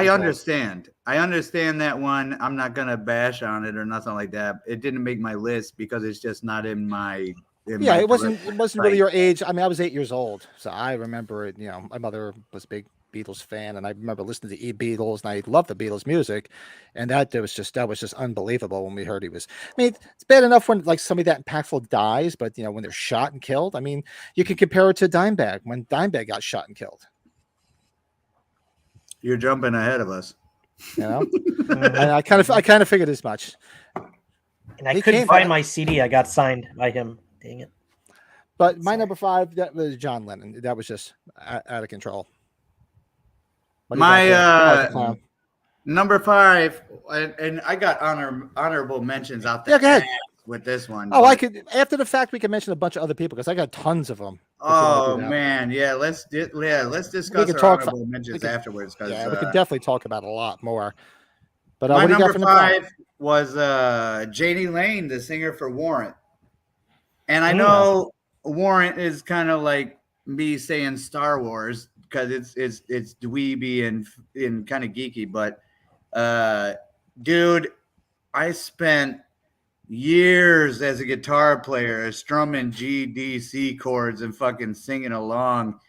understand. I understand that one. I'm not gonna bash on it or nothing like that. It didn't make my list because it's just not in my. It wasn't really your age. I mean, I was 8 years old, so I remember it. You know, my mother was a big Beatles fan, and I remember listening to Beatles, and I loved the Beatles music, and that was just unbelievable when we heard he was. I mean, it's bad enough when like somebody that impactful dies, but you know when they're shot and killed. I mean, you can compare it to Dimebag when Dimebag got shot and killed. You're jumping ahead of us. You know, and I kind of figured as much. And I couldn't find my CD. I got signed by him. Dang it. But my number 5, that was John Lennon. That was just out of control. My Number 5, and I got honorable mentions out there. Yeah, go ahead. With this one. Oh, I but- could after the fact we can mention a bunch of other people because I got tons of them. Oh man, yeah. Let's discuss can our talk honorable mentions afterwards. Because Yeah, we could definitely talk about a lot more. But my what do you got number from the top? 5 was Janie Lane, the singer for Warrant. And I Mm. know Warrant is kind of like me saying Star Wars because it's dweeby and kind of geeky, but dude, I spent years as a guitar player strumming GDC chords and fucking singing along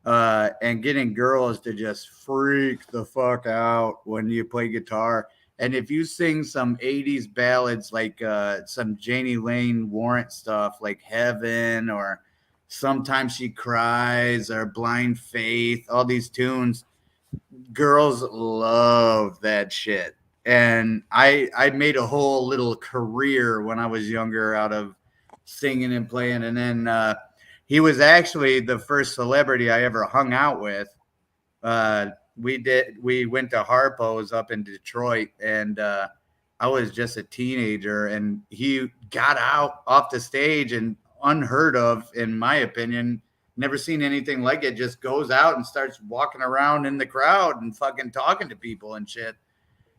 and getting girls to just freak the fuck out when you play guitar. And if you sing some 80s ballads like some Janie Lane Warrant stuff like Heaven or Sometimes She Cries or Blind Faith, all these tunes, girls love that shit. And I made a whole little career when I was younger out of singing and playing. And then he was actually the first celebrity I ever hung out with. We went to Harpo's up in Detroit, and I was just a teenager, and he got out off the stage and unheard of, in my opinion. Never seen anything like it. Just goes out and starts walking around in the crowd and fucking talking to people and shit.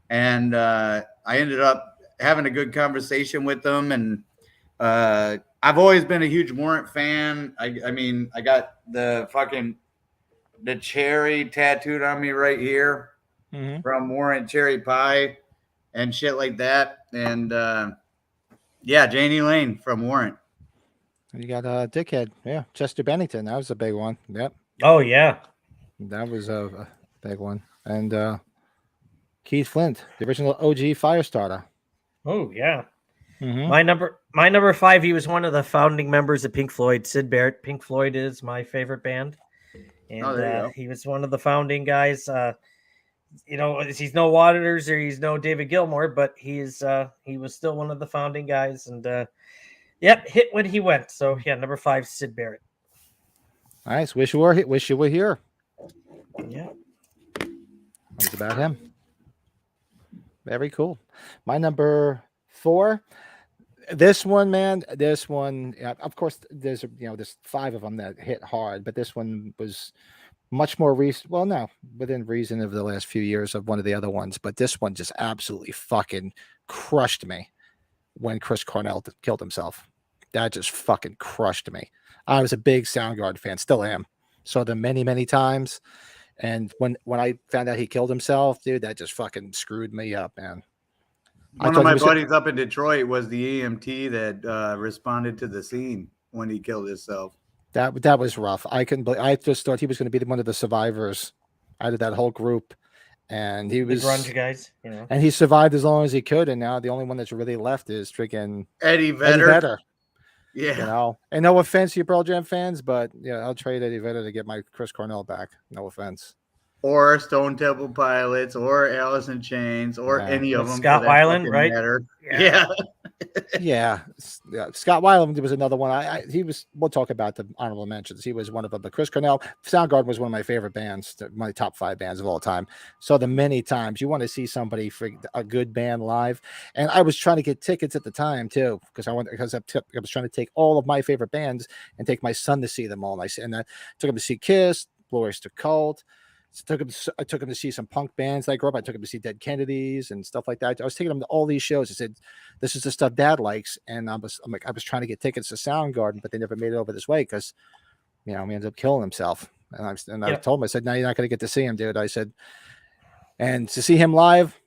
And I ended up having a good conversation with them. And I've always been a huge Warrant fan. I mean, I got the cherry tattooed on me right here from Warrant Cherry Pie and shit like that. And yeah, Janie Lane from Warrant. You got Dickhead. Yeah, Chester Bennington. That was a big one. Yep. Oh yeah. That was a big one. And Keith Flint, the original OG Firestarter. Oh yeah. Mhm. My number 5. He was one of the founding members of Pink Floyd. Sid Barrett. Pink Floyd is my favorite band, and there you go. he was one of the founding guys. You know, he's no Waters or he's no David Gilmour, but he was still one of the founding guys, and yep, hit when he went. So yeah, number 5, Sid Barrett. Nice. Wish you were here. Yeah. That's about him. Very cool. My number 4. This one, man. This one. Yeah, of course, there's 5 of them that hit hard, but this one was much more recent. Well, no, within reason of the last few years of one of the other ones, but this one just absolutely fucking crushed me when Chris Cornell killed himself. That just fucking crushed me. I was a big Soundgarden fan, still am. Saw them many, many times. And when I found out he killed himself, dude, that just fucking screwed me up, man. One of my buddies up in Detroit was the EMT that responded to the scene when he killed himself. That was rough. I just thought he was going to be one of the survivors out of that whole group. And he was the grunge guys, you know. And he survived as long as he could. And now the only one that's really left is freaking Eddie Vedder. Yeah. You know, and no offense to you Pearl Jam fans, but yeah, I'll trade Eddie Vedder to get my Chris Cornell back. No offense. Or Stone Temple Pilots, or Alice in Chains, or any of them. Scott Weiland, right? Yeah. yeah. Scott Weiland was another one. We'll talk about the honorable mentions. He was one of them. But Chris Cornell, Soundgarden was one of my favorite bands, my top 5 bands of all time. Saw them many times. You want to see somebody for a good band live. And I was trying to get tickets at the time too, because I was trying to take all of my favorite bands and take my son to see them all. And I took him to see Kiss, Blue Oyster Cult. I took him to see some punk bands that I grew up. I took him to see Dead Kennedys and stuff like that. I was taking him to all these shows. I said, "This is the stuff Dad likes," and I was trying to get tickets to Soundgarden, but they never made it over this way because, he ended up killing himself. And I told him, I said, "No, you're not going to get to see him, dude." I said, and to see him live,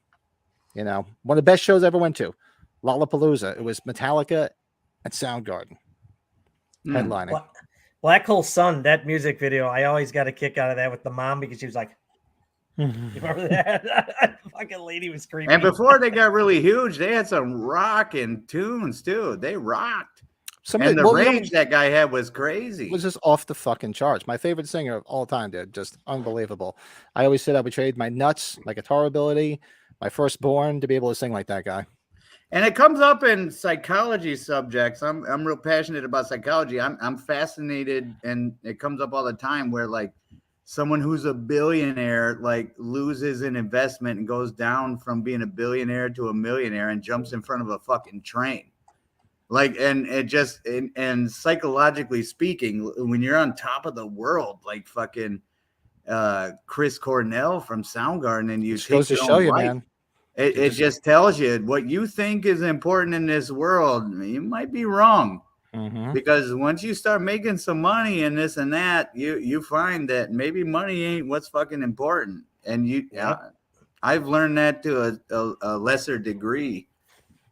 one of the best shows I ever went to, Lollapalooza. It was Metallica and Soundgarden headlining. Black Hole Sun, that music video, I always got a kick out of that with the mom because she was like, you remember that? Fucking lady was screaming. And before they got really huge, they had some rocking tunes too. They rocked. The range that guy had was crazy. It was just off the fucking charts. My favorite singer of all time, dude. Just unbelievable. I always said I would trade my nuts, my guitar ability, my firstborn to be able to sing like that guy. And it comes up in psychology subjects. I'm real passionate about psychology. I'm fascinated, and it comes up all the time where like someone who's a billionaire like loses an investment and goes down from being a billionaire to a millionaire and jumps in front of a fucking train. Like, and it just, and psychologically speaking, when you're on top of the world, like fucking Chris Cornell from Soundgarden, and you Just goes to your show own you, life, man. it just tells you what you think is important in this world. You might be wrong. Mm-hmm. Because once you start making some money and this and that, you find that maybe money ain't what's fucking important. And I've learned that to a lesser degree.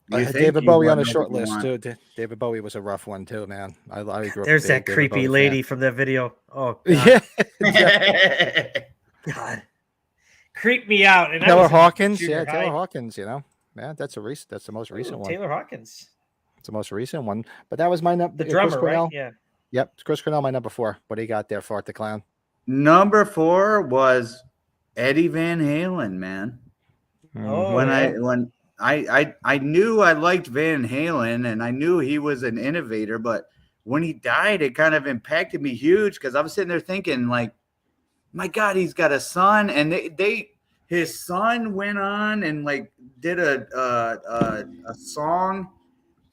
David Bowie on a short list too. David Bowie was a rough one too, man. I grew up There's a that big David creepy Bowie lady fan. from that video. Oh, God. Yeah, God. Creeped me out. And I Taylor was in Hawkins. junior Yeah, Taylor high. Hawkins. You know, man, that's the most recent one. Taylor Hawkins. It's the most recent one. But that was my The drummer, right? Yeah. Yep, Chris Cornell, my number 4. What do you got there, Fart the Clown? Number 4 was Eddie Van Halen, man. Oh, when yeah. I knew I liked Van Halen and I knew he was an innovator, but when he died, it kind of impacted me huge because I was sitting there thinking, like, my God, he's got a son, and his son went on and like did a song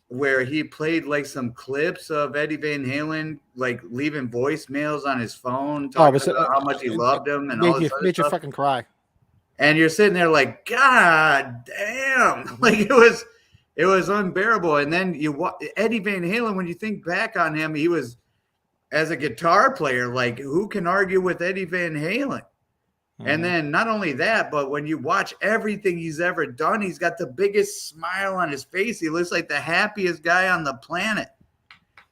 where he played like some clips of Eddie Van Halen, like leaving voicemails on his phone, talking about how much he loved him and all this other made you stuff. fucking cry. And you're sitting there like, God damn, like it was unbearable. And then Eddie Van Halen, when you think back on him, he was, as a guitar player, like, who can argue with Eddie Van Halen? And then not only that, but when you watch everything he's ever done, he's got the biggest smile on his face. He looks like the happiest guy on the planet.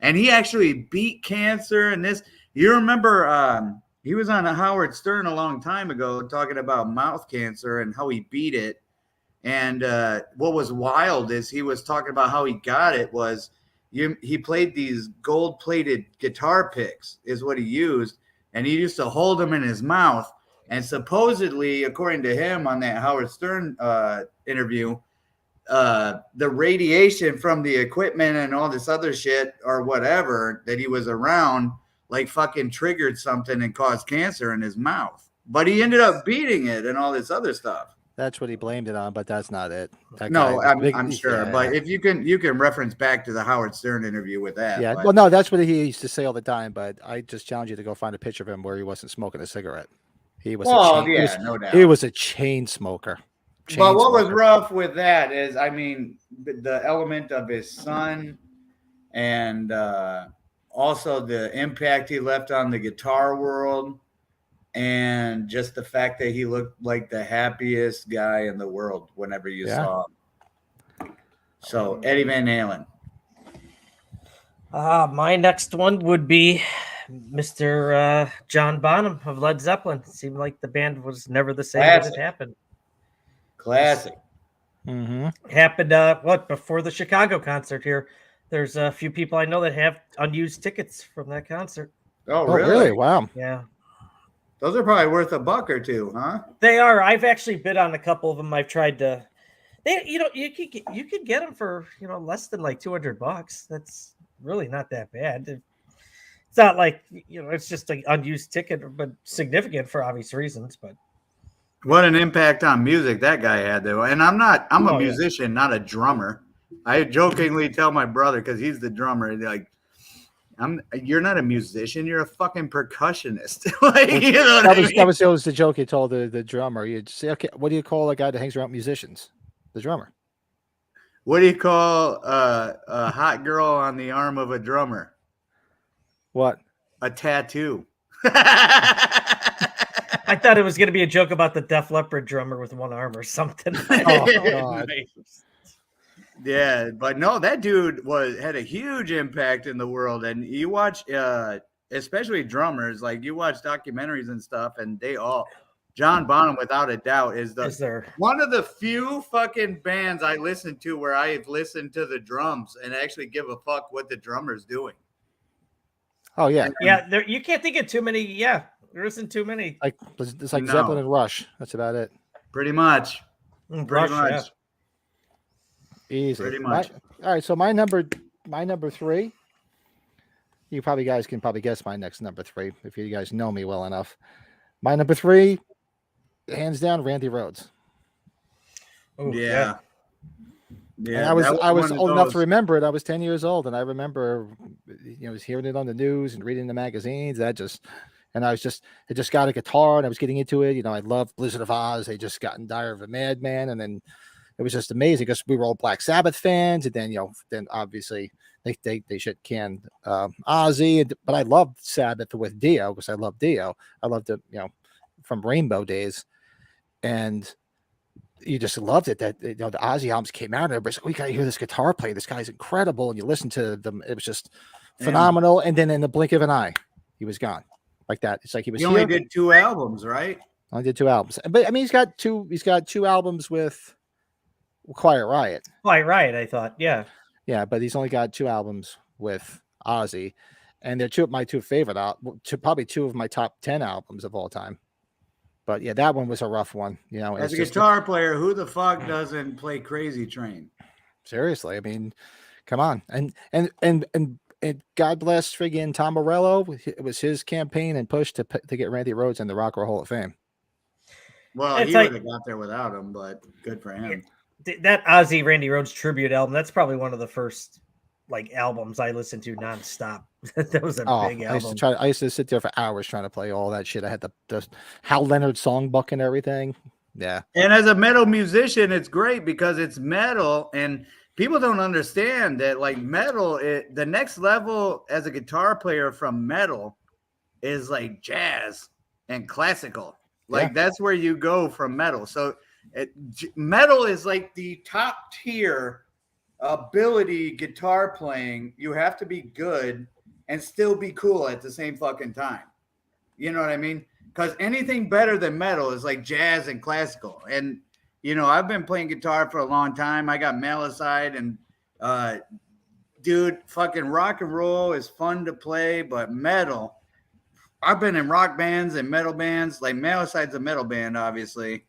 And he actually beat cancer. And this, you remember, he was on Howard Stern a long time ago talking about mouth cancer and how he beat it. And what was wild is he was talking about how he got it was he played these gold-plated guitar picks is what he used. And he used to hold them in his mouth. And supposedly, according to him on that Howard Stern interview, the radiation from the equipment and all this other shit or whatever that he was around, like fucking triggered something and caused cancer in his mouth. But he ended up beating it and all this other stuff. That's what he blamed it on, but that's not it. No, I'm sure. Yeah. But if you can reference back to the Howard Stern interview with that. Yeah. But. Well, no, that's what he used to say all the time. But I just challenge you to go find a picture of him where he wasn't smoking a cigarette. He was. No doubt. He was a chain smoker. But what was rough with that is, I mean, the element of his son and also the impact he left on the guitar world and just the fact that he looked like the happiest guy in the world whenever you saw him. So, Eddie Van Halen. My next one would be Mr. John Bonham of Led Zeppelin. It seemed like the band was never the same as it happened. Classic. Happened before the Chicago concert here. There's a few people I know that have unused tickets from that concert. Oh, really? Wow. Yeah. Those are probably worth $1 or $2, huh? They are. I've actually bid on a couple of them. I've tried to. You could get them for less than like $200. That's really not that bad. It's not like it's just an unused ticket, but significant for obvious reasons. But what an impact on music that guy had, though. And I'm a musician, not a drummer. I jokingly tell my brother because he's the drummer, like, you're not a musician, you're a fucking percussionist. Like, that was always the joke he told the drummer. You'd say, okay, what do you call a guy that hangs around musicians? The drummer. What do you call a hot girl on the arm of a drummer? What? A tattoo. I thought it was going to be a joke about the Def Leppard drummer with one arm or something. Oh, God. Yeah, but no, that dude had a huge impact in the world. And you watch, especially drummers, like you watch documentaries and stuff, and John Bonham, without a doubt, is one of the few fucking bands I listen to where I've listened to the drums and actually give a fuck what the drummer's doing. Oh yeah, yeah. You can't think of too many. Yeah, there isn't too many. It's like Zeppelin and Rush. That's about it. Pretty much. Rush, yeah. Easy. Pretty much. All right, so my number 3. You guys can probably guess my next number 3 if you guys know me well enough. My number 3, hands down, Randy Rhoads. Ooh, Yeah. And Yeah. I was one of old enough to those. remember it. I was 10 years old, and I remember, was hearing it on the news and reading the magazines. It just got a guitar, and I was getting into it. I loved Blizzard of Oz. They just gotten Dire of a Madman, and then it was just amazing because we were all Black Sabbath fans, and then then obviously they shit canned Ozzy, but I loved Sabbath with Dio because I loved Dio. I loved it, from Rainbow days, and you just loved it that the Ozzy albums came out and everybody's like, we gotta hear this guitar player. This guy's incredible. And you listen to them, it was just phenomenal. And then in the blink of an eye, he was gone like that. It's like he was He only here. did 2 albums, right? Only did 2 albums, but I mean, he's got two albums with Quiet Riot. Quite right. I thought, yeah. But he's only got 2 albums with Ozzy, and they're my 2 favorite probably 2 of my top 10 albums of all time. But yeah, that one was a rough one. As a guitar player, who the fuck doesn't play Crazy Train? Seriously, I mean, come on, and God bless friggin' Tom Morello. It was his campaign and push to get Randy Rhoads in the Rock and Roll Hall of Fame. Well, It's he like- would have got there without him, but good for him. That Ozzy Randy Rhoads tribute album, that's probably one of the first albums I listened to nonstop. That was a big album. I used to sit there for hours trying to play all that shit. I had the Hal Leonard songbook and everything. Yeah. And as a metal musician, it's great because it's metal, and people don't understand that metal, the next level as a guitar player from metal is like jazz and classical. That's where you go from metal. So metal is like the top tier ability guitar playing. You have to be good and still be cool at the same fucking time. You know what I mean? Because anything better than metal is like jazz and classical. And I've been playing guitar for a long time. I got Malicide, and dude, fucking rock and roll is fun to play, but metal, I've been in rock bands and metal bands. Like Malicide's a metal band, obviously,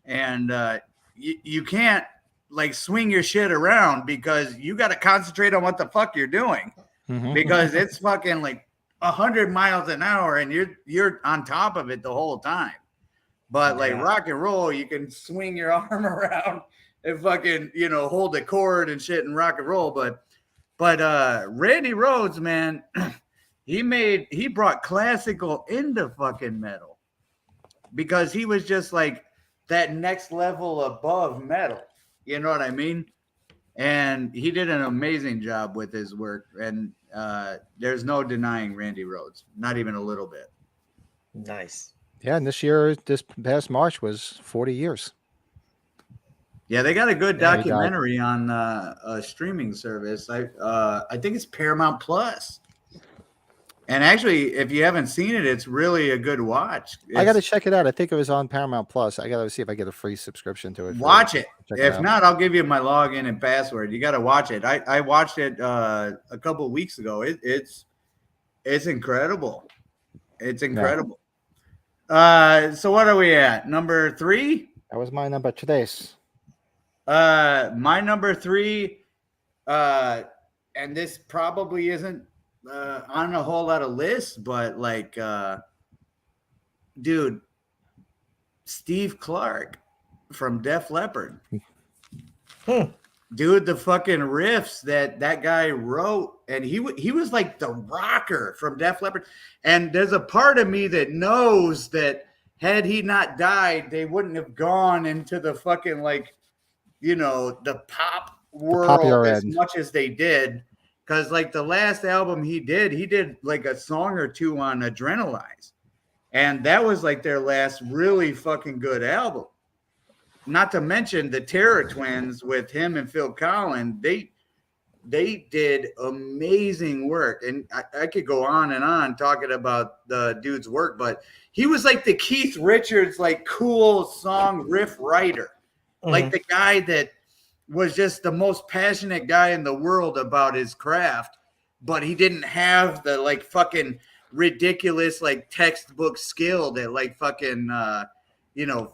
and you can't swing your shit around because you got to concentrate on what the fuck you're doing, because it's fucking 100 miles an hour and you're on top of it the whole time. But rock and roll, you can swing your arm around and fucking hold a chord and shit and rock and roll. But Randy Rhoads, man, he brought classical into fucking metal because he was just that next level above metal. You know what I mean? And he did an amazing job with his work. And there's no denying Randy Rhoads, not even a little bit. Nice. Yeah, and this past March was 40 years. Yeah, they got a good Yeah, documentary on a streaming service. I think it's Paramount Plus. And actually, if you haven't seen it, it's really a good watch. I got to check it out. I think it was on Paramount Plus. I got to see if I get a free subscription to it. Watch it. Check it If out. not, I'll give you my login and password. You got to watch it. I watched it a couple of weeks ago. It's incredible. It's incredible. So what are we at? Number 3? That was my number today's. My number 3, and this probably isn't on a whole lot of lists, but dude, Steve Clark from Def Leppard. Dude, the fucking riffs that guy wrote, and he was like the rocker from Def Leppard. And there's a part of me that knows that had he not died, they wouldn't have gone into the fucking the pop world as much as they did. Because the last album he did a song or 2 on Adrenalize. And that was their last really fucking good album. Not to mention the Terror Twins with him and Phil Collins. They did amazing work. And I could go on and on talking about the dude's work, but he was the Keith Richards, cool song riff writer. The guy that was just the most passionate guy in the world about his craft, but he didn't have the fucking ridiculous textbook skill that fucking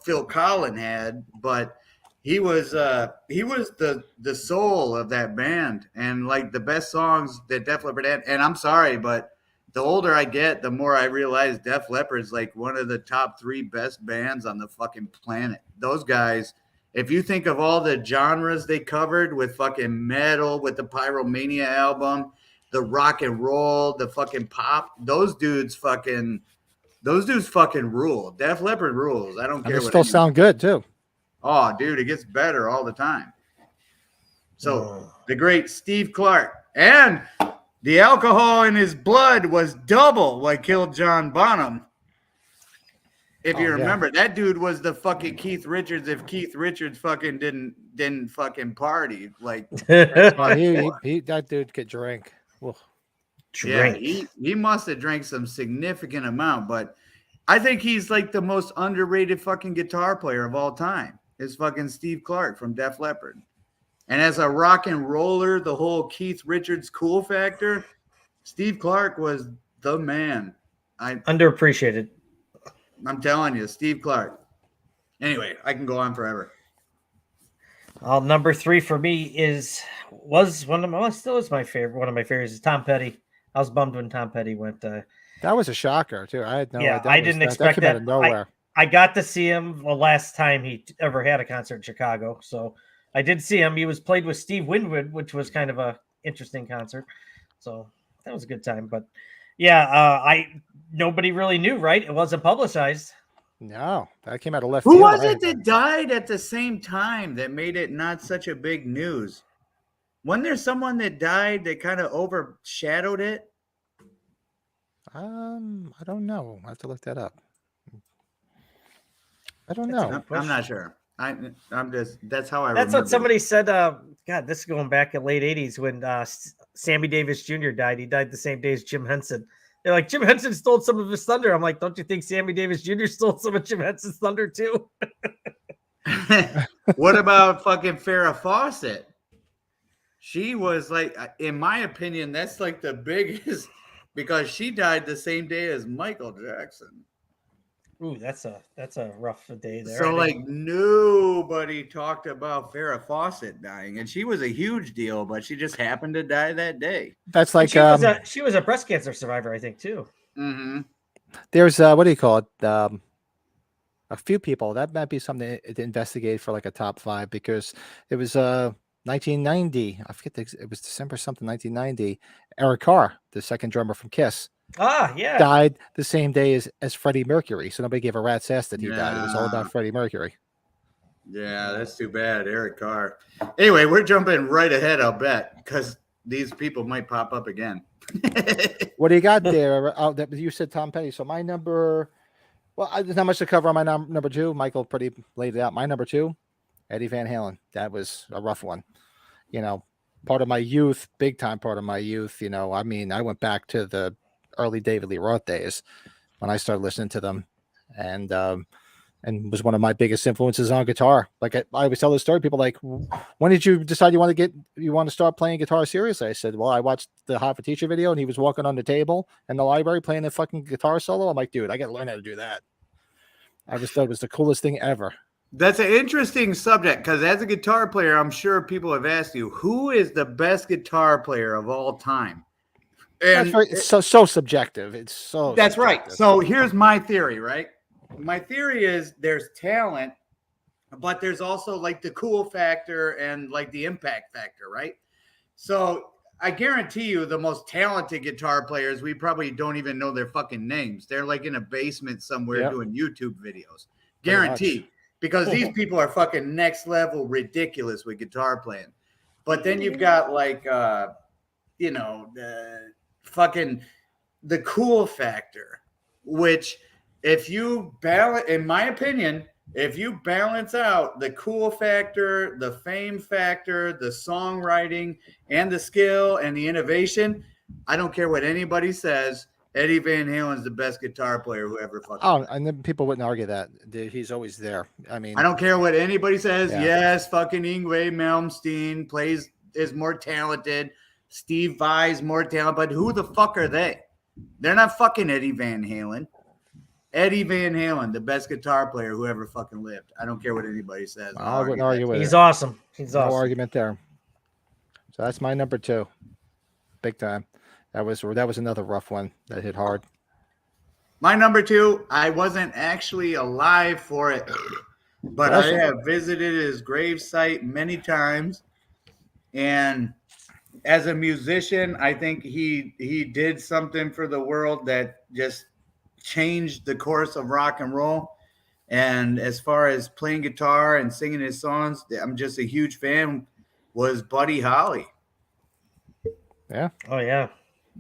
Phil Collins had. But he was the soul of that band, and the best songs that Def Leppard had. And I'm sorry, but the older I get, the more I realize Def Leppard's like one of the top 3 best bands on the fucking planet. Those guys, if you think of all the genres they covered with fucking metal, with the Pyromania album, the rock and roll, the fucking pop, those dudes fucking rule. Def Leppard rules. I don't And care they what still anyone- sound good too. Oh, dude, it gets better all the time. So Oh. the great Steve Clark, and the alcohol in his blood was double what killed John Bonham. If you Oh, yeah. remember, that dude was the fucking Keith Richards. If Keith Richards fucking didn't fucking party, like Oh, he that dude could drink. Well, yeah, Drink. he must have drank some significant amount. But I think he's like the most underrated fucking guitar player of all time. Is fucking Steve Clark from Def Leppard. And as a rock and roller, the whole Keith Richards cool factor, Steve Clark was the man. Underappreciated. I'm telling you, Steve Clark. Anyway, I can go on forever. Number 3 for me was one of my still is my favorite. One of my favorites is Tom Petty. I was bummed when Tom Petty went. that was a shocker too. I had no Yeah, idea. I didn't expect that came out that. of nowhere. I got to see him the last time he ever had a concert in Chicago. So I did see him. He was played with Steve Winwood, which was kind of a interesting concert. So that was a good time. But yeah, nobody really knew, right? It wasn't publicized. No, that came out of left Who field. was I- it that died at the same time that made it not such a big news? Wasn't there someone that died that kind of overshadowed it? I don't know. I have to look that up. I don't That's a know. good I'm not sure. I'm just that's how I That's remember what somebody said. God, this is going back in late 80s when Sammy Davis Jr. died. He died the same day as Jim Henson. They're like, Jim Henson stole some of his thunder. I'm like, don't you think Sammy Davis Jr. stole some of Jim Henson's thunder too? it. What about fucking Farrah Fawcett? She was like, in my opinion, that's like the biggest because she died the same day as Michael Jackson. Ooh, that's a rough day there. So like nobody talked about Farrah Fawcett dying, and she was a huge deal, but she just happened to die that day. That's like she was a breast cancer survivor, I think, too. Mm-hmm. there's what do you call it? A few people that might be something to investigate for like a top 5 because it was 1990. I forget it was December something 1990. Eric Carr, the second drummer from Kiss, Ah, yeah. died the same day as Freddie Mercury. So nobody gave a rat's ass that he died. It was all Yeah. about Freddie Mercury. Yeah, that's too bad, Eric Carr. Anyway, we're jumping right ahead, I'll bet, because these people might pop up again. What do you got there? You said Tom Petty. So my number, there's not much to cover on my number 2. Michael pretty laid it out. My number 2, Eddie Van Halen. That was a rough one. You know, part of my youth, big time part of my youth. You know, I mean, I went back to the early David Lee Roth days when I started listening to them, and was one of my biggest influences on guitar. Like I always tell this story. People like, when did you decide you want to start playing guitar seriously? I said, well, I watched the Hot for Teacher video, and he was walking on the table in the library playing a fucking guitar solo. I'm like, dude, I got to learn how to do that. I just thought it was the coolest thing ever. That's an interesting subject because as a guitar player, I'm sure people have asked you, who is the best guitar player of all time? And It's so subjective. It's so that's right. subjective. So here's my theory, right? My theory is there's talent, but there's also like the cool factor and like the impact factor, right? So I guarantee you the most talented guitar players, we probably don't even know their fucking names. They're like in a basement somewhere Yep. doing YouTube videos. Pretty Guaranteed. Because these people are fucking next level ridiculous with guitar playing. But then you've got like the cool factor, which if you balance, in my opinion, if you balance out the cool factor, the fame factor, the songwriting, and the skill and the innovation, I don't care what anybody says. Eddie Van Halen's the best guitar player who ever fucking. Oh, and then people wouldn't argue that. He's always there. I mean, I don't care what anybody says. Yeah. Yes, fucking Yngwie Malmsteen is more talented. Steve Vai's more talented, but who the fuck are they? They're not fucking Eddie Van Halen. Eddie Van Halen, the best guitar player who ever fucking lived. I don't care what anybody says. I wouldn't argue with He's it. awesome. He's No awesome. argument there. So that's my number 2. Big time. That was another rough one that hit hard. My number 2, I wasn't actually alive for it, but I have visited his gravesite many times. And as a musician, I think he did something for the world that just changed the course of rock and roll. And as far as playing guitar and singing his songs, I'm just a huge fan, was Buddy Holly. Yeah. Oh yeah.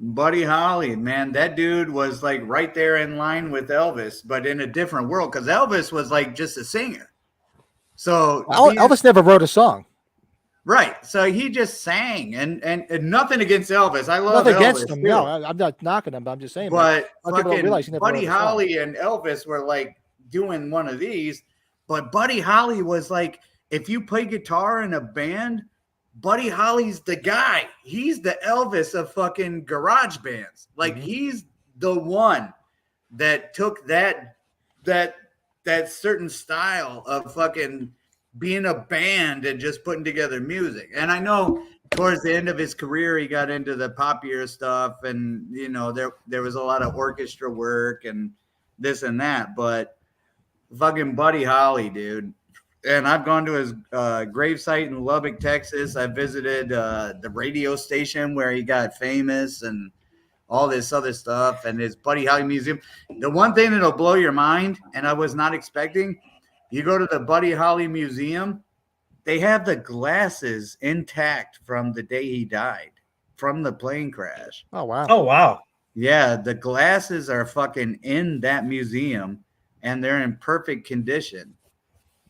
Buddy Holly, man, that dude was like right there in line with Elvis, but in a different world, because Elvis was like just a singer. So Elvis never wrote a song. Right. So he just sang, and nothing against Elvis. I love Nothing Elvis against him. too. No, I'm not knocking him, but I'm just saying. But a lot of people don't realize he fucking never Buddy wrote a song. Holly and Elvis were like doing one of these. But Buddy Holly was like, if you play guitar in a band, Buddy Holly's the guy. He's the Elvis of fucking garage bands. Like he's the one that took that certain style of fucking being a band and just putting together music. And I know towards the end of his career, he got into the popular stuff, and you know, there was a lot of orchestra work and this and that, but fucking Buddy Holly, dude. And I've gone to his gravesite in Lubbock, Texas. I visited the radio station where he got famous and all this other stuff, and his Buddy Holly Museum. The one thing that'll blow your mind, and I was not expecting, you go to the Buddy Holly Museum, they have the glasses intact from the day he died, from the plane crash. Oh, wow. Oh wow. Yeah, the glasses are fucking in that museum, and they're in perfect condition.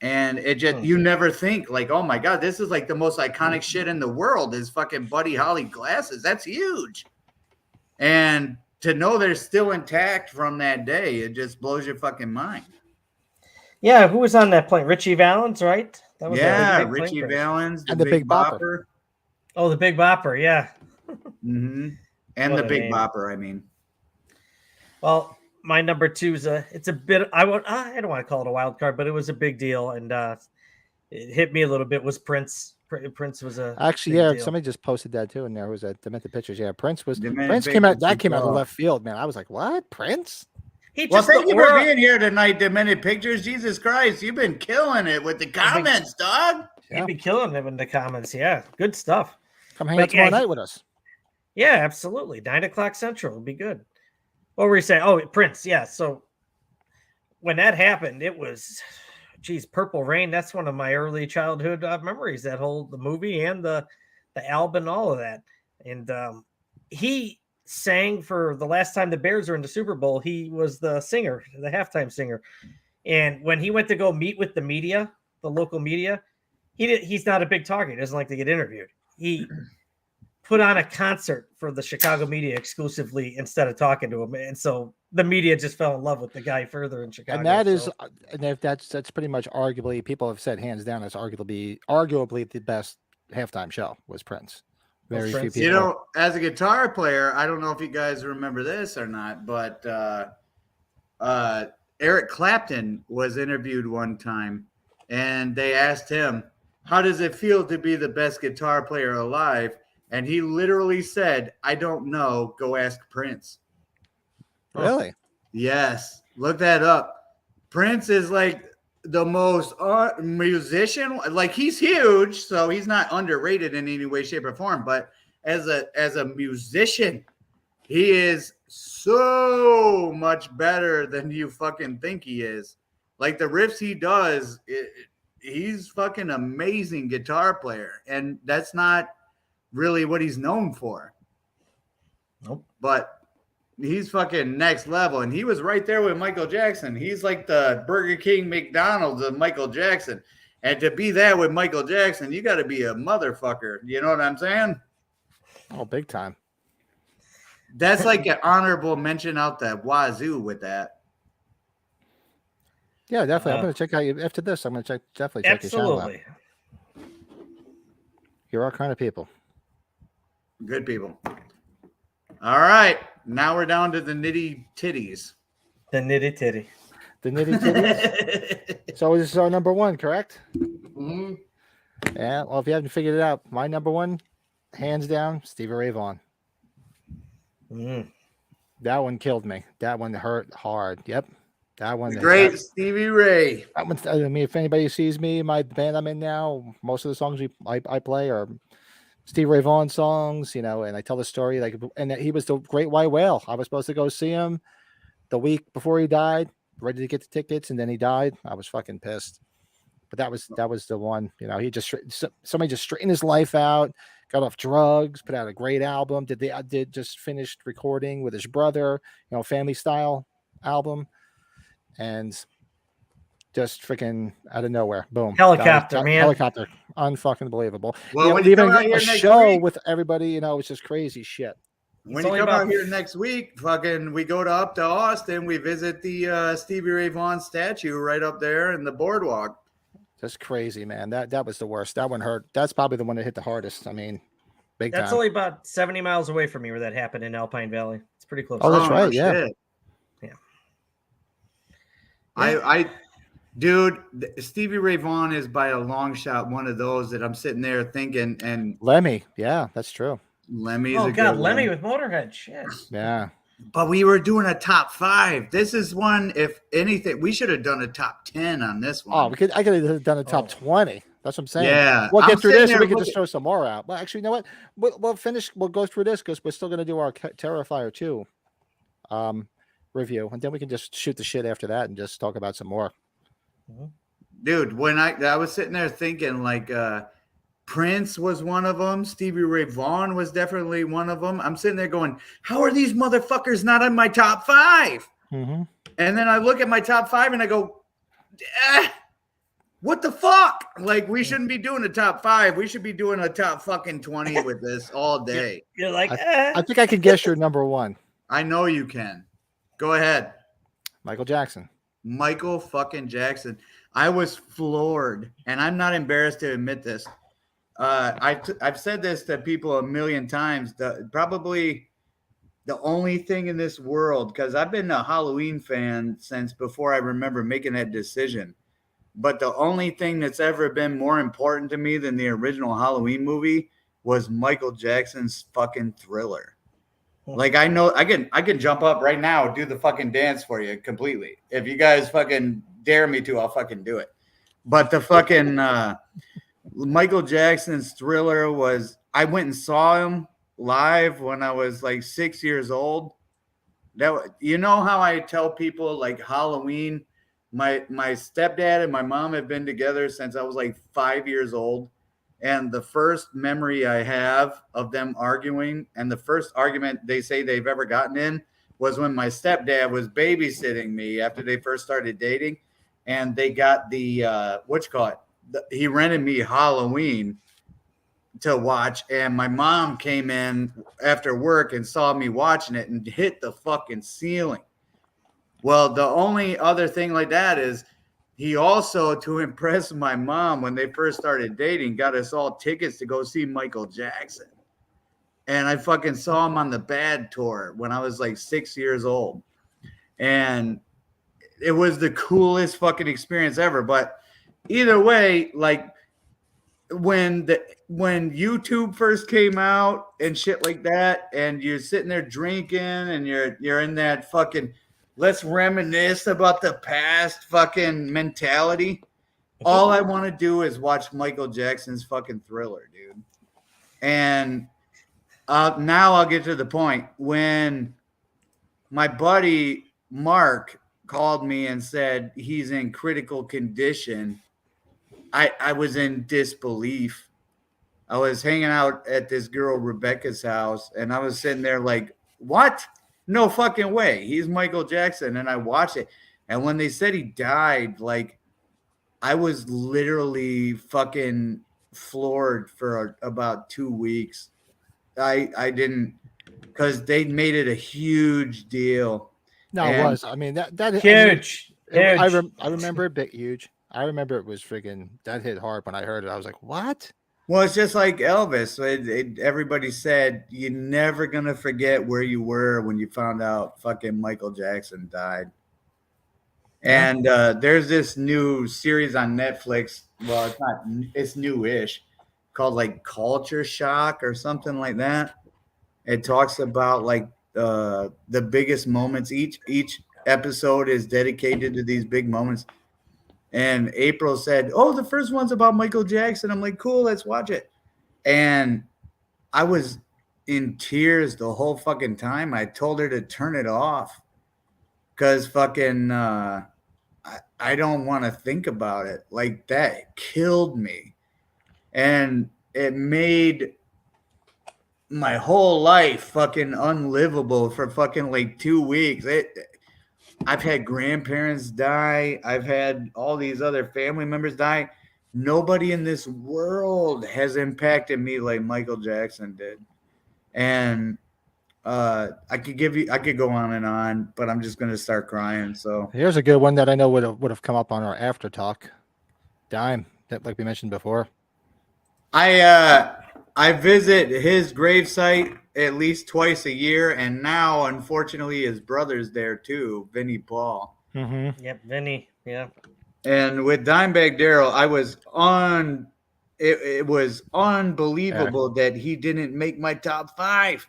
And it just, you never think like, oh my God, this is like the most iconic shit in the world is fucking Buddy Holly glasses. That's huge. And to know they're still intact from that day, it just blows your fucking mind. Yeah, who was on that plane? Richie Valens, right? That was Yeah, a big Richie plane crash. Valens, And the Big Bopper. Oh, the Big Bopper, yeah. Mm-hmm. And What the a Big name. Bopper, I mean. Well, my number 2 is it's a bit. I don't want to call it a wild card, but it was a big deal, and it hit me a little bit. Was Prince? Prince was a Actually, big yeah, deal. somebody just posted that too, and there was a Demented Pictures. Yeah, Prince Demented came out. Pictures That came out of was- left field, man. I was like, what? Prince? He Well, just thank the you for aura- being here tonight, Demented Pictures. Jesus Christ, you've been killing it with the comments, dog. He'd be killing them in the comments. Yeah, good stuff. Come hang But out tomorrow yeah, night with us. Yeah, absolutely. 9:00 Central would be good. What were you saying? Oh, Prince. Yeah. So when that happened, it was, geez, Purple Rain. That's one of my early childhood memories. That the movie and the album, all of that. And he sang for the last time the Bears were in the Super Bowl. He was the singer, the halftime singer. And when he went to go meet with the media, the local media, he's not a big talker. He doesn't like to get interviewed. He put on a concert for the Chicago media exclusively instead of talking to him. And so the media just fell in love with the guy further in Chicago. And that is, so. and if that's pretty much arguably, people have said hands down, that's arguably the best halftime show was Prince. Very few Prince. people. You know, as a guitar player, I don't know if you guys remember this or not, but Eric Clapton was interviewed one time, and they asked him, how does it feel to be the best guitar player alive? And he literally said, I don't know. Go ask Prince. Really? Yes. Look that up. Prince is like the most musician. Like he's huge, so he's not underrated in any way, shape, or form. But as a musician, he is so much better than you fucking think he is. Like the riffs he does, he's fucking amazing guitar player. And that's not really what he's known for. Nope. But he's fucking next level. And he was right there with Michael Jackson. He's like the Burger King McDonald's of Michael Jackson. And to be that with Michael Jackson, you got to be a motherfucker. You know what I'm saying? Oh, big time. That's like an honorable mention out the wazoo with that. Yeah, definitely. I'm going to check out you after this. I'm going to definitely check your channel out. Absolutely. You're our kind of people. Good people. All right. Now we're down to the nitty titties. The nitty titty. The nitty titties. So this is our number 1, correct? Mhm. Yeah. Well, if you haven't figured it out, my number 1, hands down, Stevie Ray Vaughan. Mm. That one killed me. That one hurt hard. Yep. That one. The great Stevie Ray. That one, I mean, if anybody sees me, my band I'm in now, most of the songs I play are Stevie Ray Vaughan songs, you know, and I tell the story like, and that he was the Great White Whale. I was supposed to go see him the week before he died, ready to get the tickets, and then he died. I was fucking pissed. But that was the one, you know, he just somebody just straightened his life out, got off drugs, put out a great album. Did just finished recording with his brother, you know, family style album, and just freaking out of nowhere, boom, Helicopter, man. helicopter, unfucking believable. Well, You know, when you come even out here a next show week, with everybody, you know, it's just crazy shit. when It's you only come about- out here next week, fucking, we go up to Austin. We visit the Stevie Ray Vaughan statue right up there in the boardwalk. Just crazy, man. That was the worst. That one hurt. That's probably the one that hit the hardest. I mean, big That's time. only about 70 miles away from me where that happened in Alpine Valley. It's pretty close. Oh, that's right, yeah. shit. Yeah. Dude, Stevie Ray Vaughan is by a long shot one of those that I'm sitting there thinking, and Lemmy, yeah, that's true. Lemmy's Oh a God, good Lemmy one. with Motorhead. Shit. Yeah. But we were doing a top 5. This is one, if anything, we should have done a top 10 on this one. Oh, I could have done a top Oh. 20. That's what I'm saying. Yeah, We'll I'm get through sitting this and there we can just looking- throw some more out. Well, actually, you know what? We'll finish. We'll go through this because we're still going to do our Terrifier 2 review. And then we can just shoot the shit after that and just talk about some more. Dude, when I was sitting there thinking, like, Prince was one of them. Stevie Ray Vaughan was definitely one of them. I'm sitting there going, how are these motherfuckers not in my top 5? Mm-hmm. And then I look at my top 5 and I go, what the fuck? Like, we shouldn't be doing a top 5. We should be doing a top fucking 20 with this all day. You're like, I think I can guess your number one, I know you can. Go ahead. Michael Jackson. Michael fucking Jackson. I was floored, and I'm not embarrassed to admit this. I've said this to people a million times. Probably the only thing in this world, because I've been a Halloween fan since before I remember making that decision. But the only thing that's ever been more important to me than the original Halloween movie was Michael Jackson's fucking Thriller. Like, I know I can jump up right now, do the fucking dance for you completely. If you guys fucking dare me to, I'll fucking do it. But the fucking Michael Jackson's Thriller was, I went and saw him live when I was like 6 years old. You know how I tell people like Halloween, my stepdad and my mom have been together since I was like 5 years old. And the first memory I have of them arguing, and the first argument they say they've ever gotten in, was when my stepdad was babysitting me after they first started dating. And they got he rented me Halloween to watch. And my mom came in after work and saw me watching it and hit the fucking ceiling. Well, the only other thing like that is, he also, to impress my mom when they first started dating, got us all tickets to go see Michael Jackson. And I fucking saw him on the Bad tour when I was like 6 years old. And it was the coolest fucking experience ever. But either way, like when YouTube first came out and shit like that, and you're sitting there drinking and you're in that fucking let's reminisce about the past fucking mentality. All I want to do is watch Michael Jackson's fucking Thriller, dude. And now I'll get to the point. When my buddy Mark called me and said he's in critical condition, I was in disbelief. I was hanging out at this girl Rebecca's house, and I was sitting there like, what? No fucking way. He's Michael Jackson. And I watched it. And when they said he died, like, I was literally fucking floored for about 2 weeks. I didn't, because they made it a huge deal. No, it was. I mean, that huge. I Huge. remember it big huge. I remember it was friggin' that hit hard when I heard it. I was like, what? Well, it's just like Elvis. Everybody said you're never going to forget where you were when you found out fucking Michael Jackson died. And there's this new series on Netflix. Well, it's new-ish, called like Culture Shock or something like that. It talks about like the biggest moments. Each episode is dedicated to these big moments. And April said, "Oh, the first one's about Michael Jackson." I'm like, "Cool, let's watch it." And I was in tears the whole fucking time. I told her to turn it off because fucking I don't want to think about it. Like, that killed me. And it made my whole life fucking unlivable for fucking like 2 weeks. I've had grandparents die. I've had all these other family members die. Nobody in this world has impacted me like Michael Jackson did. And I could go on and on, but I'm just gonna start crying. So Here's a good one that I know would have come up on our after talk. Dime, that like we mentioned before. I visit his gravesite at least twice a year, and now unfortunately his brother's there too, Vinnie Paul. Mm-hmm. Yep, Vinny. Yeah. And with Dimebag Darrell, I was on. It was unbelievable that he didn't make my top 5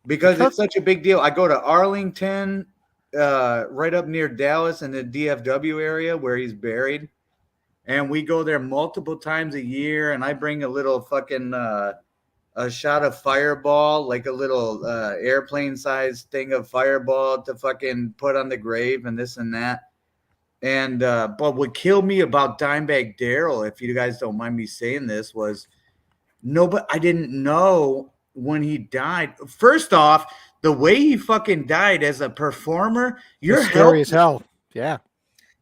because it's such a big deal. I go to Arlington, right up near Dallas in the DFW area where he's buried, and we go there multiple times a year. And I bring a little fucking a shot of Fireball, like a little airplane-sized thing of Fireball to fucking put on the grave and this and that. And but what killed me about Dimebag Darrell, if you guys don't mind me saying this, was I didn't know when he died. First off, the way he fucking died as a performer, you're scary as hell. Yeah.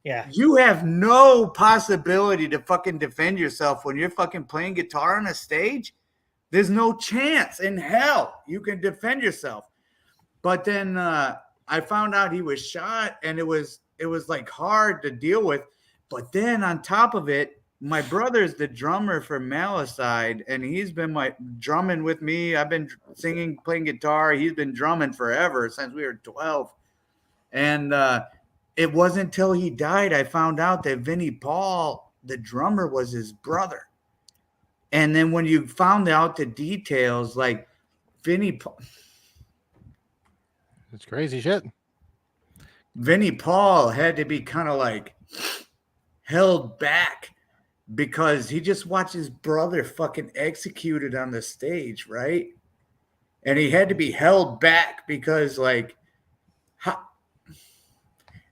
Yeah. You have no possibility to fucking defend yourself when you're fucking playing guitar on a stage. There's no chance in hell you can defend yourself. But then I found out he was shot, and it was like hard to deal with. But then on top of it, my brother's the drummer for Malicide, and he's been drumming with me. I've been singing, playing guitar. He's been drumming forever since we were 12. And it wasn't until he died I found out that Vinnie Paul, the drummer, was his brother. And then when you found out the details, like Vinnie Paul, it's crazy shit. Vinnie Paul had to be kind of like held back because he just watched his brother fucking executed on the stage, right? And he had to be held back because, like,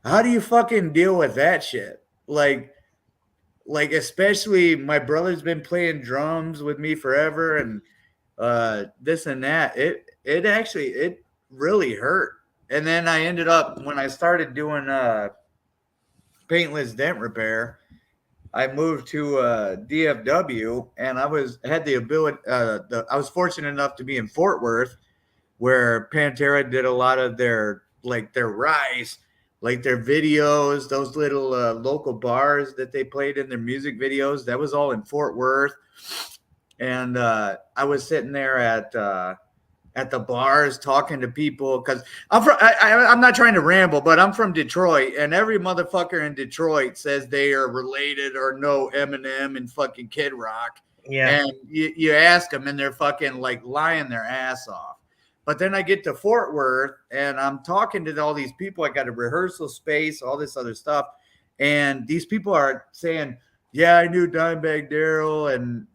how do you fucking deal with that shit? Like especially my brother's been playing drums with me forever, and this and that. It really hurt. And then I ended up, when I started doing paintless dent repair, I moved to DFW, and I was fortunate enough to be in Fort Worth, where Pantera did a lot of their rise, like their videos, those little local bars that they played in their music videos. That was all in Fort Worth. And I was sitting there at the bars talking to people, because I'm not trying to ramble, but I'm from Detroit, and every motherfucker in Detroit says they are related or know Eminem and fucking Kid Rock. Yeah. And you ask them, and they're fucking like lying their ass off. But then I get to Fort Worth, and I'm talking to all these people. I got a rehearsal space, all this other stuff, and these people are saying, "Yeah, I knew Dimebag Darrell and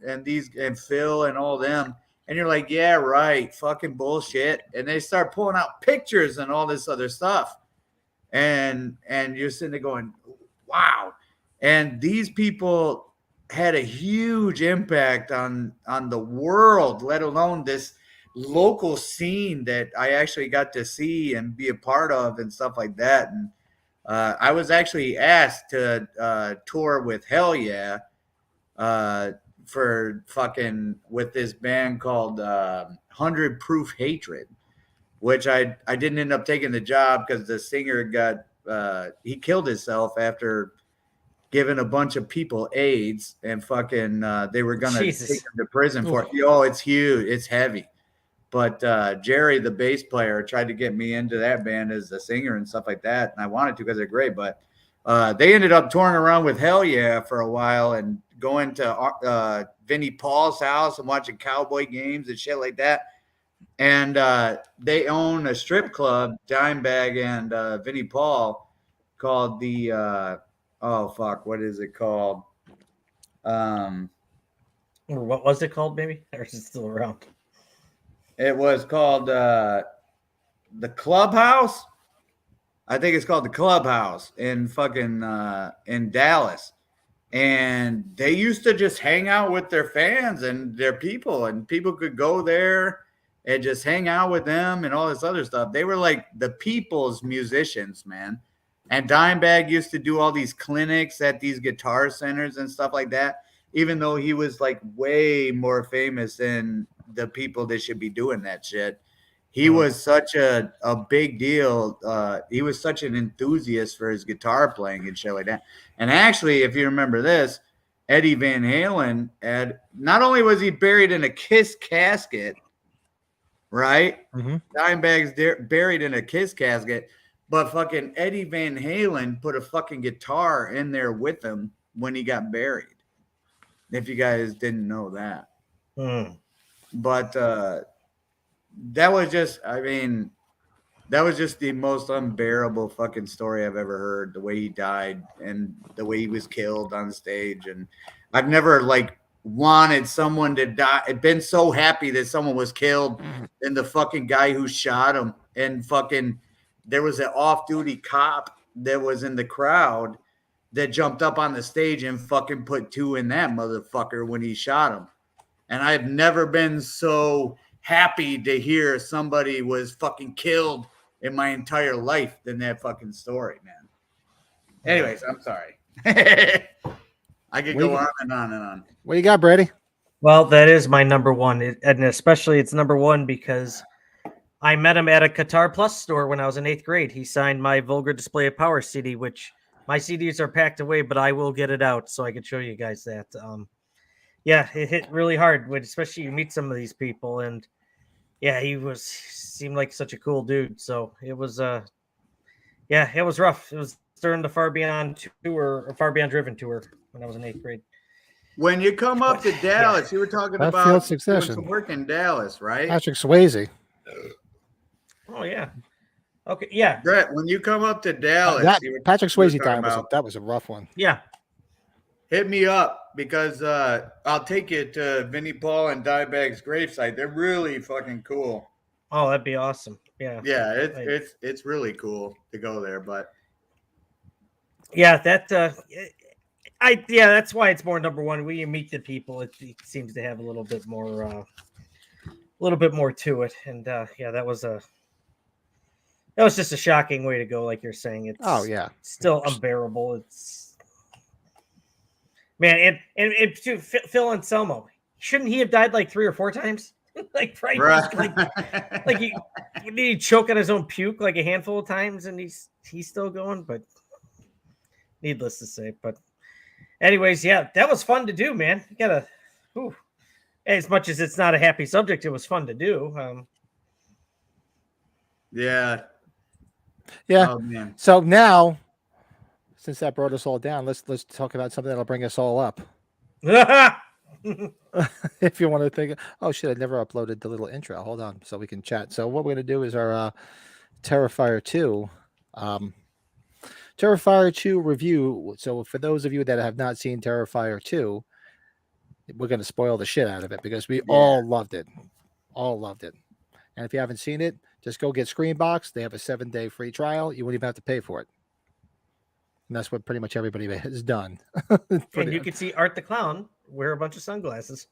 Phil and all them." And you're like, "Yeah, right, fucking bullshit." And they start pulling out pictures and all this other stuff, and you're sitting there going, "Wow!" And these people had a huge impact on the world, let alone this local scene that I actually got to see and be a part of and stuff like that. And I was actually asked to tour with Hell Yeah for fucking with this band called 100 Proof Hatred, which I didn't end up taking the job because the singer he killed himself after giving a bunch of people AIDS, and fucking they were gonna take him to prison for it. Oh, it's huge, it's heavy. But Jerry, the bass player, tried to get me into that band as a singer and stuff like that. And I wanted to because they're great. But they ended up touring around with Hell Yeah for a while and going to Vinnie Paul's house and watching Cowboy games and shit like that. and they own a strip club, Dimebag and Vinnie Paul, called the oh fuck, what is it called? Or what was it called, maybe? Or is it still around? It was called the Clubhouse. I think it's called the Clubhouse in fucking in Dallas. And they used to just hang out with their fans and their people, and people could go there and just hang out with them and all this other stuff. They were like the people's musicians, man. And Dimebag used to do all these clinics at these guitar centers and stuff like that, even though he was like way more famous than the people that should be doing that shit. He was such a big deal. He was such an enthusiast for his guitar playing and shit like that. And actually, if you remember this, Eddie Van Halen had, not only was he buried in a Kiss casket, right? Mm-hmm. Dimebag's buried in a Kiss casket, but fucking Eddie Van Halen put a fucking guitar in there with him when he got buried. If you guys didn't know that. But that was just, I mean, that was just the most unbearable fucking story I've ever heard. The way he died and the way he was killed on stage. And I've never like wanted someone to die. I've been so happy that someone was killed and the fucking guy who shot him. And fucking, there was an off-duty cop that was in the crowd that jumped up on the stage and fucking put two in that motherfucker when he shot him. And I've never been so happy to hear somebody was fucking killed in my entire life than that fucking story, man. Anyways, I'm sorry. I could go on and on and on. What you got, Brady? Well, that is my number one. And especially it's number one because I met him at a Qatar Plus store when I was in 8th grade. He signed my Vulgar Display of Power CD, which my CDs are packed away, but I will get it out so I can show you guys that. Yeah, it hit really hard when, especially you meet some of these people, and yeah, seemed like such a cool dude. So it was, yeah, it was rough. It was during the Far Beyond tour, or Far Beyond Driven tour when I was in 8th grade. When you come up to Dallas, you were talking Left about field doing succession. some work in Dallas, right? Patrick Swayze. Oh yeah. Okay. Yeah. Brett, when you come up to Dallas, That you were- Patrick you were Swayze talking time about- that was a rough one. Yeah. hit me up because I'll take you to Vinnie Paul and Dimebag's gravesite. They're really fucking cool. Oh, that'd be awesome. Yeah. Yeah, it's really cool to go there. But yeah, that's why it's more number one. When you meet the people, it seems to have a little bit more to it. And yeah, that was just a shocking way to go, like you're saying. It's still unbearable. It's man, and Phil Anselmo, shouldn't he have died like 3 or 4 times? Like like did he choke on his own puke like a handful of times, and he's still going? But needless to say, but anyways, yeah, that was fun to do, man. You gotta, as much as it's not a happy subject, it was fun to do. yeah. Yeah. Oh, man. So now, since that brought us all down, let's talk about something that'll bring us all up. If you want to think, oh shit, I never uploaded the little intro. Hold on, so we can chat. So what we're gonna do is our Terrifier 2, Terrifier 2 review. So for those of you that have not seen Terrifier 2, we're gonna spoil the shit out of it because we all loved it, And if you haven't seen it, just go get Screenbox. They have a 7-day free trial. You wouldn't even have to pay for it. And that's what pretty much everybody has done. And you can see Art the Clown wear a bunch of sunglasses.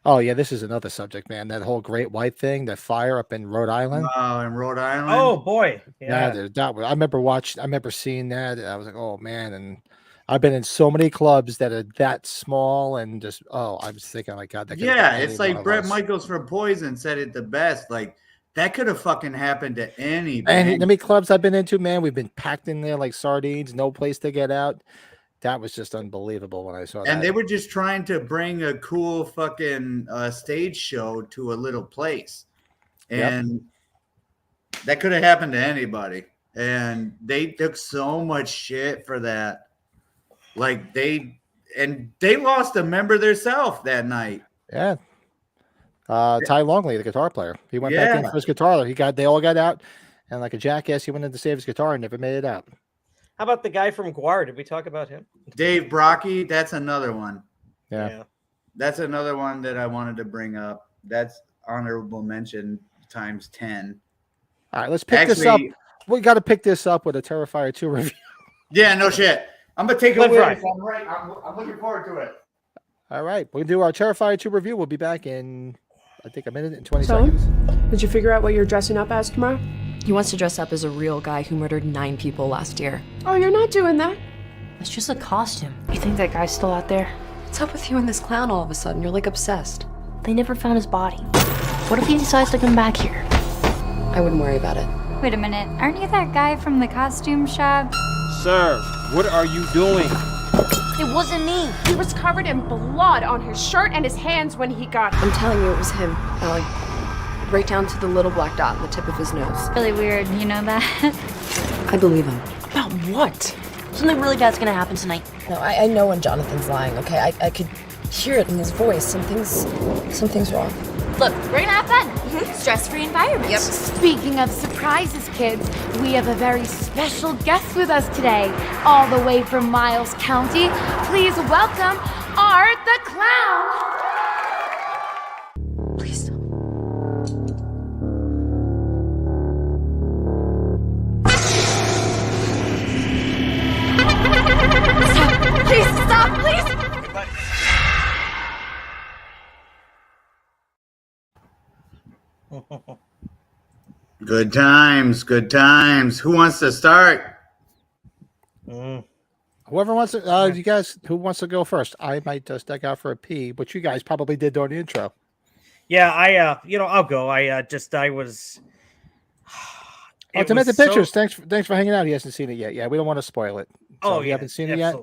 Oh, yeah, this is another subject, man. That whole Great White thing, that fire up in Rhode Island. Oh, in Rhode Island. Oh, boy. Yeah. I remember seeing that. I was like, oh, man. And I've been in so many clubs that are that small and just, I was thinking, like, God, that could yeah, have been it's any like one of Brett us. Michaels from Poison said it the best. Like, that could have fucking happened to any And band. how many clubs I've been into, man, we've been packed in there like sardines, no place to get out. That was just unbelievable when I saw that. And they were just trying to bring a cool fucking stage show to a little place. And that could have happened to anybody. And they took so much shit for that. Like they lost a member themselves that night. Yeah. Ty Longley, the guitar player. He went back in Yeah. for his guitar. They all got out, and like a jackass, he went in to save his guitar and never made it out. How about the guy from Guar? Did we talk about him? Dave Brocky, that's another one. Yeah. That's another one that I wanted to bring up. That's honorable mention times 10. All right, let's pick this up. Actually, We got to pick this up with a Terrifier 2 review. yeah, no shit. I'm gonna take a Live whiff. right. I'm right. I'm looking forward to it. All right, we'll do our Terrifier 2 review. We'll be back in, I think, a minute and 20 So? seconds. Did you figure out what you're dressing up as tomorrow? He wants to dress up as a real guy who murdered 9 people last year. Oh, you're not doing that. It's just a costume. You think that guy's still out there? What's up with you and this clown all of a sudden? You're like obsessed. They never found his body. What if he decides to come back here? I wouldn't worry about it. Wait a minute, aren't you that guy from the costume shop? Sir, what are you doing? It wasn't me. He was covered in blood on his shirt and his hands when he got I'm telling you, it was him, Allie. Right down to the little black dot on the tip of his nose. Really weird, you know that? I believe him. About what? Something really bad's gonna happen tonight. No, I know when Jonathan's lying, okay? I could hear it in his voice. Something's wrong. Look, we're gonna have fun. Stress-free environment. Yep. Speaking of surprises, kids, we have a very special guest with us today, all the way from Miles County. Please welcome Art the Clown. Please don't. Please stop, please. Good times. Good times. Who wants to start? Whoever wants to, you guys, who wants to go first? I might step out for a pee, but you guys probably did during the intro. Yeah, I'll go. I was. Oh, to make the pictures. Thanks for hanging out. He hasn't seen it yet. Yeah, we don't want to spoil it. So if you haven't seen it yet.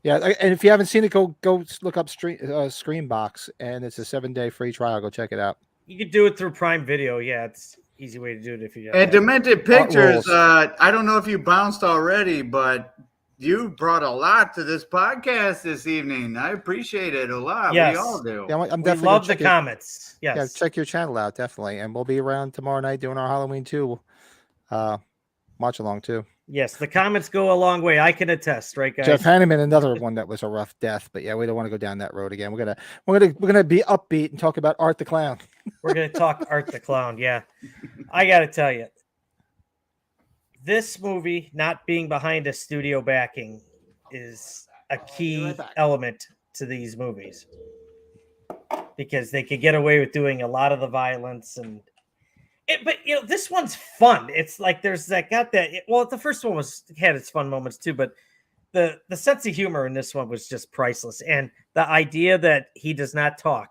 Yeah, and if you haven't seen it, go look up Screenbox, and it's a 7-day free trial. Go check it out. You could do it through Prime Video. Yeah, it's easy way to do it if you. And Demented Pictures. rules. I don't know if you bounced already, but you brought a lot to this podcast this evening. I appreciate it a lot. Yes. We all do. Yeah, I'm We definitely love gonna the check comments. Yeah, Yes. check your channel out definitely, and we'll be around tomorrow night doing our Halloween 2 watch along too. Yes, the comments go a long way. I can attest, right, guys? Jeff Hanneman, another one that was a rough death, but yeah, we don't want to go down that road again. We're gonna be upbeat and talk about Art the Clown. We're gonna talk Art the Clown. Yeah, I gotta tell you, this movie not being behind a studio backing is a key element to these movies because they could get away with doing a lot of the violence and. But this one's fun. It's like there's that the first one had its fun moments too, but the sense of humor in this one was just priceless. And the idea that he does not talk,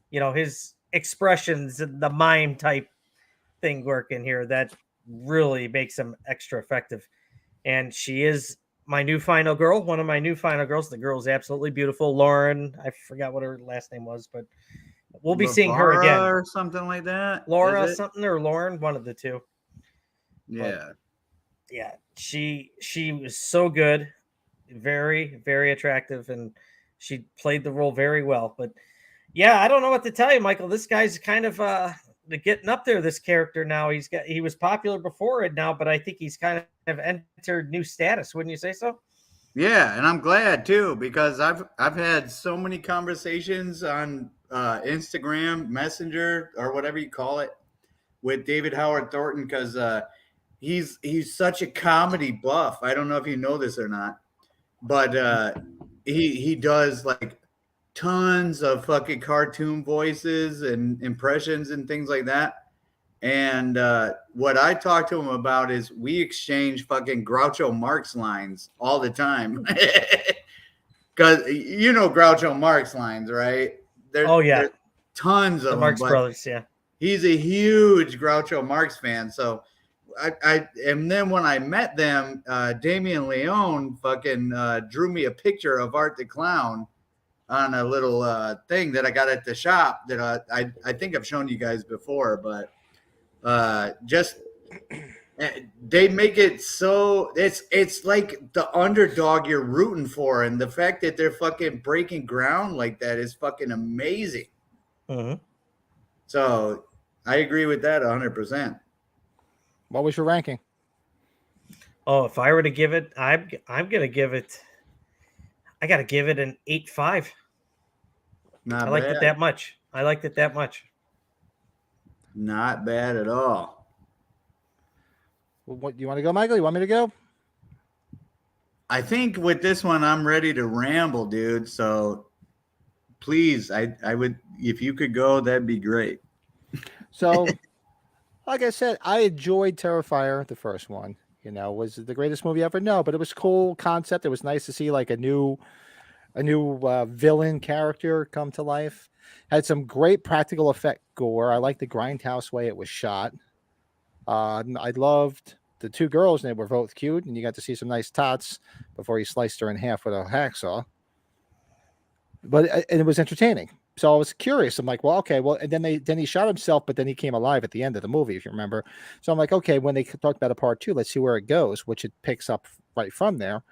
his expressions and the mime type thing working here, that really makes him extra effective. And she is my new final girl, one of my new final girls. The girl is absolutely beautiful. Lauren, I forgot what her last name was, but we'll be seeing her again. or something like that. Laura Is it? something or Lauren, one of the two. Yeah. Yeah, she was so good, very, very attractive, and she played the role very well. But yeah, I don't know what to tell you, Michael. This guy's kind of getting up there, this character now. He was popular before it now, but I think he's kind of entered new status, wouldn't you say so? Yeah, and I'm glad too because I've had so many conversations on Instagram, Messenger, or whatever you call it, with David Howard Thornton because he's such a comedy buff. I don't know if you know this or not, but he does like tons of fucking cartoon voices and impressions and things like that. And what I talk to him about is we exchange fucking Groucho Marx lines all the time. Because Groucho Marx lines, right? There's tons of The Marx them, Brothers, yeah. He's a huge Groucho Marx fan. So and then when I met them, Damien Leone fucking drew me a picture of Art the Clown on a little thing that I got at the shop that I think I've shown you guys before, but they make it so it's like the underdog you're rooting for, and the fact that they're fucking breaking ground like that is fucking amazing. Mm-hmm. So I agree with that 100%. What was your ranking? Oh, if I were to give it, I'm gonna give it. I gotta give it an 8.5. Not I liked bad. it that much. I liked it that much. Not bad at all. Well, what you want to go, Michael? You want me to go? I think with this one, I'm ready to ramble, dude. So please, I would, if you could go, that'd be great. So, like I said, I enjoyed Terrifier, the first one. You know, was it the greatest movie ever? No, but it was cool concept. It was nice to see like a new villain character come to life. Had some great practical effect gore. I like the grindhouse way it was shot. I loved the two girls, and they were both cute, and you got to see some nice tots before he sliced her in half with a hacksaw. But and it was entertaining. So I was curious. I'm like, well, okay, well, and then he shot himself, but then he came alive at the end of the movie, if you remember. So I'm like, okay, when they talk about a part 2, let's see where it goes, which it picks up right from there.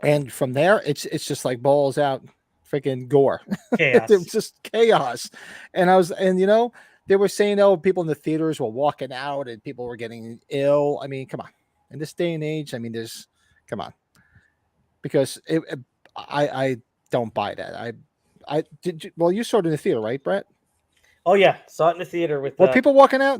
And from there, it's just like balls out, freaking gore. Chaos. It was just chaos. And you know, they were saying, oh, people in the theaters were walking out and people were getting ill. I mean, come on. In this day and age, I mean, come on. Because I don't buy that. Well, you saw it in the theater, right, Brett? Oh yeah, saw it in the theater with. Were people walking out?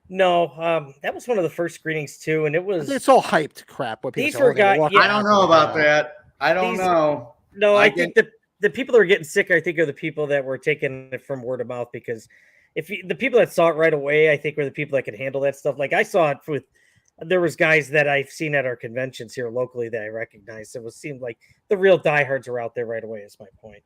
No, that was one of the first screenings too, and it was. It's all hyped crap. What people These say, were oh, they were guys. walking Yeah, I don't know about that. I don't know. No, I think think the people that were getting sick, I think, are the people that were taking it from word of mouth. Because the people that saw it right away, I think, were the people that could handle that stuff. Like I saw it with. There was guys that I've seen at our conventions here locally that I recognized. It seemed like the real diehards were out there right away. Is my point.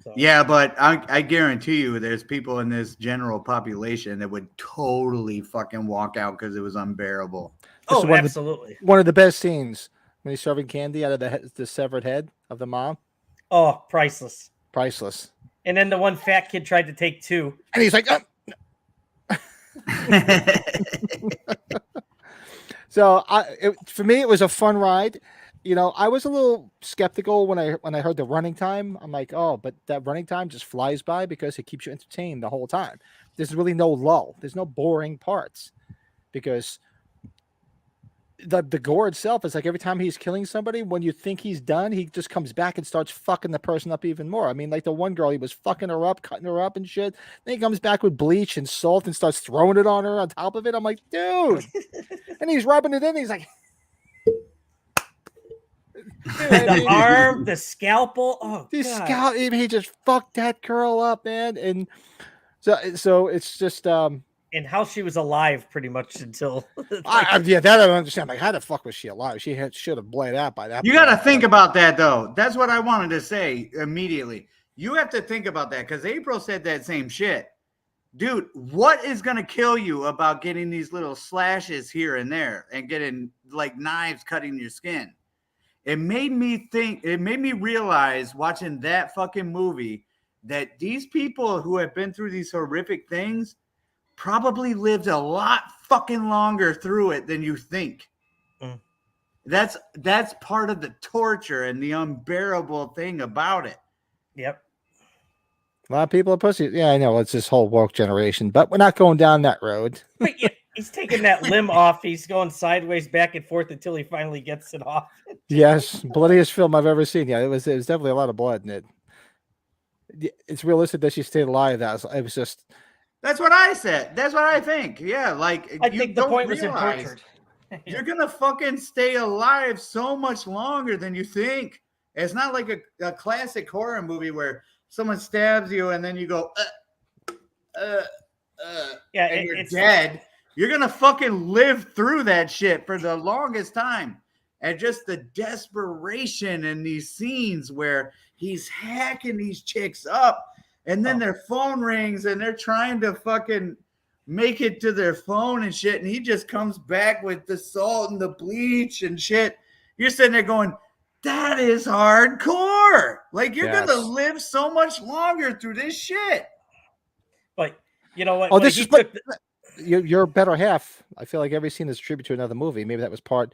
So. Yeah, but I guarantee you there's people in this general population that would totally fucking walk out because it was unbearable. Oh, absolutely. One of the best scenes when he's serving candy out of the severed head of the mom. Oh, priceless. Priceless. And then the one fat kid tried to take 2. And he's like, So for me, it was a fun ride. You know, I was a little skeptical when I heard the running time. I'm like, oh, but that running time just flies by because it keeps you entertained the whole time. There's really no lull. There's no boring parts because the gore itself is like every time he's killing somebody, when you think he's done, he just comes back and starts fucking the person up even more. I mean, like the one girl, he was fucking her up, cutting her up and shit. Then he comes back with bleach and salt and starts throwing it on her on top of it. I'm like, dude. And he's rubbing it in. He's like, the arm, the scalpel. Oh, God. He just fucked that girl up, man. And so it's just and how she was alive pretty much until that I don't understand. Like, how the fuck was she alive? She should have bled out by that. You got to think about that, though. That's what I wanted to say immediately. You have to think about that because April said that same shit. Dude, what is going to kill you about getting these little slashes here and there and getting like knives cutting your skin? It made me realize watching that fucking movie that these people who have been through these horrific things probably lived a lot fucking longer through it than you think. Mm. That's part of the torture and the unbearable thing about it. Yep. A lot of people are pussy. Yeah, I know. It's this whole woke generation, but we're not going down that road. But yeah, he's taking that limb off. He's going sideways back and forth until he finally gets it off. Yes, bloodiest film I've ever seen. Yeah, it was definitely a lot of blood in it. It's realistic that she stayed alive. It was just. That's what I said. That's what I think. Yeah, like I think the point was tortured. You're gonna fucking stay alive so much longer than you think. It's not like a classic horror movie where someone stabs you and then you go, yeah, and you're dead. You're gonna fucking live through that shit for the longest time. And just the desperation in these scenes where he's hacking these chicks up. And then their phone rings and they're trying to fucking make it to their phone and shit. And he just comes back with the salt and the bleach and shit. You're sitting there going, that is hardcore. Like, you're going to live so much longer through this shit. But you know what? Oh, this is your better half. I feel like every scene is a tribute to another movie. Maybe that was part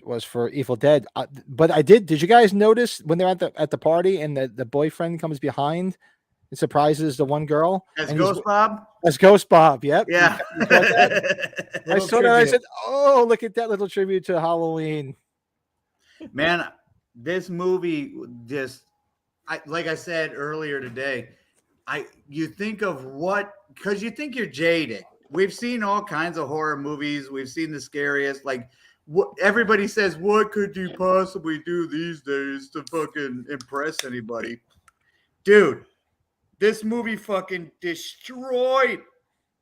was for Evil Dead. But did you guys notice when they're at the party and the boyfriend comes behind It surprises the one girl. As and he's- Ghost Bob? As Ghost Bob, yep. Yeah. You caught that? I Little saw that. I tribute. said, "Oh, look at that little tribute to Halloween." Man, this movie just, like I said earlier today, you think of because you think you're jaded. We've seen all kinds of horror movies. We've seen the scariest. Like, everybody says, what could you possibly do these days to fucking impress anybody? Dude, this movie fucking destroyed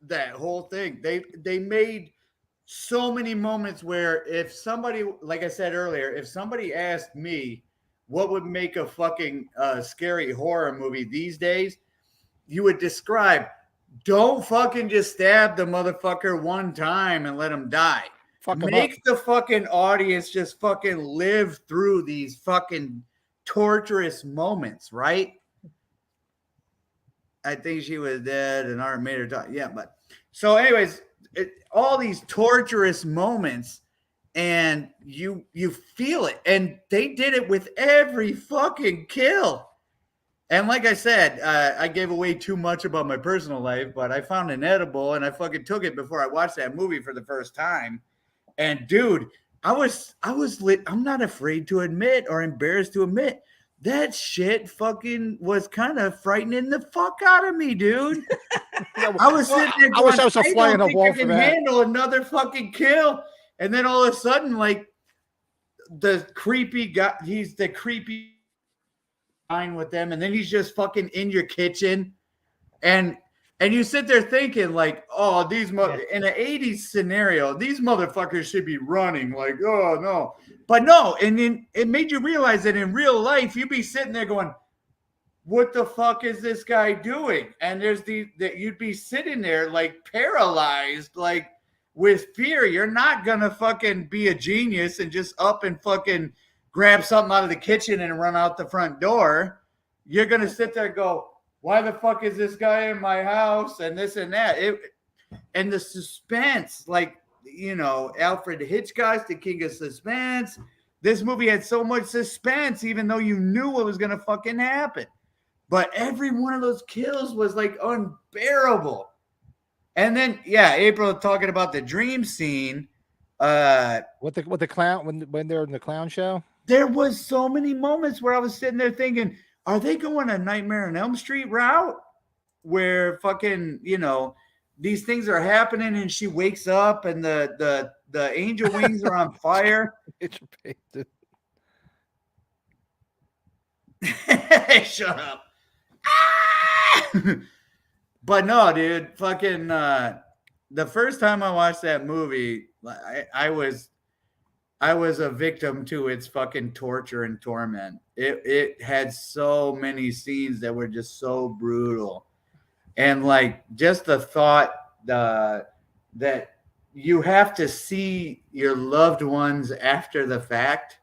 that whole thing. They made so many moments where if somebody, like I said earlier, if somebody asked me what would make a fucking scary horror movie these days, you would describe, don't fucking just stab the motherfucker one time and let him die. Fuck 'em Make up. the fucking audience just fucking live through these fucking torturous moments, right? I think she was dead and Art made her talk. Yeah, but so anyways, all these torturous moments, and you feel it, and they did it with every fucking kill. And like I said, I gave away too much about my personal life, but I found an edible and I fucking took it before I watched that movie for the first time. And dude, I was lit. I'm not afraid to admit or embarrassed to admit that shit fucking was kind of frightening the fuck out of me, dude. I was sitting there I wish I was a "I fly don't on the think wall I for can that." handle another fucking kill. And then all of a sudden, like, the creepy guy, he's the creepy line with them, and then he's just fucking in your kitchen. And you sit there thinking, like, oh, in an 80s scenario, these motherfuckers should be running, like, oh no. But no, and then it made you realize that in real life, you'd be sitting there going, what the fuck is this guy doing? And that you'd be sitting there like paralyzed, like with fear. You're not gonna fucking be a genius and just up and fucking grab something out of the kitchen and run out the front door. You're gonna sit there and go, why the fuck is this guy in my house? And this and that. And the suspense, like, you know, Alfred Hitchcock, the king of suspense. This movie had so much suspense, even though you knew what was gonna fucking happen. But every one of those kills was like unbearable. And then, yeah, April talking about the dream scene. With the clown when they're in the clown show. There was so many moments where I was sitting there thinking, are they going a Nightmare on Elm Street route where fucking, you know, these things are happening and she wakes up and the angel wings are on fire? Shut up. But no, dude, fucking the first time I watched that movie, I was a victim to its fucking torture and torment. It had so many scenes that were just so brutal. And like just the thought that you have to see your loved ones after the fact.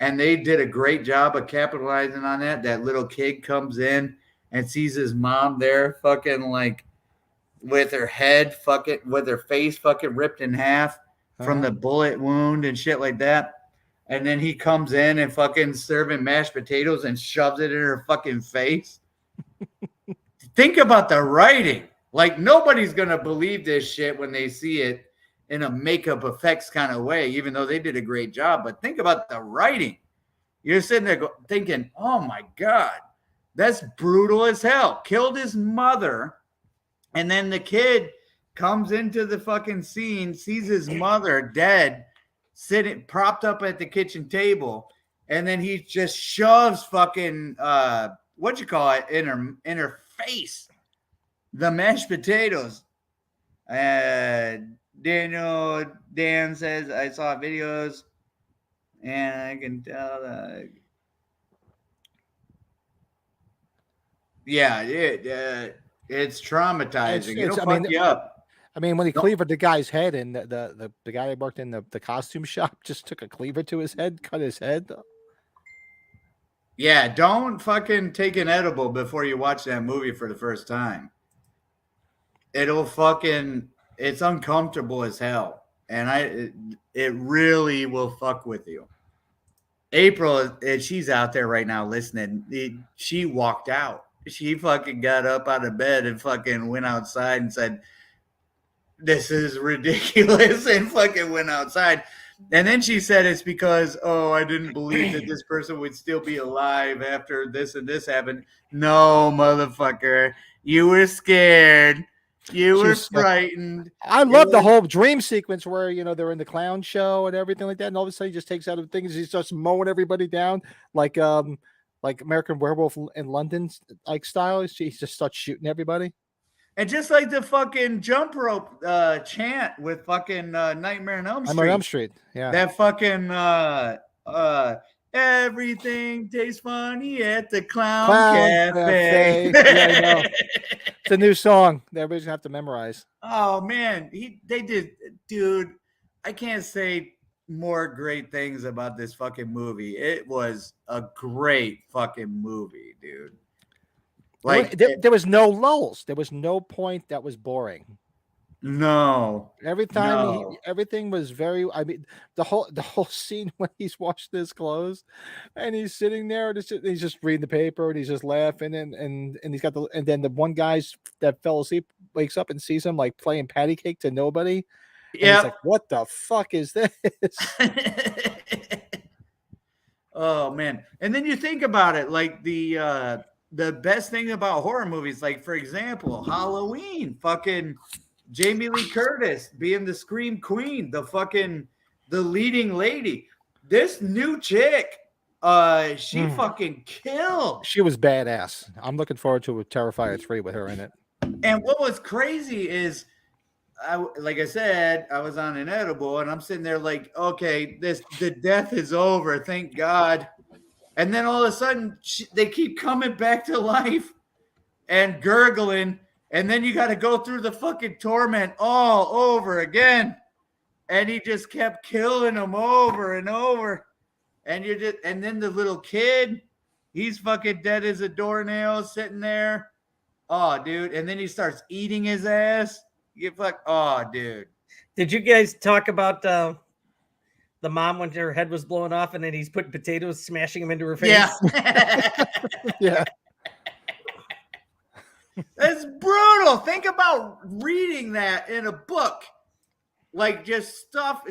And they did a great job of capitalizing on that. That little kid comes in and sees his mom there fucking like with her head fucking, with her face fucking ripped in half from the bullet wound and shit like that. And then he comes in and fucking serving mashed potatoes and shoves it in her fucking face. Think about the writing. Like, nobody's going to believe this shit when they see it in a makeup effects kind of way, even though they did a great job. But think about the writing. You're sitting there thinking, oh my God, that's brutal as hell. Killed his mother. And then the kid comes into the fucking scene, sees his mother dead, sitting propped up at the kitchen table. And then he just shoves fucking, in her face, the mashed potatoes. Dan says, I saw videos and I can tell that. Yeah, it's traumatizing. It'll fuck you up. I mean, when he cleavered the guy's head, and the guy that worked in the costume shop just took a cleaver to his head, cut his head. Yeah, don't fucking take an edible before you watch that movie for the first time. It's uncomfortable as hell. And it really will fuck with you. April, she's out there right now listening. She walked out. she fucking got up out of bed and fucking went outside and said, "This is ridiculous," and fucking went outside. And then she said it's because, oh, I didn't believe that this person would still be alive after this and this happened. No, motherfucker. You were scared. You were She's like- frightened. I love the whole dream sequence where, you know, they're in the clown show and everything like that. And all of a sudden he just takes out things. He starts mowing everybody down like American Werewolf in London like style. He just starts shooting everybody. And just like the fucking jump rope chant with fucking Nightmare on Elm Street. I'm on Elm Street. Yeah. That fucking everything tastes funny at the Clown Cafe. Yeah, I know. It's a new song that everybody's gonna have to memorize. Oh man, they did, dude. I can't say more great things about this fucking movie. It was a great fucking movie, dude. Like there was no lulls. There was no point that was boring. no. Every time No. everything was very. I mean, the whole scene when he's washed his clothes, and he's sitting there, and he's just reading the paper, and he's just laughing, and he's got and then the one guy's that fell asleep wakes up and sees him like playing patty cake to nobody. And he's Yeah. like, what the fuck is this? Oh man. And then you think about it, like the best thing about horror movies, like for example, Halloween, fucking Jamie Lee Curtis being the Scream Queen, the leading lady. This new chick, she fucking killed. She was badass. I'm looking forward to a Terrifier 3 with her in it. And what was crazy is, like I said, I was on an edible and I'm sitting there like, okay, the death is over, thank God. And then all of a sudden, they keep coming back to life and gurgling, and then you got to go through the fucking torment all over again. And he just kept killing them over and over. And and then the little kid, he's fucking dead as a doornail sitting there. Oh, dude. And then he starts eating his ass. Oh, dude. Did you guys talk about the mom when her head was blowing off and then he's putting potatoes, smashing them into her face? Yeah. Yeah. That's brutal. Think about reading that in a book. Like just stuff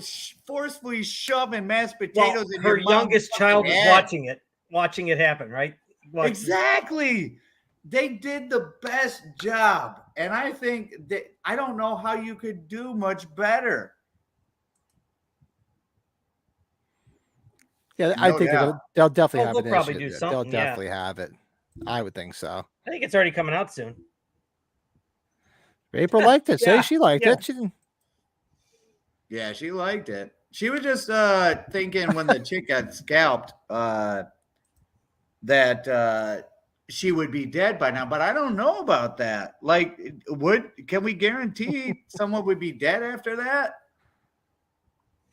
forcefully shoving mashed potatoes in her your mom's youngest child was head. watching it happen, right? Exactly. They did the best job. And I think that I don't know how you could do much better. Yeah, I No think doubt. they'll definitely Oh, have they'll an probably do initiative. something, They'll yeah. definitely have it. I would think so. I think it's already coming out soon. April liked it. Yeah, Say she liked yeah. it. She didn't. Yeah, she liked it. She was just thinking when the chick got scalped that she would be dead by now, but I don't know about that. Like, can we guarantee someone would be dead after that?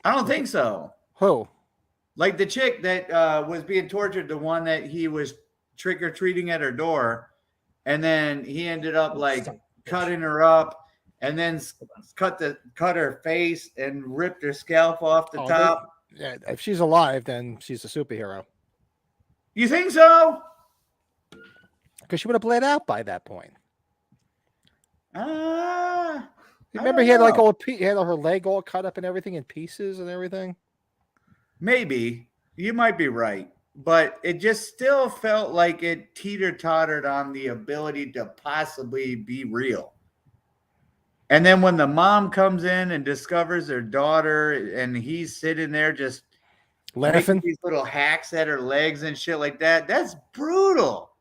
I don't think so. Who? Like the chick that was being tortured, the one that he was trick or treating at her door, and then he ended up like cutting her up, and then cut her face and ripped her scalp off the top. Yeah, if she's alive, then she's a superhero. You think so? Because she would have bled out by that point. Remember, don't he had like know. he had her leg all cut up and everything in pieces and everything. Maybe you might be right, but it just still felt like it teeter-tottered on the ability to possibly be real. And then when the mom comes in and discovers her daughter, and he's sitting there just Laughing. making these little hacks at her legs and shit like that, that's brutal.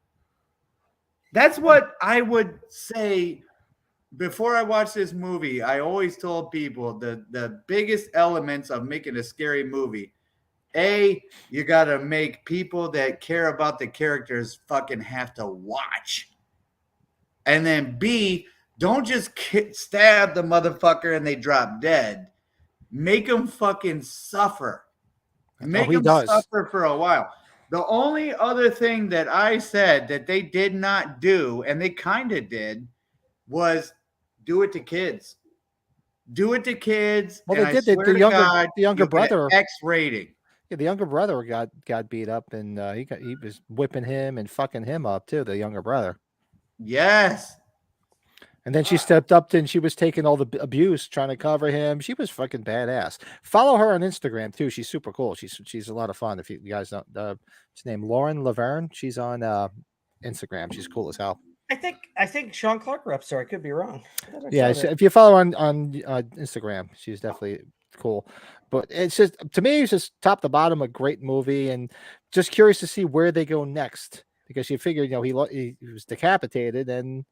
That's what I would say. Before I watched this movie, I always told people the biggest elements of making a scary movie. A, you got to make people that care about the characters fucking have to watch. And then B, don't just stab the motherfucker and they drop dead. Make them fucking suffer. Make he them does. suffer for a while. The only other thing that I said that they did not do, and they kind of did, was do it to kids. Do it to kids. Well, and they I did. swear The to younger God, the younger you'll get an brother. X rating. Yeah, the younger brother got beat up, and he was whipping him and fucking him up too. The younger brother. Yes. And then she stepped up and she was taking all the abuse, trying to cover him. She was fucking badass. Follow her on Instagram too. She's super cool. She's a lot of fun. If you guys know, her named Lauren Laverne. She's on Instagram. She's cool as hell. I think Sean Clark reps her. I could be wrong. Yeah, if you follow her on Instagram, she's definitely cool. But it's just, to me, it's just top to bottom a great movie, and just curious to see where they go next, because you figure, you know, he was decapitated, and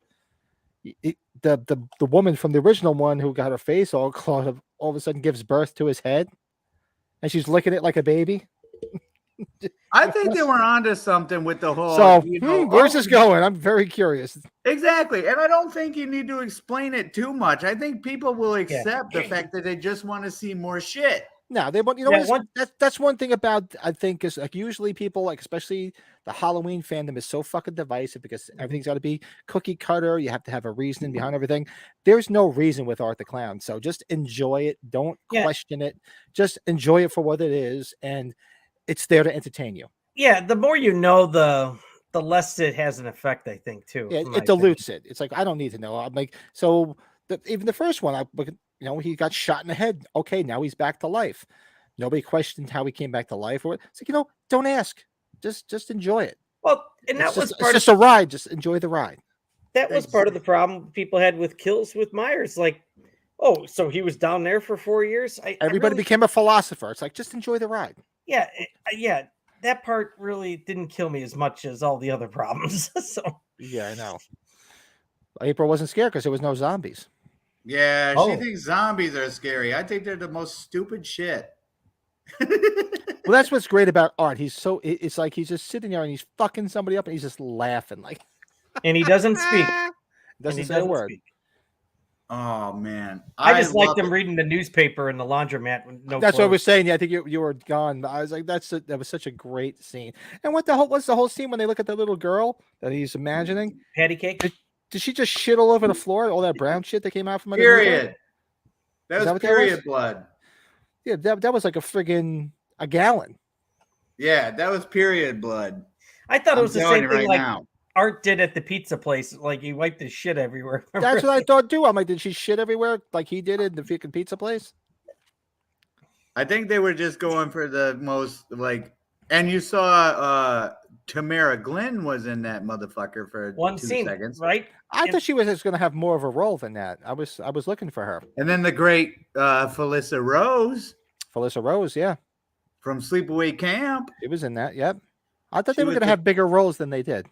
the woman from the original one who got her face all clawed up all of a sudden gives birth to his head, and she's licking it like a baby. I think they were onto something with the whole. So you know, where's this going? I'm very curious. Exactly, and I don't think you need to explain it too much. I think people will accept the fact that they just want to see more shit. No, they want, you know, that's one thing about, I think, is like usually people, like especially the Halloween fandom, is so fucking divisive because everything's got to be cookie cutter. You have to have a reason behind everything. There's no reason with Art the Clown, so just enjoy it. Don't question it. Just enjoy it for what it is, and it's there to entertain you. Yeah, the more you know, the less it has an effect, I think, too. Yeah, it dilutes it. It's like, I don't need to know. I'm like, so even the first one, you know, he got shot in the head. Okay, now he's back to life. Nobody questioned how he came back to life. Or it's like, you know, don't ask. Just enjoy it. Well, and that was it's just a ride. Just enjoy the ride. That was part of the problem people had with kills with Myers. Like, oh, so he was down there for 4 years. Everybody became a philosopher. It's like, just enjoy the ride. Yeah, yeah. That part really didn't kill me as much as all the other problems. So yeah, I know. April wasn't scared because there was no zombies. Yeah, she thinks zombies are scary. I think they're the most stupid shit. Well, that's what's great about Art. He's so, it's like he's just sitting there and he's fucking somebody up and he's just laughing, like, and he doesn't speak. Doesn't say a word. Speak. Oh man, I just liked him reading the newspaper in the laundromat. With no that's clothes. what I was saying. Yeah, I think you were gone. I was like, that was such a great scene. And what's the whole scene when they look at the little girl that he's imagining? Patty cake. Did she just shit all over the floor? All that brown shit that came out from under period. That that was period blood. Yeah, that was like a gallon. Yeah, that was period blood. I thought it was the same thing like now. Art did at the pizza place. Like he wiped his shit everywhere. That's what I thought too. I'm like, did she shit everywhere like he did in the freaking pizza place? I think they were just going for the most like, and you saw Tamara Glenn was in that motherfucker for one 2 scene, seconds, right? I thought she was going to have more of a role than that. I was looking for her. And then the great Felissa Rose, yeah, from Sleepaway Camp. She was in that. Yep. I thought they were going to have bigger roles than they did.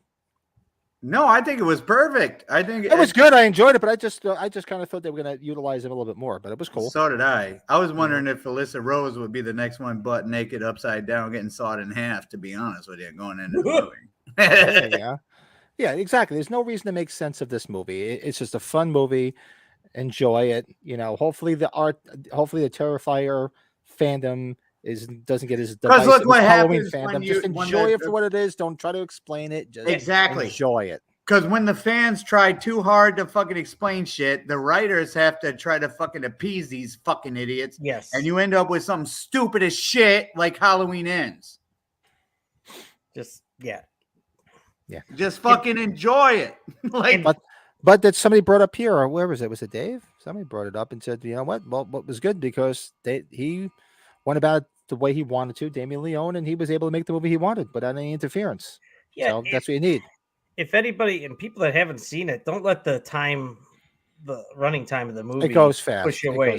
No, I think it was perfect. I think it was good. I enjoyed it, but I just kind of thought they were going to utilize him a little bit more. But it was cool. So did I. I was wondering if Felissa Rose would be the next one, butt naked, upside down, getting sawed in half. To be honest with you, going into the movie. Yeah, exactly. There's no reason to make sense of this movie. It's just a fun movie. Enjoy it. You know, hopefully the Terrifier fandom doesn't get as because look what Halloween happens fandom. Just enjoy it for what it is. Don't try to explain it. Just enjoy it. Because when the fans try too hard to fucking explain shit, the writers have to try to fucking appease these fucking idiots. Yes. And you end up with something stupid as shit like Halloween Ends. Just Just fucking enjoy it. Like, but that somebody brought up here, or where was it? Was it Dave? Somebody brought it up and said, you know what? Well, what was good because he went about the way he wanted to, Damien Leone, and he was able to make the movie he wanted without any interference. Yeah, so that's what you need. If anybody and people that haven't seen it, don't let the running time of the movie goes fast. Push you away.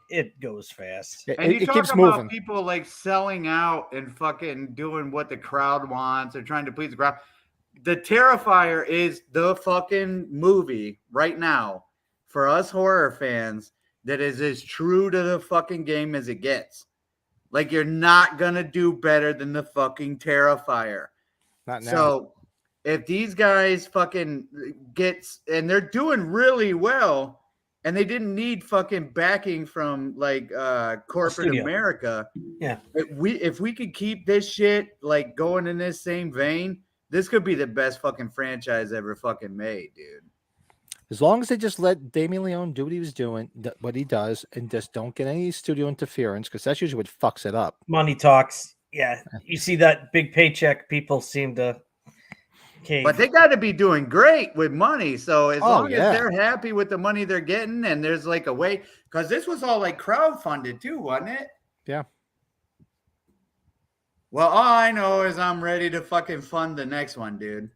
It goes fast. And you it talk keeps about moving. people like selling out and fucking doing what the crowd wants or trying to please the crowd. The Terrifier is the fucking movie right now for us horror fans that is as true to the fucking game as it gets. Like, you're not gonna do better than the fucking Terrifier. Not now. So if these guys fucking and they're doing really well, and they didn't need fucking backing from like corporate America. Yeah. If we could keep this shit like going in this same vein, this could be the best fucking franchise ever fucking made, dude. As long as they just let Damien Leone do what he was doing, what he does, and just don't get any studio interference, because that's usually what fucks it up. Money talks. Yeah. You see that big paycheck, people seem to cave. But they got to be doing great with money. So as long yeah. as they're happy with the money they're getting, and there's like a way, because this was all like crowdfunded too, wasn't it? Yeah. Well, all I know is I'm ready to fucking fund the next one, dude.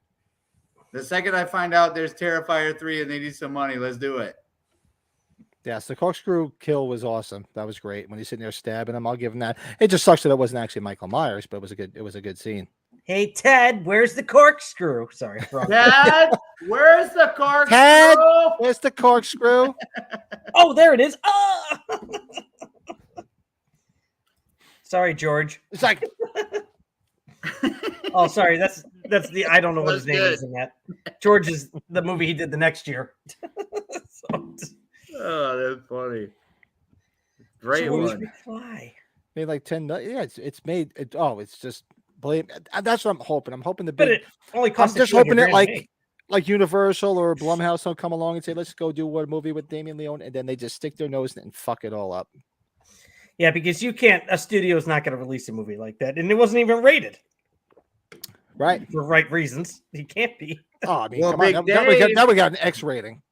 The second I find out there's Terrifier 3 and they need some money, let's do it. Yes, the corkscrew kill was awesome. That was great. When he's sitting there stabbing him, I'll give him that. It just sucks that it wasn't actually Michael Myers, but it was a good scene. Hey Ted, where's the corkscrew? Sorry, wrong. Dad, where's the corkscrew? Ted, where's the corkscrew? Oh, there it is. Ah! Sorry, George. It's like, Oh, sorry. That's the I don't know what his name Good. is in that. George is the movie he did the next year. So, Oh, that's funny. Great George one. McFly. made like 10 million. Yeah, it's made. It's just believe. That's what I'm hoping. I'm hoping the But big. it only I'm cost. just hoping it like Universal or Blumhouse will come along and say, let's go do a movie with Damien Leone, and then they just stick their nose in it and fuck it all up. Yeah, because you can't. A studio's not going to release a movie like that, and it wasn't even rated Right. for right reasons. He can't be. Oh, I mean, Well, come on. Big Now we Dave- got an X rating.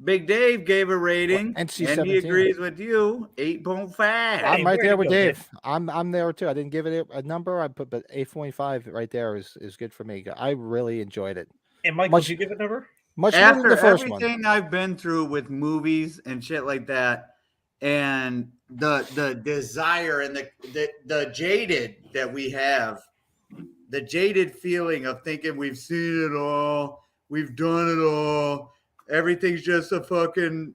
Big Dave gave a rating, and NC-17. he agrees with you. 8.5. I'm right way there to with go, Dave. Dave. I'm there too. I didn't give it a number. I put but 8.5 right there is good for me. I really enjoyed it. And Mike, Much- did you give it a number? Much more than After the first one. everything I've been through with movies and shit like that, and the desire and the jaded that we have, the jaded feeling of thinking we've seen it all, we've done it all, everything's just a fucking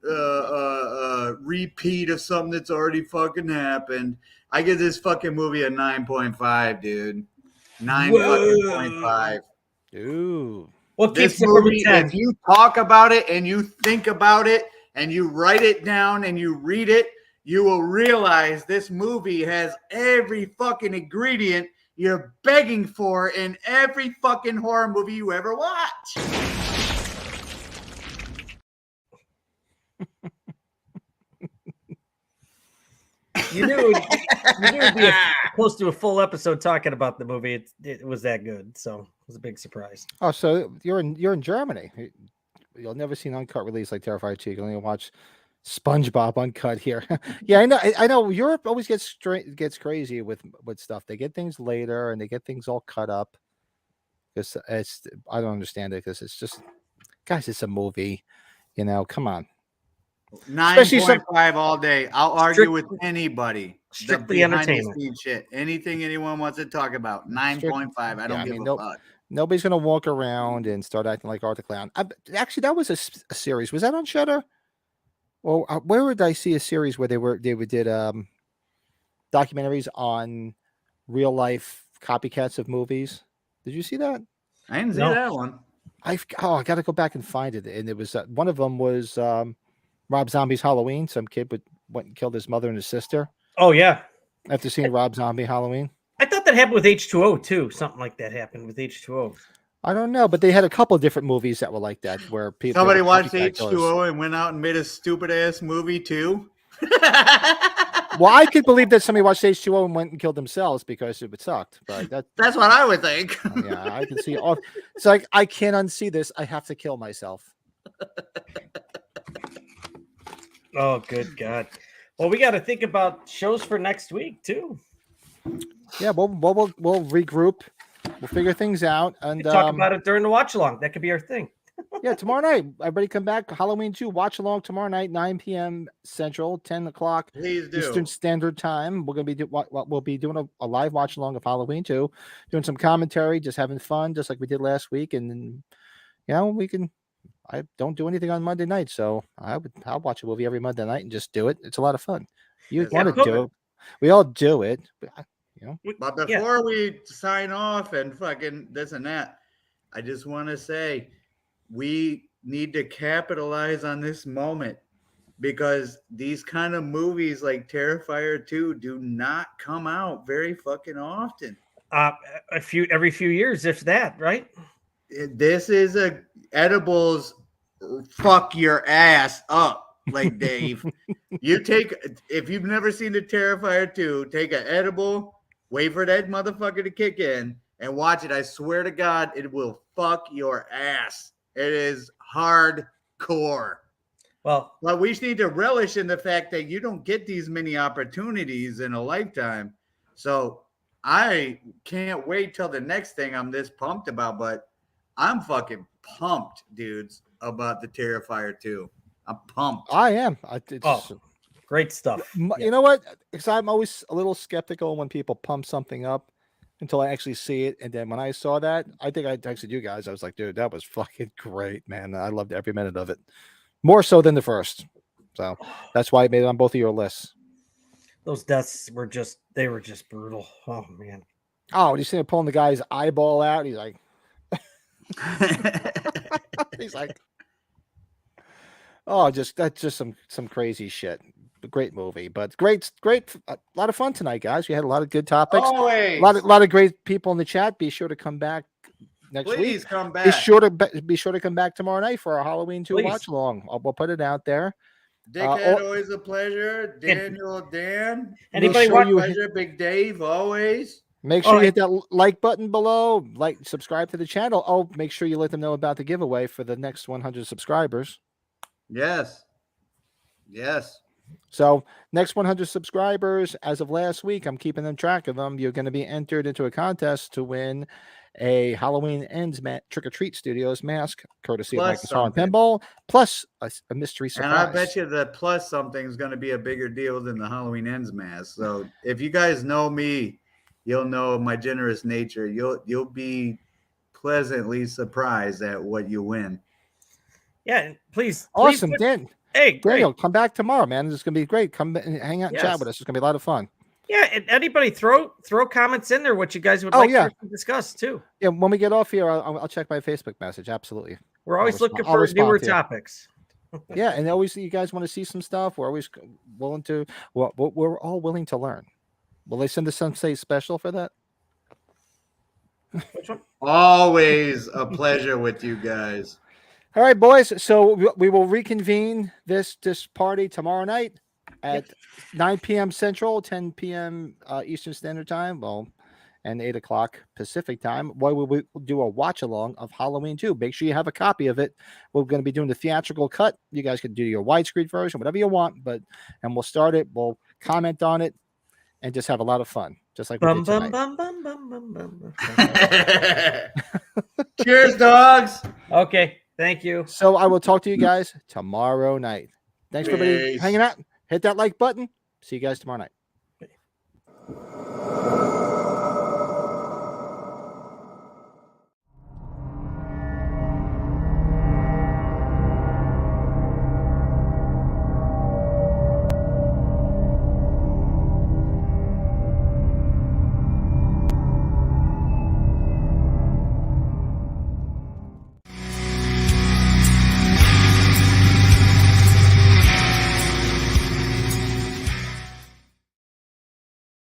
repeat of something that's already fucking happened. I give this fucking movie a 9.5, dude. 9.5. Ooh. What keeps This it from a movie, 10? if you talk about it and you think about it and you write it down and you read it, you will realize this movie has every fucking ingredient you're begging for in every fucking horror movie you ever watch. You knew it'd be close to a full episode talking about the movie. It was that good, so it was a big surprise. Oh, so you're in Germany. You'll never see an uncut release like Terrifier 2. You can only watch SpongeBob uncut here. Yeah, I know. I know. Europe always gets crazy with stuff. They get things later and they get things all cut up. Because I don't understand it because it's just, guys, it's a movie. You know, come on. Especially 9.5 all day. I'll argue with anybody. Strictly behind the entertainment. scenes shit. Anything anyone wants to talk about. 9.5. I don't give a fuck. Nobody's gonna walk around and start acting like Art the Clown. Actually, that was a series. Was that on Shudder? Well, where would I see a series where they did documentaries on real life copycats of movies? Did you see that? I didn't see No. that one. I got to go back and find it. And it was one of them was Rob Zombie's Halloween. Some kid went and killed his mother and his sister Oh yeah, after seeing Rob Zombie Halloween. I thought that happened with H2O too. Something like that happened with H2O. I don't know, but they had a couple of different movies that were like that where people Somebody were watched copycat killers. H2O and went out and made a stupid ass movie too. Well, I could believe that somebody watched H2O and went and killed themselves because it sucked. But That's what I would think. yeah, I can see all. It's like I can't unsee this. I have to kill myself. Oh, good God. Well, we got to think about shows for next week too. Yeah, we'll regroup. We'll figure things out and Talk about it during the watch along. That could be our thing. yeah, tomorrow night. Everybody come back. Halloween 2 watch along tomorrow night, 9 p.m. Central, 10 o'clock Please do. Eastern Standard Time. We're gonna be we'll be doing a live watch along of Halloween 2, doing some commentary, just having fun, just like we did last week. And then, you know, we can. I don't do anything on Monday night, so I'll watch a movie every Monday night and just do it. It's a lot of fun. You Yes, want to yeah. do it? We all do it. But, you know, But Yeah. before we sign off and fucking this and that, I just want to say we need to capitalize on this moment because these kind of movies like Terrifier 2 do not come out very fucking often. Every few years, if that, right? This is a edibles fuck your ass up, like Dave. If you've never seen the Terrifier 2, take an edible, wait for that motherfucker to kick in, and watch it. I swear to God, it will fuck your ass. It is hardcore. Well, But we just need to relish in the fact that you don't get these many opportunities in a lifetime. So I can't wait till the next thing I'm this pumped about, but I'm fucking pumped, dudes, about the Terrifier 2. I'm pumped. I am. great stuff. You know what? Because I'm always a little skeptical when people pump something up until I actually see it. And then when I saw that, I think I texted you guys. I was like, dude, that was fucking great, man. I loved every minute of it. More so than the first. So that's why I made it on both of your lists. Those deaths were just brutal. Oh man. Oh, you see him pulling the guy's eyeball out. He's like, he's like, oh, that's just some crazy shit. Great movie, but great, a lot of fun tonight, guys. We had a lot of good topics. Always. A lot of great people in the chat. Be sure to come back next week. Please come back. Be sure to come back tomorrow night for our Halloween 2 watch along. We'll put it out there. Dickhead, always a pleasure. Daniel, Dan. Anybody want you pleasure? Big Dave, always. Make sure you hit that like button below. Subscribe to the channel. Oh, make sure you let them know about the giveaway for the next 100 subscribers. Yes. So next 100 subscribers, as of last week, I'm keeping them track of them. You're going to be entered into a contest to win a Halloween Ends Trick or Treat Studios mask, courtesy of Mike Casal and Pinball, plus a mystery surprise. And I bet you the plus something is going to be a bigger deal than the Halloween Ends mask. So if you guys know me, you'll know my generous nature. You'll be pleasantly surprised at what you win. Yeah, please. Awesome, Dan. Hey, Daniel, come back tomorrow, man. It's going to be great. Come and hang out and chat with us. It's going to be a lot of fun. Yeah, and anybody throw comments in there what you guys would like to discuss too. Yeah, when we get off here, I'll check my Facebook message. Absolutely. We're always looking for newer topics. Yeah, and always you guys want to see some stuff. We're always willing to. Well, we're all willing to learn. Will they send us something special for that? Which one? Always a pleasure with you guys. All right, boys. So we will reconvene this party tomorrow night at 9 p.m. Central, 10 p.m. Eastern Standard Time, and 8 o'clock Pacific Time. Why we do a watch along of Halloween 2. Make sure you have a copy of it. We're going to be doing the theatrical cut. You guys can do your widescreen version, whatever you want. And we'll start it. We'll comment on it, and just have a lot of fun, just like we did tonight. Cheers, dogs. Okay, thank you. So I will talk to you guys tomorrow night. Thanks for everybody hanging out. Hit that like button. See you guys tomorrow night.